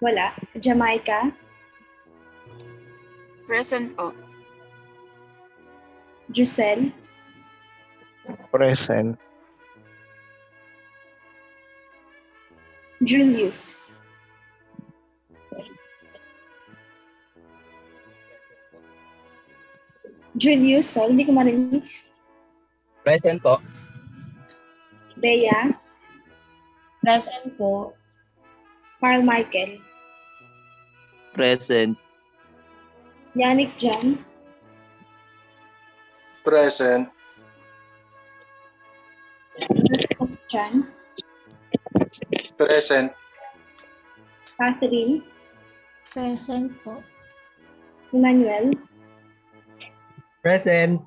Wala. Jamaica. Present po. Giselle. Present. Julius. Julius, sorry, hindi ko marinig. Present po. Bea. Present po. Carl Michael. Present. Yannick Jan. Present. Rasmus Chan. Present. Catherine. Present po. Emmanuel. Present.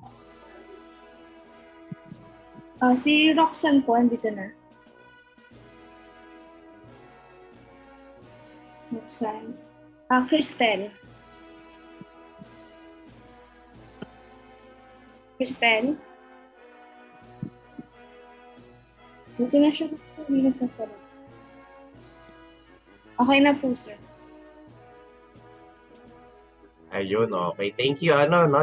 Si Roxanne po, andito na. Roxanne. Cristel. Cristel. Buti na siya Roxanne, hindi nasasagot. Okay na po, sir. Ayun, okay. Thank you,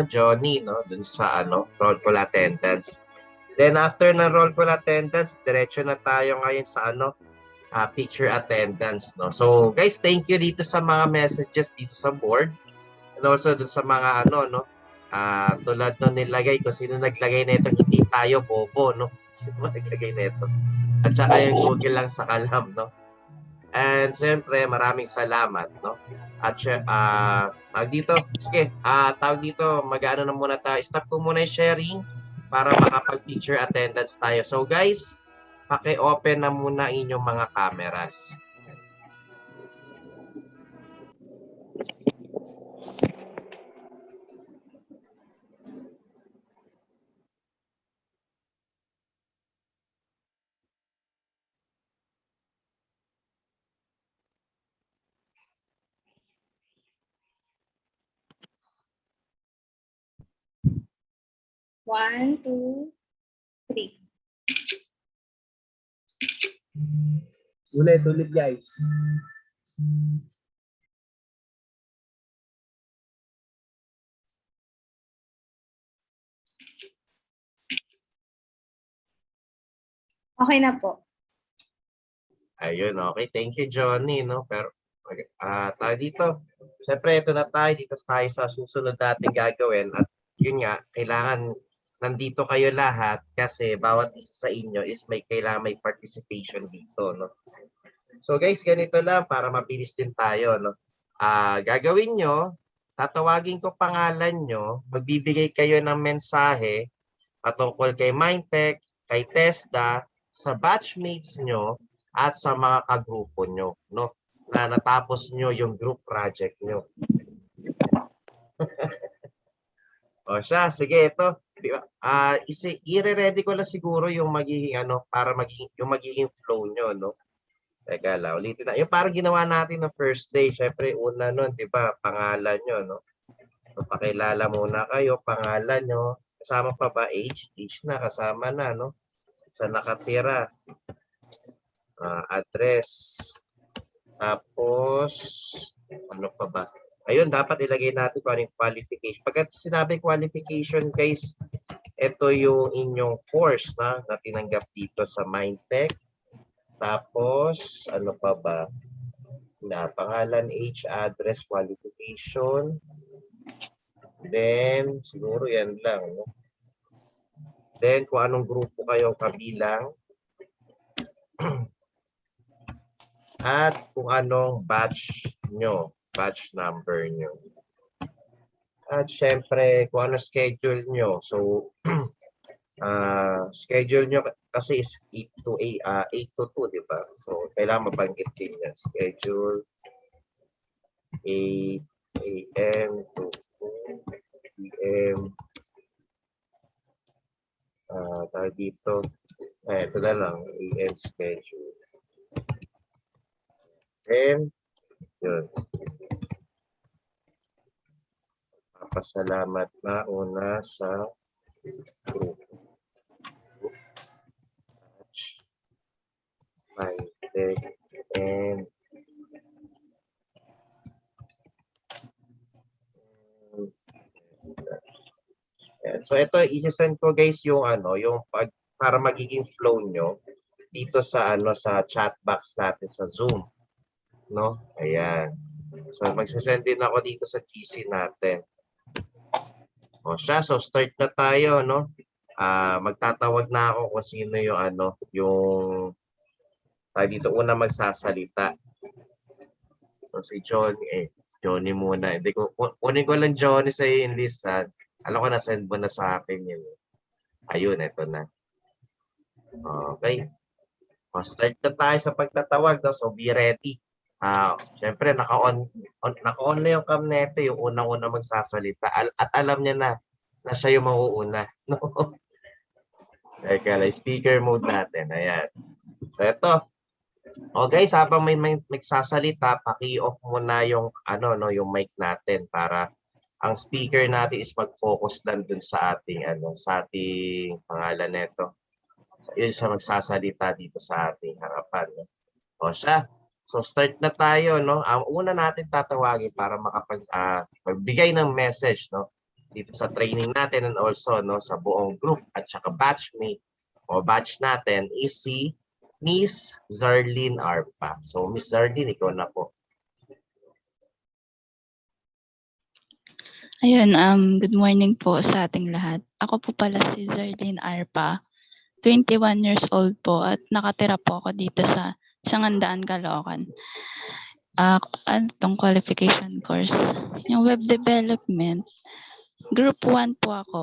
Johnny, dun sa, roll call attendance. Then, after ng roll call attendance, diretso na tayo ngayon sa, picture attendance, no? So, guys, thank you dito sa mga messages dito sa board. And also, dun sa mga, tulad nung nilagay, kung sino naglagay na ito, hindi tayo bobo, no? Sino naglagay na ito? At saka yung Google lang sa kalam, no? And siyempre, maraming salamat, no? At tawag dito, sige, tawag dito, mag-ano na muna tayo. Stop ko muna yung sharing para makapag-picture attendance tayo. So guys, paki-open na muna inyong mga cameras. One, two, three. Ulit, guys. Okay na po. Ayun, okay. Thank you, Johnny, no? Pero, tayo dito. Siyempre, ito na tayo. Dito tayo sa susunod natin gagawin. At yun nga, kailangan nandito kayo lahat kasi bawat isa sa inyo is kailangan may participation dito, no? So guys, ganito lang para mabilis din tayo, no? Gagawin nyo, tatawagin ko pangalan nyo, magbibigay kayo ng mensahe patungkol kay Mindtech, kay TESDA, sa batchmates nyo, at sa mga kagrupo nyo, no? Na natapos nyo yung group project nyo. O siya, sige, ito. I-ready ko lang siguro yung magiging para yung magiging flow nyo, no? Teka lang, ulitin na. Yung parang ginawa natin ng first day, syempre una nun, di ba, pangalan nyo, no? So, pakilala muna kayo, pangalan nyo. Kasama pa ba age? Age na, kasama na, no? Sa nakatira. Address. Tapos, ano pa ba? Ayun, dapat ilagay natin kung ano yung qualification. Pagkat sinabi qualification, guys, ito yung inyong course na tinanggap dito sa Mindtech. Tapos, ano pa ba? Pangalan, age, address, qualification. Then, siguro yan lang. No? Then, kung anong grupo kayo kabilang. At kung anong batch nyo, batch number nyo. At syempre, kung ano schedule nyo. So, schedule nyo kasi is 8 to 2, di ba? So, kailangan mabanggit din yan. Schedule 8 a.m. to 2 p.m. Tayo dito. Ito na lang, a.m. schedule. And, yun. Pasalamat na una sa group. Mindtech and so ito i-send ko guys yung yung para magiging flow nyo dito sa sa chat box natin sa Zoom, no? Ayan. So magsasend din ako dito sa GC natin. O siya, so start na tayo, no? Magtatawag na ako kung sino yung yung tayo dito una magsasalita. So si Johnny, Johnny muna. Hindi ko, kunin ko lang Johnny sa yung list. Alam ko na send mo na sa akin yun. Ayun, ito na. Okay. Start na tayo sa pagtatawag. No? So be ready. Siyempre, naka-on na yung cam neto, yung unang-una magsasalita. At alam niya na siya yung mauuna. No? Teka lang, speaker mode natin. Ayan. So ito. O guys, habang may magsasalita, paki-off muna yung yung mic natin para ang speaker natin is mag-focus lang dun sa ating sa ating pangalan nito. So, yun siya magsasalita dito sa ating harapan. No? O siya. So start na tayo, no? Ang una natin tatawagin para magbigay ng message, no? Dito sa training natin and also sa buong group at saka batchmate o batch natin is si Miss Zarlene Arpa. So Miss Zarlene, ikaw na po. Ayun, good morning po sa ating lahat. Ako po pala si Zarlene Arpa, 21 years old po at nakatira po ako dito sa Sangandaan, Caloocan. Itong qualification course, yung web development, group 1 po ako,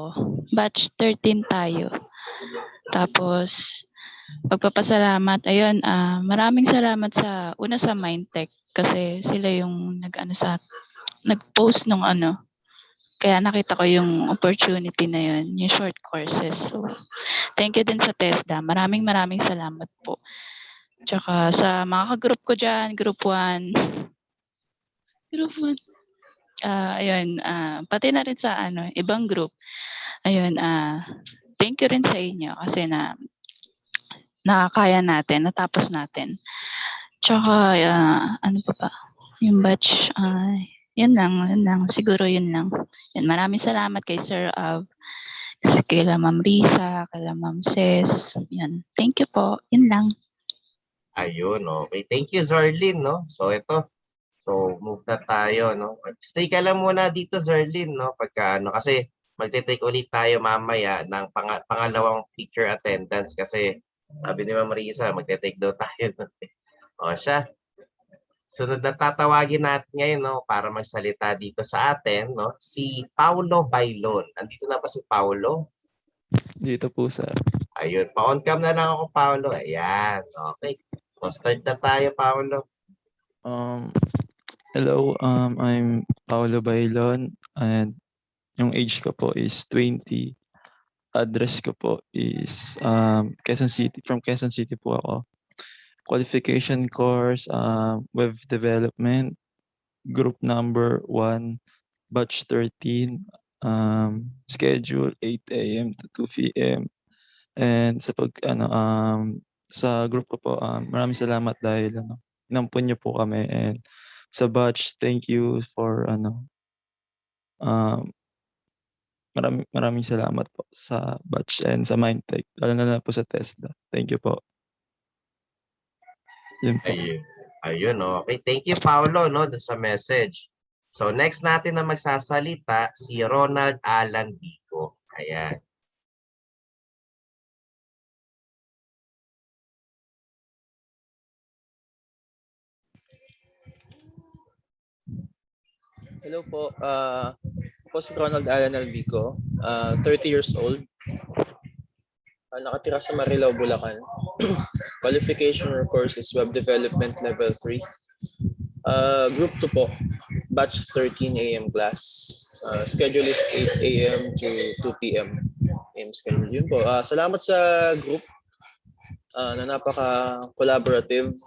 batch 13 tayo. Tapos, pagpapasalamat, ayun, maraming salamat sa Mindtech kasi sila yung nag-post nung kaya nakita ko yung opportunity na yun, yung short courses. So, thank you din sa TESDA. Maraming salamat po. Tsaka sa mga ka-group ko dyan, group 1. Ayun, pati na rin sa ibang group. Ayun, thank you rin sa inyo kasi nakakaya natin, natapos natin. Tsaka, ano pa ba? Yung batch, yun lang. Siguro yun lang. Yan, maraming salamat kay Sir Av, kasi kila Ma'am Risa, kila Ma'am Ses. Yan. Thank you po. Yun lang. Ayun, okay. Thank you, Zarlene, no? So ito. So move na tayo, no? Stay ka lang muna dito, Zarlene, no? Pagka kasi magte-take ulit tayo mamaya ng pangalawang teacher attendance kasi sabi ni Ma'am Marisa, magte-take daw tayo. O siya. Sunod na tatawagin natin ngayon, no, para magsalita dito sa atin, no, si Paulo Bailon. Andito na ba si Paulo? Dito po, sir. Ayun, pa-on cam na lang ako, Paulo. Ayan, okay. So, start na tayo, Paulo. Hello, I'm Paulo Bailon and yung age ko po is 20. Address ko po is Quezon City. From Quezon City po ako. Qualification course, web development, group number 1, batch 13, schedule 8 a.m. to 2 p.m. And sa group ko po, maraming salamat dahil inampun niyo po kami, and sa batch, thank you for maraming salamat po sa batch and sa Mindtech, lalo na po sa TESDA. Thank you po. Yun po. Ayun, okay. Thank you, Paulo, no, dun sa message. So, next natin na magsasalita, si Ronald Alan Bico. Ayan. Hello po. Po si Ronald Alan Albico, 30 years old. Nakatira sa Marilao, Bulacan. Qualification or course is Web Development Level 3. Group 2 po, batch 13 a.m. class. Schedule is 8 a.m. to 2 p.m. Schedule. Yun po. Salamat sa group na napaka-collaborative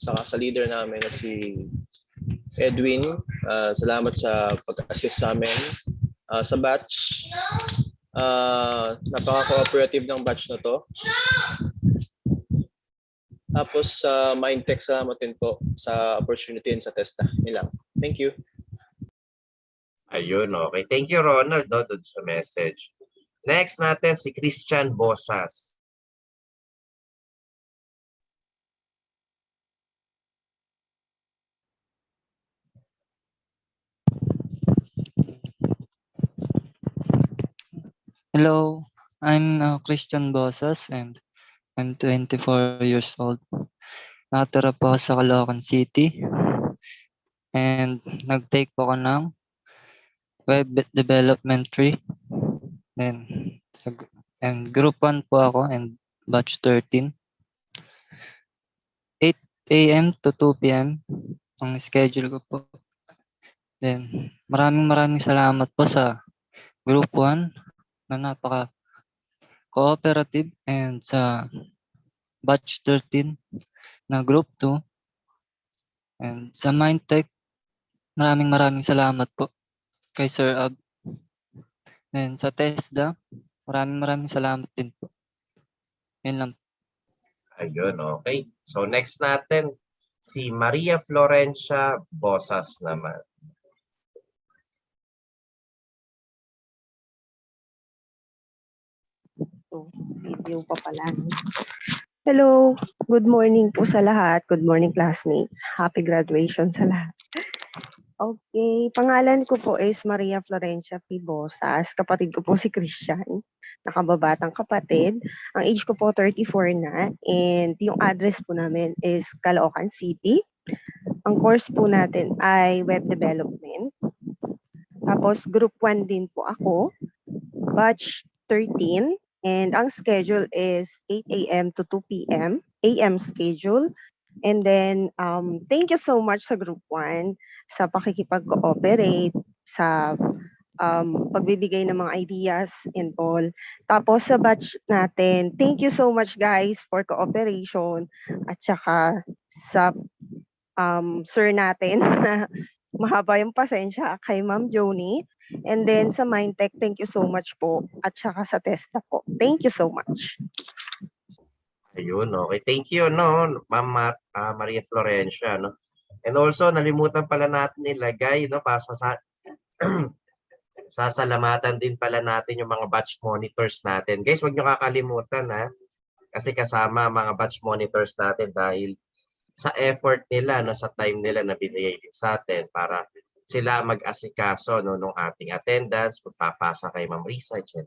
sa leader namin na si Edwin. Salamat sa pag-assist sa amin. Sa batch, napaka-cooperative ng batch na to. Tapos sa Mindtech, salamat din po sa opportunity and sa TESDA. Yun lang. Thank you. Ayun, okay. Thank you, Ronald, no, dun sa message. Next natin, si Christian Bosas. Hello, I'm Christian Bosas and I'm 24 years old. Nakatira po ako sa Caloocan City and nag-take po ako ng Web Development 3 and Group 1 po ako and Batch 13. 8 a.m. to 2 p.m. ang schedule ko po. Then maraming salamat po sa Group 1 na napaka-cooperative and sa Batch 13 na Group 2 and sa Mindtech, maraming salamat po kay Sir Ab. And sa TESDA, maraming salamat din po. Yun lang. Ayun, okay. So next natin, si Maria Florencia Bosas naman. Video pa pala. Hello, good morning po sa lahat. Good morning, classmates. Happy graduation sa lahat. Okay, pangalan ko po is Maria Florencia P. Bosas. Kapatid ko po si Christian. Nakababatang kapatid. Ang age ko po 34 na. And yung address po namin is Caloocan City. Ang course po natin ay Web Development. Tapos group 1 din po ako. Batch 13. And ang schedule is 8 a.m. to 2 p.m. AM schedule. And then, thank you so much sa Group 1 sa pakikipag-cooperate, sa pagbibigay ng mga ideas and all. Tapos sa batch natin, thank you so much guys for cooperation at saka sa sir natin na mahaba yung pasensya kay Ma'am Joni. And then sa Mindtech, thank you so much po. At saka sa TESDA po. Thank you so much. Ayun, okay. Thank you, no, Ma'am Maria Florencia, no. And also, nalimutan pala natin ilagay, no, para sasalamatan din pala natin yung mga batch monitors natin. Guys, huwag nyo kakalimutan, ha. Kasi kasama mga batch monitors natin dahil sa effort nila, no, sa time nila na binigay din sa atin para sila mag-asikaso no, nung ating attendance, magpapasa kay Ma'am Risa, etc.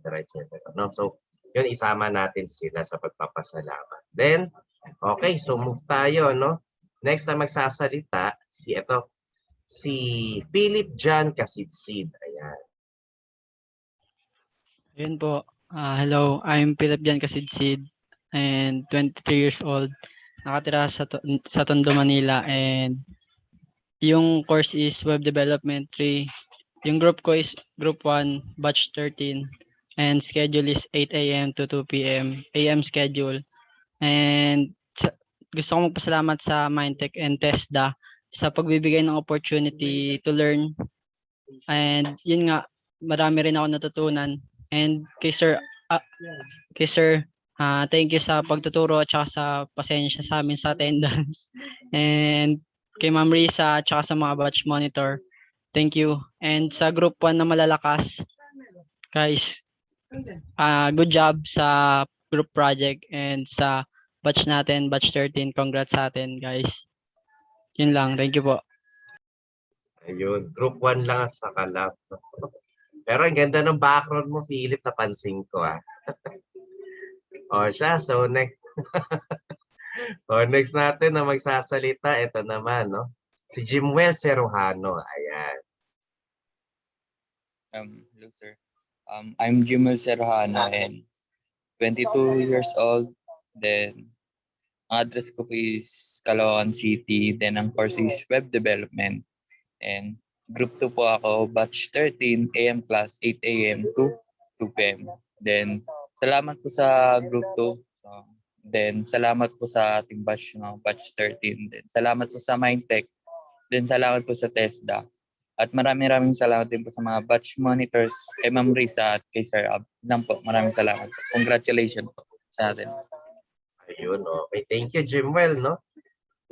No? So, yun, isama natin sila sa pagpapasalamat. Then, okay, so move tayo. No? Next na magsasalita, si Philip John Kasidsid. Ayan. Ayun po. Hello, I'm Philip Jan Kasidsid and 23 years old. Nakatira sa Tondo, Manila, and yung course is Web Development 3. Yung group ko is Group 1, Batch 13, and schedule is 8 a.m. to 2 p.m. AM schedule. And gusto ko magpasalamat sa Mindtech and TESDA sa pagbibigay ng opportunity to learn. And yun nga, marami rin ako natutunan. And kay Sir, thank you sa pagtuturo at saka sa pasensya sa amin sa attendance. And kay Ma'am Risa at saka sa mga batch monitor, thank you. And sa group 1 na malalakas, guys, good job sa group project, and sa batch natin, batch 13, congrats sa atin, guys. Yun lang, thank you po. Ayun, group 1 lang sa kalap. Pero ang ganda ng background mo, Philip, napansin ko O siya, so next. Next natin na magsasalita, ito naman, no? Si Jimwell Serujano. Ayan. Hello, sir. I'm Jimel Serrano and 22 years old. Then, ang address ko is Caloocan City. Then, ang course is Web Development. And Group 2 po ako, Batch 13, AM class, 8 AM to 2 PM. Then, salamat po sa Group 2. Then, salamat po sa ating batch, Batch 13. Then, salamat po sa Mindtech. Then, salamat po sa TESDA. At maraming salamat din po sa mga batch monitors, kay Ma'am Risa at kay Sir Ab. Lang po, maraming salamat. Congratulations po sa atin. Ayun, okay. Thank you, Jimwell, no?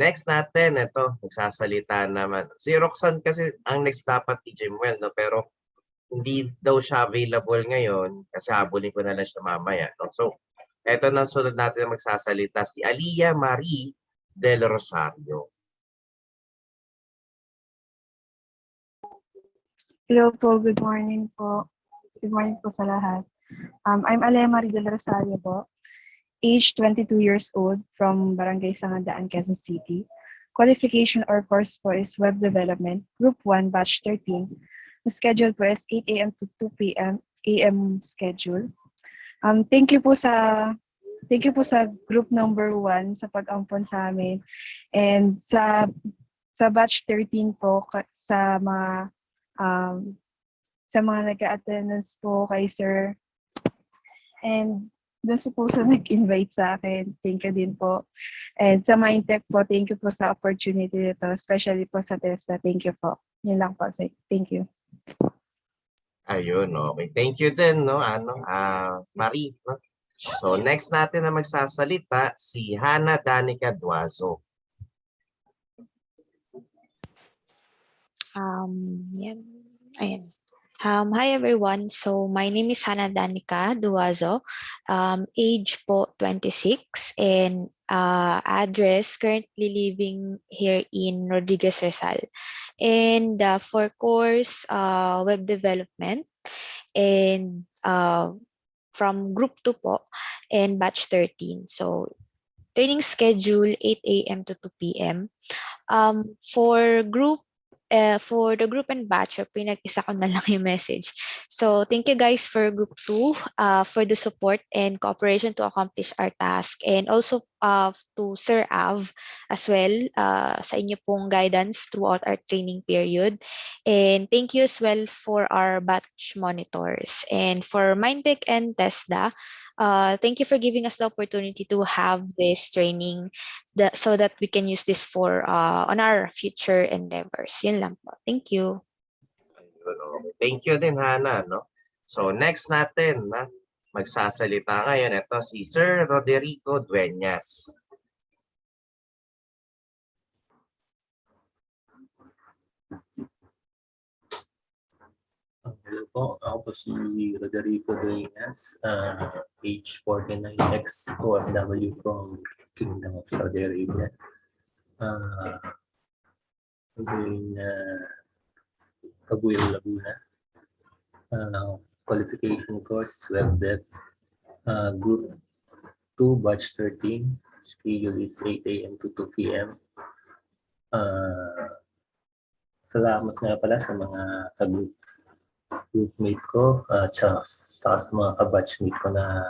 Next natin, ito, magsasalita naman. Si Roxanne kasi ang next dapat ni Jimwell, no? Pero hindi daw siya available ngayon kasi habulin ko na lang siya mamaya, no? So, ito na sunod natin na magsasalita, si Aliyah Marie Del Rosario. Hello po, good morning po. Good morning po sa lahat. I'm Aliyah Marie Del Rosario po. Age 22 years old from Barangay Sangandaan, Quezon City. Qualification or course po is Web Development, Group 1, Batch 13. The schedule po is 8 a.m. to 2 p.m. AM schedule. Thank you po sa group number 1 sa pag-ampon sa amin. And sa batch 13 po sa mga nag-attendance po kay Sir. And doon po sa nag-invite sa akin, thank you din po. And sa Mindtech po, thank you po sa opportunity nito, especially po sa TESDA. Thank you po. Yun lang po. Thank you. Ayun, okay. Thank you din, no? Marie, no? So, next natin na magsasalita, si Hana Danica Duazo. Yan. Ayan. Hi everyone. So my name is Hana Danica Duazo. Age po 26 and address currently living here in Rodriguez Rizal. And for course Web Development and from Group 2 po and Batch 13. So training schedule 8 a.m. to 2 p.m. For the group and batch, pinag-isa ko na lang yung message. So, thank you guys for Group 2 for the support and cooperation to accomplish our task. And also to Sir Av as well sa inyo pong guidance throughout our training period. And thank you as well for our batch monitors. And for Mindtech and TESDA, thank you for giving us the opportunity to have this training so that we can use this for on our future endeavors. Yun lang po. Thank you. Thank you din, Hana, no? So, next natin na magsasalita ngayon, ito si Sir Roderico Dueñas. Hello po, ako po si Roderico Dueñas, age 49X, OFW from Kingdom of Saudi Arabia. I'm doing Cabuyao, Laguna. Qualification course, web dev. Group 2, batch 13. Schedule is 8 a.m. to 2 p.m. Salamat nga pala sa mga groupmate ko at sa mga kabatchmate ko na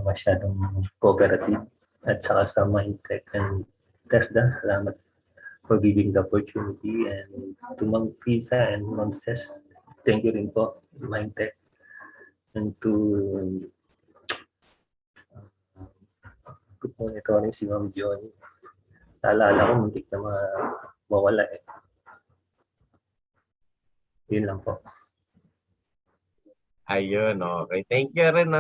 masyadong cooperative at saka sa Mindtech and TESDA. Salamat for giving the opportunity, and to Ma'am Pisa and Ma'am Ses, thank you rin po, Mindtech, and to monitoring si Ma'am Johnny. Naalala ko, muntik na mawala eh. Yun lang po. Ayun, okay. Thank you rin,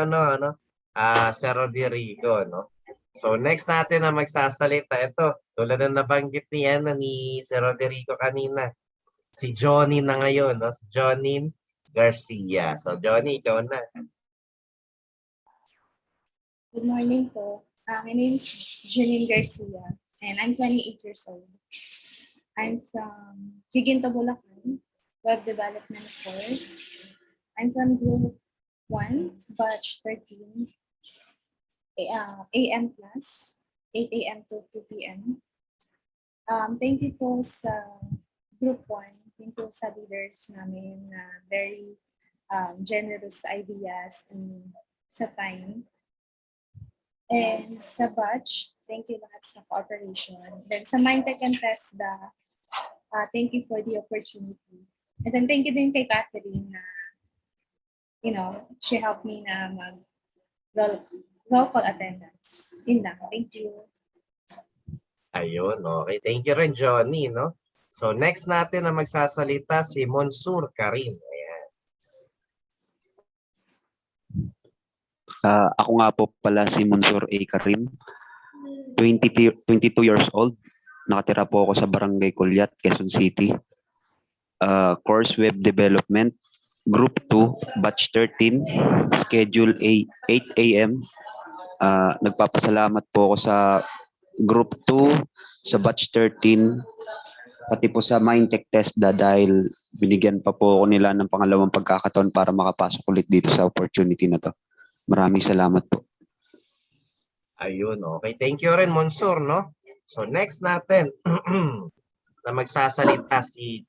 Sir Rodrigo, no? So, next natin na magsasalita, ito, tulad ng nabanggit ni Sir Rodrigo kanina, si Johnny na ngayon, no? Si Johnny Garcia. So, Johnny, ikaw na. Good morning po. My name is Janine Garcia, and I'm 28 years old. I'm from Giginto, Bulacan, Web Development course. I'm from Group 1, Batch 13, AM class, 8 a.m. to 2 p.m. Thank you po sa Group 1. Thank you sa leaders namin na very generous ideas and sa time. And sa batch, thank you lahat sa cooperation. Then sa Mindtech and TESDA, thank you for the opportunity. And then thank you din kay Catherine na, she helped me na roll call attendance. Yun lang. Thank you. Ayun, okay. Thank you rin, Johnny, no? So, next natin na magsasalita si Monsur Karim. Ayan. Ako nga po pala si Monsur A. Karim, 22 years old. Nakatira po ako sa Barangay Kulyat, Quezon City. Course Web Development, Group 2, Batch 13, Schedule 8 a.m. Nagpapasalamat po ako sa Group 2, sa Batch 13, pati po sa Mindtech TESDA dahil binigyan pa po ako nila ng pangalawang pagkakataon para makapasok ulit dito sa opportunity na to. Maraming salamat po. Ayun, okay. Thank you rin, Monsur, no? So, next natin na magsasalita si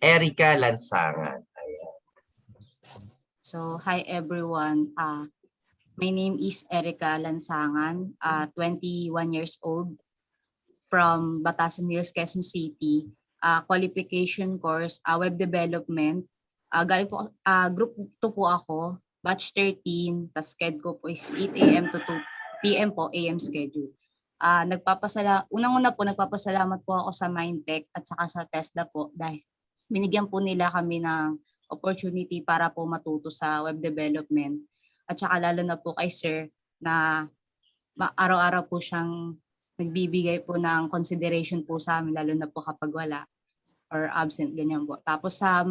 Erica Lansangan. Ayan. So, hi everyone. My name is Erica Lansangan, 21 years old, from Batasan Hills, Quezon City. Qualification course, web development. Galing po, group 2 po ako, batch 13, tas schedule ko po is 8 a.m. to 2 p.m. po, AM schedule. Unang-una po, nagpapasalamat po ako sa Mindtech at saka sa TESDA po dahil binigyan po nila kami ng opportunity para po matuto sa web development. At saka lalo na po kay Sir na araw-araw po siyang nagbibigay po ng consideration po sa amin, lalo na po kapag wala or absent, ganyan po. Tapos sa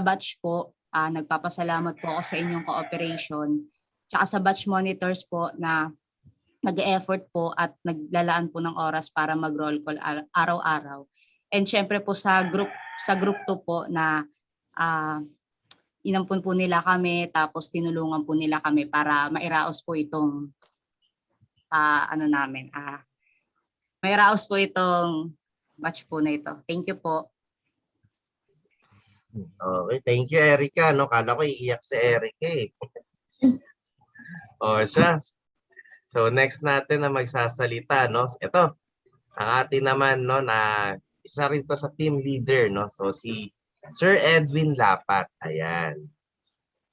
batch po, nagpapasalamat po ako sa inyong cooperation. Tsaka sa batch monitors po na nag-e-effort po at naglalaan po ng oras para mag-roll call araw-araw. And syempre po sa group 2 po na inampun po nila kami, tapos tinulungan po nila kami para mairaos po itong mairaos po itong batch po na ito. Thank you po. Okay, thank you, Erica. No, kala ko iiyak si Erica eh. Siya. So, next natin na magsasalita, no? Ito, ang atin naman, no, na isa rin to sa team leader, no? So, si Sir Edwin Lapat. Ayan.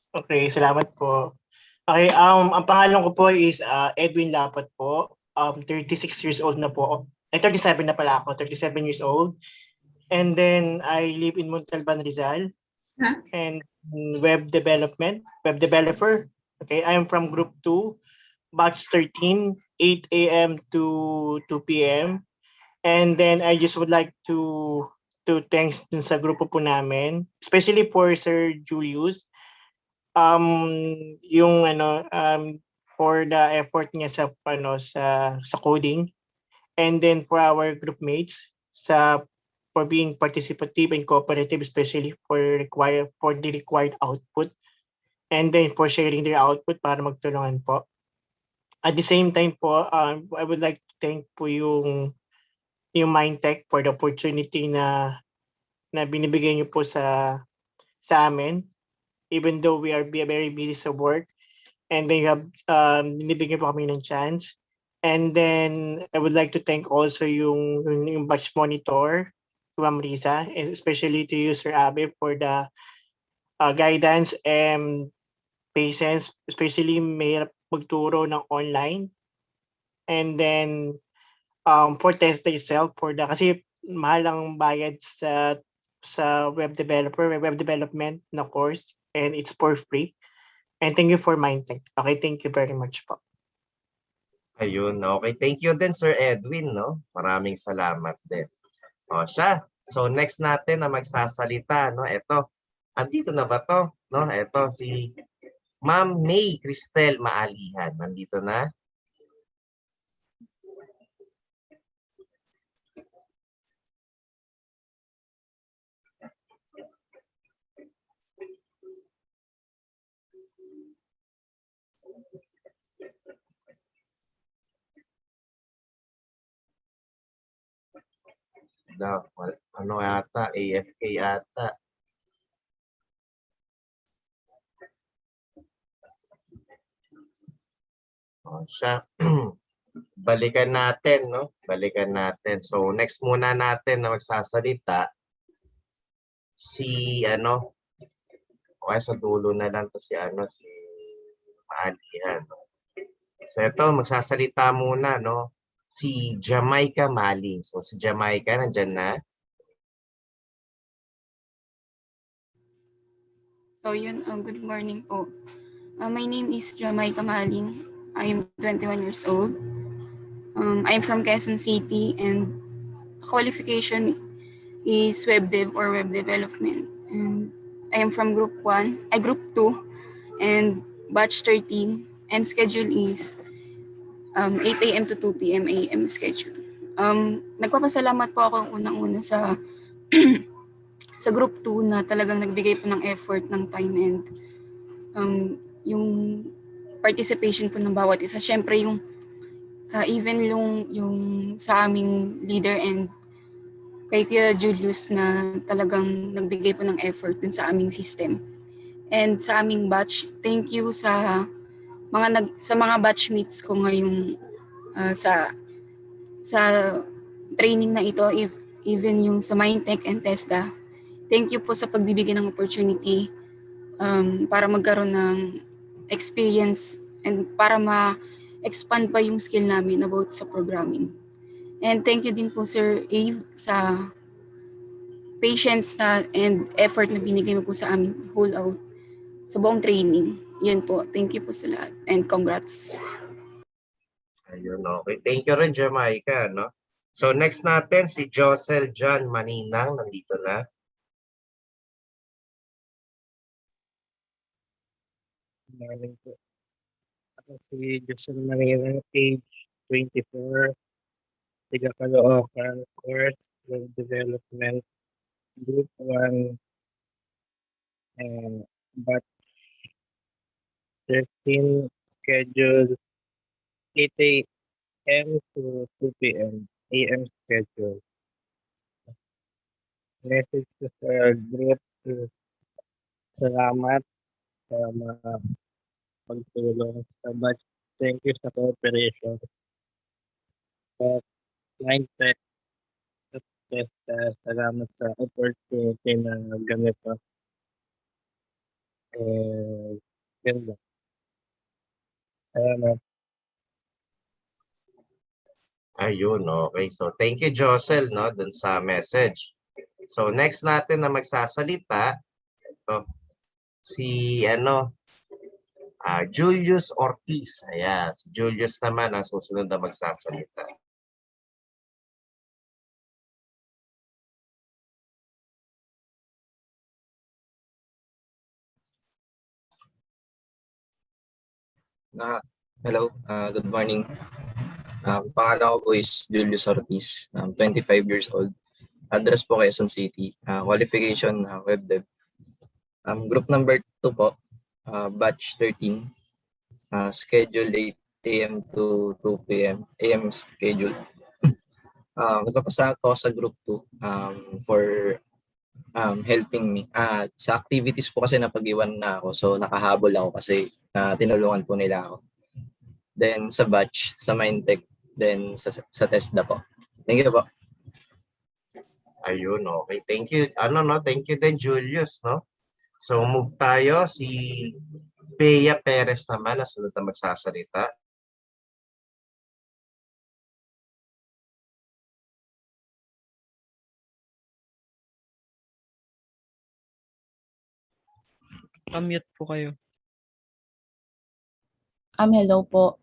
Okay, salamat po. Okay, ang pangalan ko po is Edwin Lapat po. 36 years old na po. 37 na pala ako. 37 years old. And then I live in Montalban, Rizal. And web development, web developer. Okay, I am from Group 2, Batch 13, 8 a.m. to 2 p.m. And then I just would like to thanks dun sa grupo po namin, especially for Sir Julius. For the effort niya sa coding, and then for our group mates sa for being participative and cooperative, especially for the required output, and then for sharing their output para magtulungan po. At the same time po, I would like to thank po yung Mindtech for the opportunity na binibigay niyo po sa amin, even though we are very busy sa work, and they have binibigyan po kami ng chance. And then I would like to thank also yung batch monitor, Ma'am Risa, and especially to you, Sir Abe, for the guidance and patience, especially mahirap magturo ng online. And then for test itself, kasi mahal ang bayad sa web development na course, and it's for free. And thank you for Mindtech. Okay, thank you very much po. Ayun, okay. Thank you din, Sir Edwin, no? Maraming salamat din. O, siya. So, next natin na magsasalita, no? Ito. Andito na ba to? No? Ito, si Ma'am May Cristel Maalihan. Nandito na. Ano ata? AFK ata. O, siya. Balikan natin, no? Balikan natin. So, next muna natin na magsasalita si ano, o sa dulo na lang to si ano, si Maalihan. No? So, ito, magsasalita muna, no? Si Jamaica Maling. So, si Jamaica, nandyan na. So yun, good morning po. My name is Jamaica Maling. I am 21 years old. I'm from Quezon City, and qualification is web dev or web development. And I am from group 2, and batch 13, and schedule is 8 a.m. to 2 p.m. AM schedule. Nagpapasalamat po ako unang-una sa sa group 2 na talagang nagbigay po ng effort, ng time, and yung participation po ng bawat isa. Syempre yung even yung sa aming leader and kay Kuya Julius na talagang nagbigay po ng effort dun sa aming system. And sa aming batch, thank you sa mga batchmates ko ngayong sa training na ito, even yung sa Mindtech and TESDA. Thank you po sa pagbibigay ng opportunity para magkaroon ng experience and para ma-expand pa yung skill namin about sa programming. And thank you din po, Sir Ave, sa patience and effort na binigay mo po sa amin whole out sa buong training. Yun po. Thank you po sa lahat. And congrats. Ayun, okay. Thank you rin, Jamaica, no? So, next natin, si Josel John Maninang. Nandito na. Morning po. Ako si Josel Marina, age 24, tiga Caloocan, course, web development, group 1, and batch 13, schedule 8 a.m. to 2 p.m. AM schedule. Message ko sa group is salamat sa mga pagtulong sa batch. Thank you sa cooperation. Sa Mindtech, salamat sa opportunity na ganito. Ganda. Salamat. Ayun, okay. So, thank you, Josel, no, dun sa message. So, next natin na magsasalita, ito, si, Julius Ortiz. Ayan, si Julius naman ang susunod na magsasalita. Hello, good morning. Pangalan ko po is Julius Ortiz. I'm 25 years old. Address po Quezon City. Qualification web dev. Group number 2 po, batch 13. Schedule 8 a.m. to 2 p.m. AM schedule. Nagpapasalamat po ako sa group 2 for helping me. Sa activities po kasi napag-iwan na ako, so nakahabol ako kasi tinulungan po nila ako. Then sa batch, sa Mindtech, then sa TESDA po. Thank you po. Ayun, okay. Thank you. Thank you din, Julius, no? So, move tayo. Si Bea Perez naman, na sunod na magsasalita. Mute po kayo. Hello po.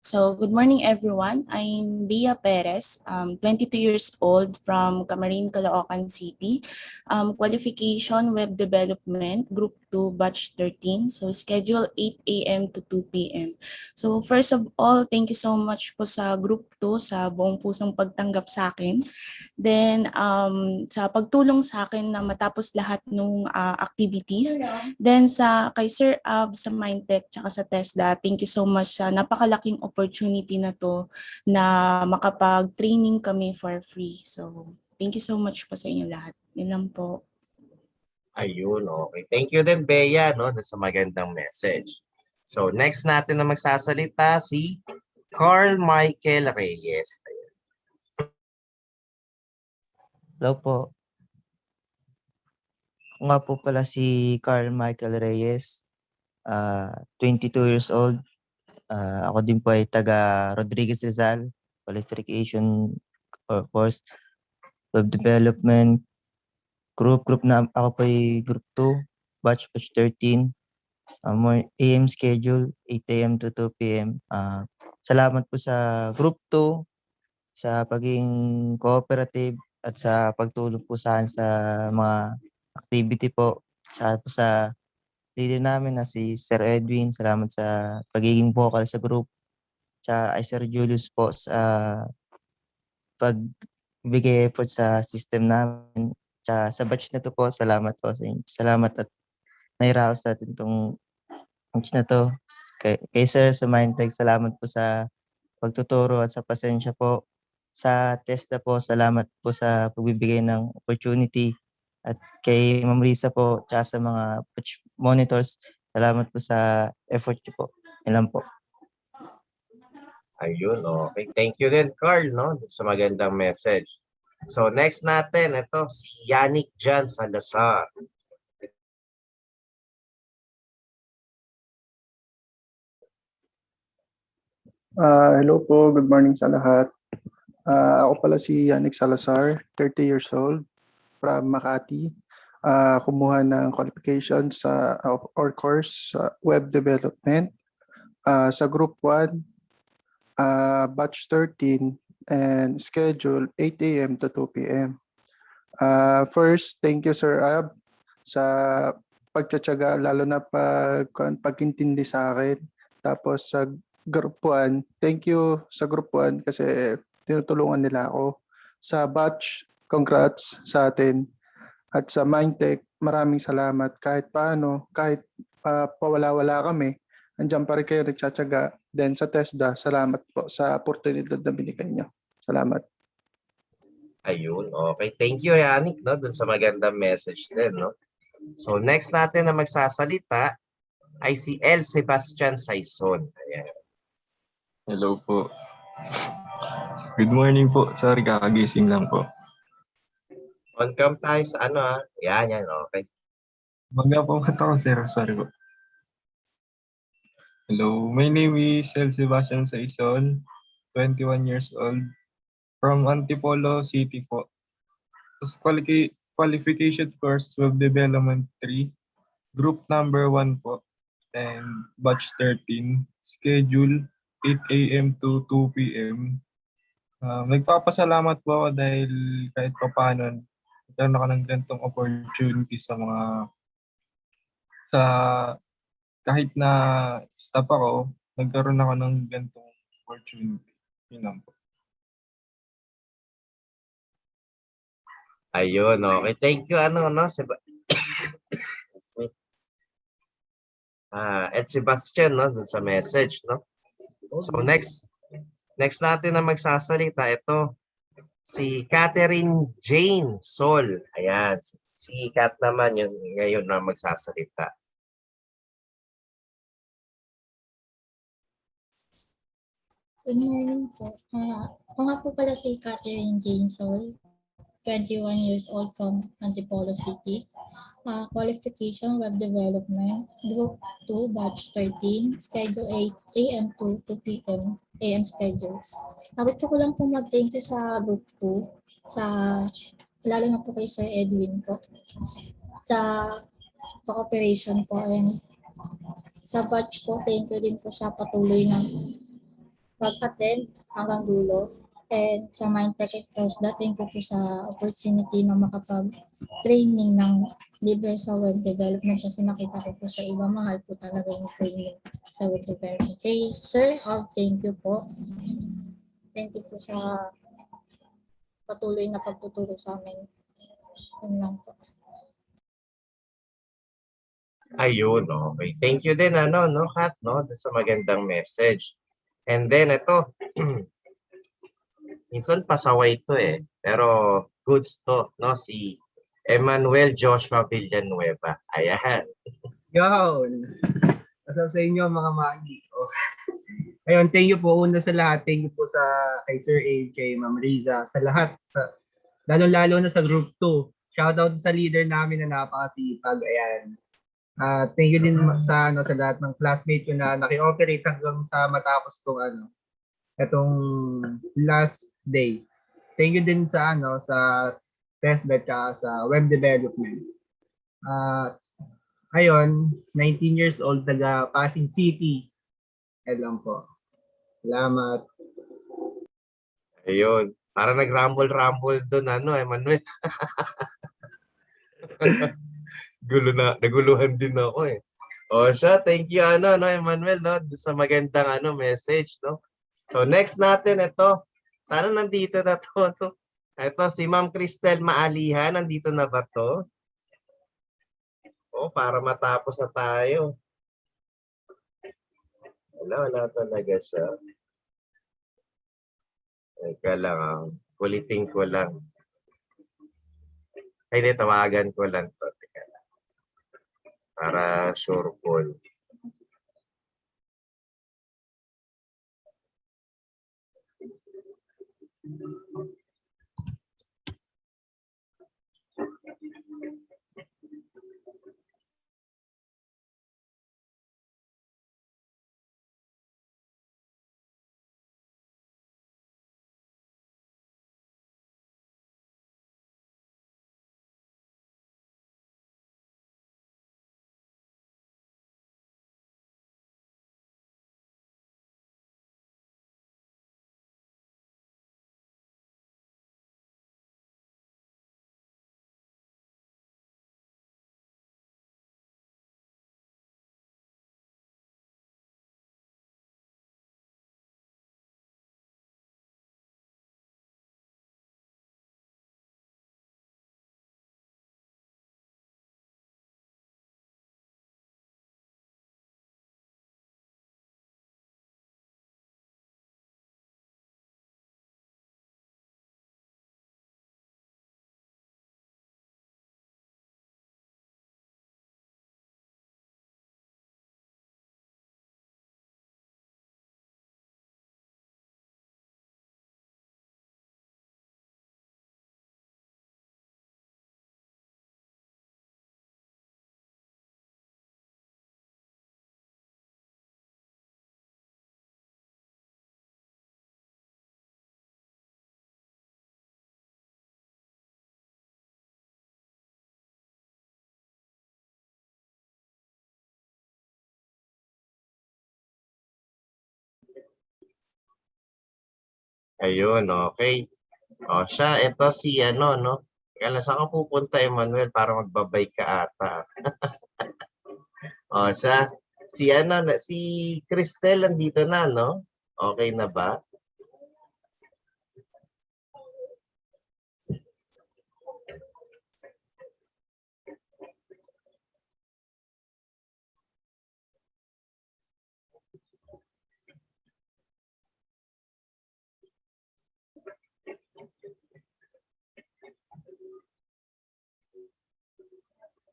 So, good morning everyone. I'm Bea Perez, 22 years old from Camarines, Caloocan City. Qualification Web Development, Group 2, Batch 13. So, schedule 8 a.m. to 2 p.m. So, first of all, thank you so much po sa Group 2 sa buong pusong pagtanggap sa akin. Then, sa pagtulong sa akin na matapos lahat ng activities. Then, kay Sir Av sa Mindtech tsaka sa TESDA, thank you so much sa napakalaking opportunity na to na makapag-training kami for free. So, thank you so much po sa inyo lahat. Yun lang po. Ayun, okay. Thank you din, Bea, no, sa magandang message. So, next natin na magsasalita si Carl Michael Reyes. Hello po. Ako nga po pala si Carl Michael Reyes, 22 years old. Ako din po ay taga Rodriguez Rizal, qualification course, web development, group na ako po ay group 2, batch 13. AM schedule 8 a.m. to 2 p.m. Salamat po sa group 2 sa pagiging cooperative at sa pagtulong po sa akin sa mga activity po. Tsaka po sa leader namin na si Sir Edwin, salamat sa pagiging vocal sa group. Tsaka ay Sir Julius po sa pagbigay effort sa system namin. Tsaka sa batch na to po, salamat po sa inyo. Salamat at nairaos natin itong batch na to. Kay Sir sa Mindtech, salamat po sa pagtuturo at sa pasensya po. Sa TESDA po, salamat po sa pagbibigay ng opportunity. At kay Ma'am Risa po, tsaka sa mga monitors, salamat po sa effort niyo po. Yan lang po. Ayun, okay. Thank you din, Carl, no, sa magandang message. So, next natin, ito, si Yannick Jan Salazar. Hello po, good morning sa lahat. Ako pala si Yannick Salazar, 30 years old, from Makati. Kumuha ng qualification sa or course sa web development. Sa group 1, batch 13, and schedule 8 a.m. to 2 p.m. First, thank you Sir Ab sa pagtsatsaga, lalo na pagintindi sa akin. Tapos sa group 1, thank you sa group 1 kasi tinutulungan nila ako. Sa batch, congrats sa atin. At sa Mindtech, maraming salamat. Kahit paano, kahit pawala-wala kami, andyan pa rin kayo nagtsatsaga. Then sa TESDA, salamat po sa oportunidad na binigay niyo. Salamat. Ayun, okay. Thank you, Yannick, no, dun sa magandang message din, no. So, next natin na magsasalita ay si El Sebastian Saison. Ayan. Hello po. Good morning po. Sorry, kakagising lang po. On cam tayo sa yan, okay. Baga po mata ko, sir. Sorry po. Hello, my name is El Sebastian Saison, 21 years old, from Antipolo City po. Tapos qualification course, Web Development 3, group number 1 po, and batch 13, schedule 8 a.m. to 2 p.m. Nagpapasalamat po ako dahil kahit pa paano, nagkaroon ako ng ganitong opportunity sa kahit na stop ako, nagkaroon ako ng ganitong opportunity. Yun lang po. Ayun, okay. Thank you, no? Ed Sebastian, no? Dun sa message, no? So, next natin na magsasalita, ito, si Catherine Jane Sol. Ayan, si Kat naman yun ngayon na magsasalita. Good morning po. Ako nga po pala si Catherine Jane Sol, 21 years old from Antipolo City. Qualification, Web Development, Group 2, Batch 13, Schedule 8 a.m. to 2 p.m. AM schedule. Gusto ko lang po mag-thank you sa Group 2, lalo na po kay Sir Edwin po, sa cooperation po, and sa batch po, thank you din po sa patuloy ng pag-attend hanggang dulo. And sa Mindtech Exposda, thank you po sa opportunity na makapag-training ng libre sa web development kasi nakita ko po sa iba, mahal po talaga yung training sa web development. Okay, Sir, thank you po. Thank you po sa patuloy na pagtuturo sa amin. Yun lang po. Ayun, okay. Thank you din, Kat, no? Sa magandang message. And then, ito, minsan pasaway ito pero goods to, no? Si Emmanuel Joshua Villanueva. Ayan. Yun! What's up sa inyo mga magi? Ayun, thank you po una sa lahat. Thank you po kay Sir A, kay Ma'am Riza, sa lahat. Lalo-lalo na sa Group 2. Shoutout sa leader namin na napakasipag. Ayan. Thank you din sa lahat ng classmate ko na naki-operate hanggang sa matapos itong last day. Thank you din sa testbed at sa web development. Ayun, 19 years old, taga Pasig City. Lang po. Salamat. Ayun. Para nag-rumble doon, Emmanuel. Naguluhan din ako siya, thank you, Emmanuel, no? Sa magandang, message, no? So, next natin, ito. Sana nandito na to. Ito, si Ma'am Cristel Maalihan. Nandito na ba to? Para matapos na tayo. Wala talaga siya. Teka lang, kulitin ko lang. Ay, tawagan ko lang to. Teka lang. Para sure call. Ayun, okay. Siya, ito si no? Kaya saan ka pupunta, Emmanuel, para magbabay ka ata? Siya, si Cristel nandito na, no? Okay na ba?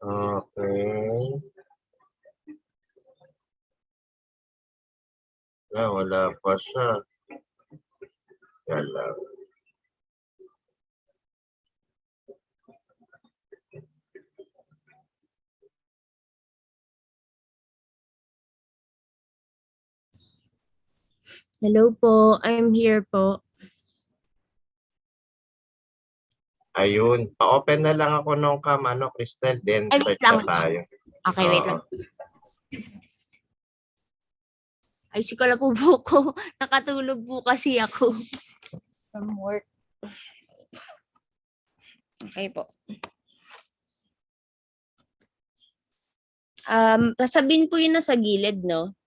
Okay. Wala pa siya. Wala. Hello po, I'm here po. Ayun. Pa-open na lang ako nung cam, Crystal. Then Ay, start wait lang. na tayo. Okay, wait Oo. lang. Ay, sikala po ko. Nakatulog po kasi ako from work. Okay po. Sabihin po yun na sa gilid, no?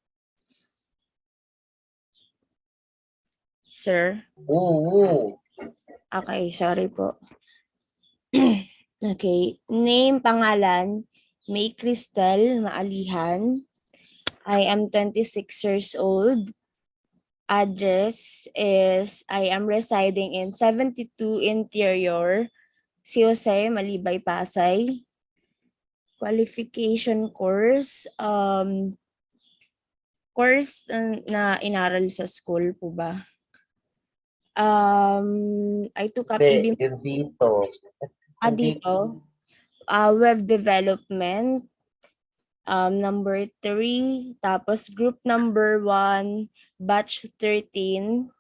Sir? Oo. Okay, sorry po. Okay. Name, pangalan, May Crystal Maalihan. I am 26 years old. Address is I am residing in 72 Interior, Jose, Malibay, Pasay. Qualification course, course na inaral sa school po ba? I took up Hindi, EB. yun dito. Dito. Web development. Number 3. Tapos group number 1, batch 13.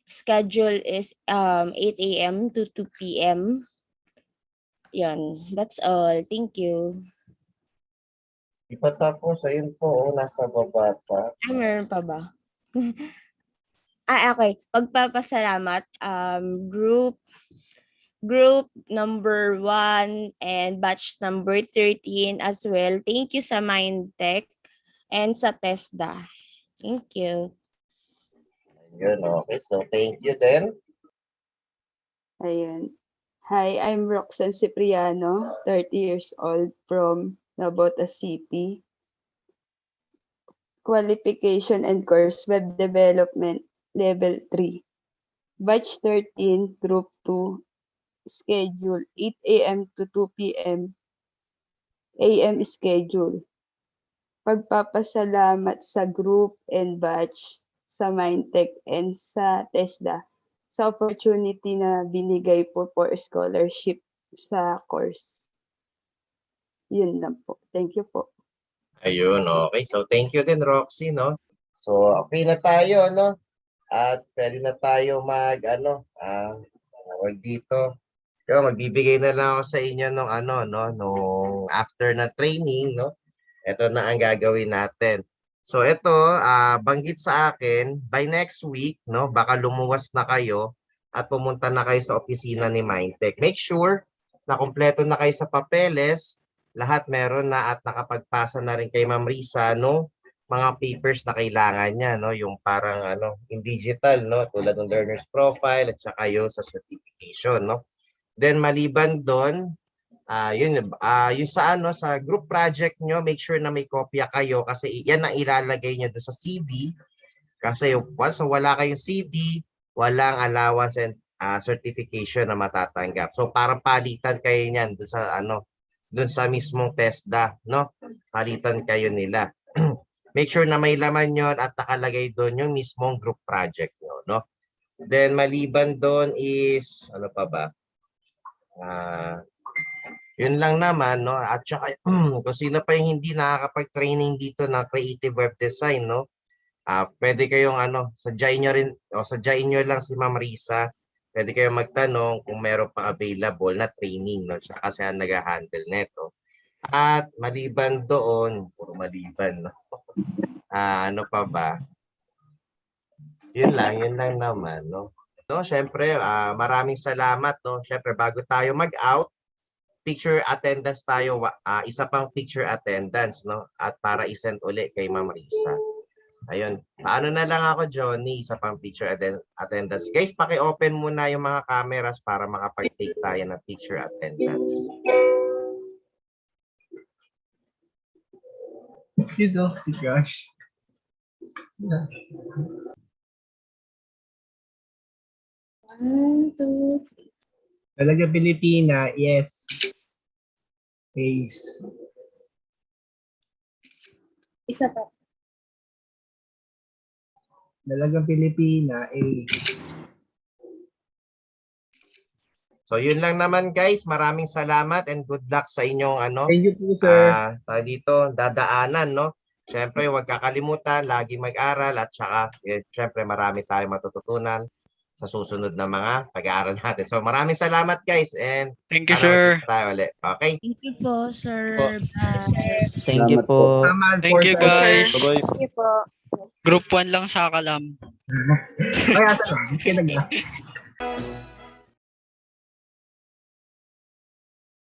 Schedule is 8 a.m. to 2 p.m. Yan. That's all. Thank you. Ipatapos, ayun po, nasa baba pa. Ay, meron pa ba? Okay. Pagpapasalamat, group number 1 and batch number 13 as well. Thank you sa Mindtech and sa TESDA. Thank you. Yun, okay. So, thank you then. Ayan. Hi, I'm Roxanne Cipriano, 30 years old from Navotas City. Qualification and course, Web Development, Level 3. Batch 13, Group 2, schedule 8 a.m. to 2 p.m. AM schedule. Pagpapasalamat sa group and batch, sa Mindtech and sa TESDA sa opportunity na binigay po for scholarship sa course. Yun lang po. Thank you po. Ayun, okay. So, thank you din, Roxy, no? So, okay na tayo, no? At pwede na tayo tawag dito. So, magbibigay na lang ako sa inyo nung nung after na training, no? Ito na ang gagawin natin. So, ito, banggit sa akin, by next week, no? Baka lumuwas na kayo at pumunta na kayo sa opisina ni Mindtech. Make sure na kumpleto na kayo sa papeles, lahat meron na at nakapagpasa na rin kay Ma'am Risa, no? Mga papers na kailangan niya, no? Yung parang in digital, no? Tulad ng learner's profile at saka yung sa certification, no? Then maliban doon, yung sa group project nyo, make sure na may kopya kayo kasi yan ang ilalagay nyo doon sa CD. Kasi once wala kayong CD, walang allowance and certification na matatanggap. So parang palitan kayo niyan doon sa mismong TESDA, no? Palitan kayo nila. Make sure na may laman yon at nakalagay doon yung mismong group project nyo, no? Then maliban doon is ano pa ba? Yun lang naman, no? At saka kung sino pa yung hindi nakakapag-training dito ng creative web design, no? Pwede kayong sadyain nyo rin o sadyain nyo lang si Ma'am Risa. Pwede kayong magtanong kung meron pa available na training, no? Siya kasi ang nag-handle neto. At maliban doon, puro maliban, no? Ano pa ba? Yun lang naman, no? No, syempre, maraming salamat, no? Syempre, bago tayo mag-out, picture attendance tayo, isa pang picture attendance, no? At para isend uli kay Ma'am Risa. Ayun. Paano na lang ako, Johnny, isa pang picture attendance. Guys, paki-open muna yung mga cameras para makapag-take tayo ng picture attendance. Dito, si Josh. One, two, three. Talaga Pilipina, yes. Face. Isa pa. Dalagang Pilipina, A. So yun lang naman guys. Maraming salamat and good luck sa inyong Thank you po, sir. dito dadaanan, no? Siyempre, huwag kakalimutan, lagi mag-aral at saka siyempre marami tayong matututunan sa susunod na mga pag-aaral natin. So maraming salamat guys and Thank you, sana sir. magkita tayo ulit. Okay? Thank you po, sir. Bye. Thank you Salamat po. po. Thank you, guys. Bye-bye. Thank you po. Group 1 lang sa Kalam. Ay, asa lang. Kinaga.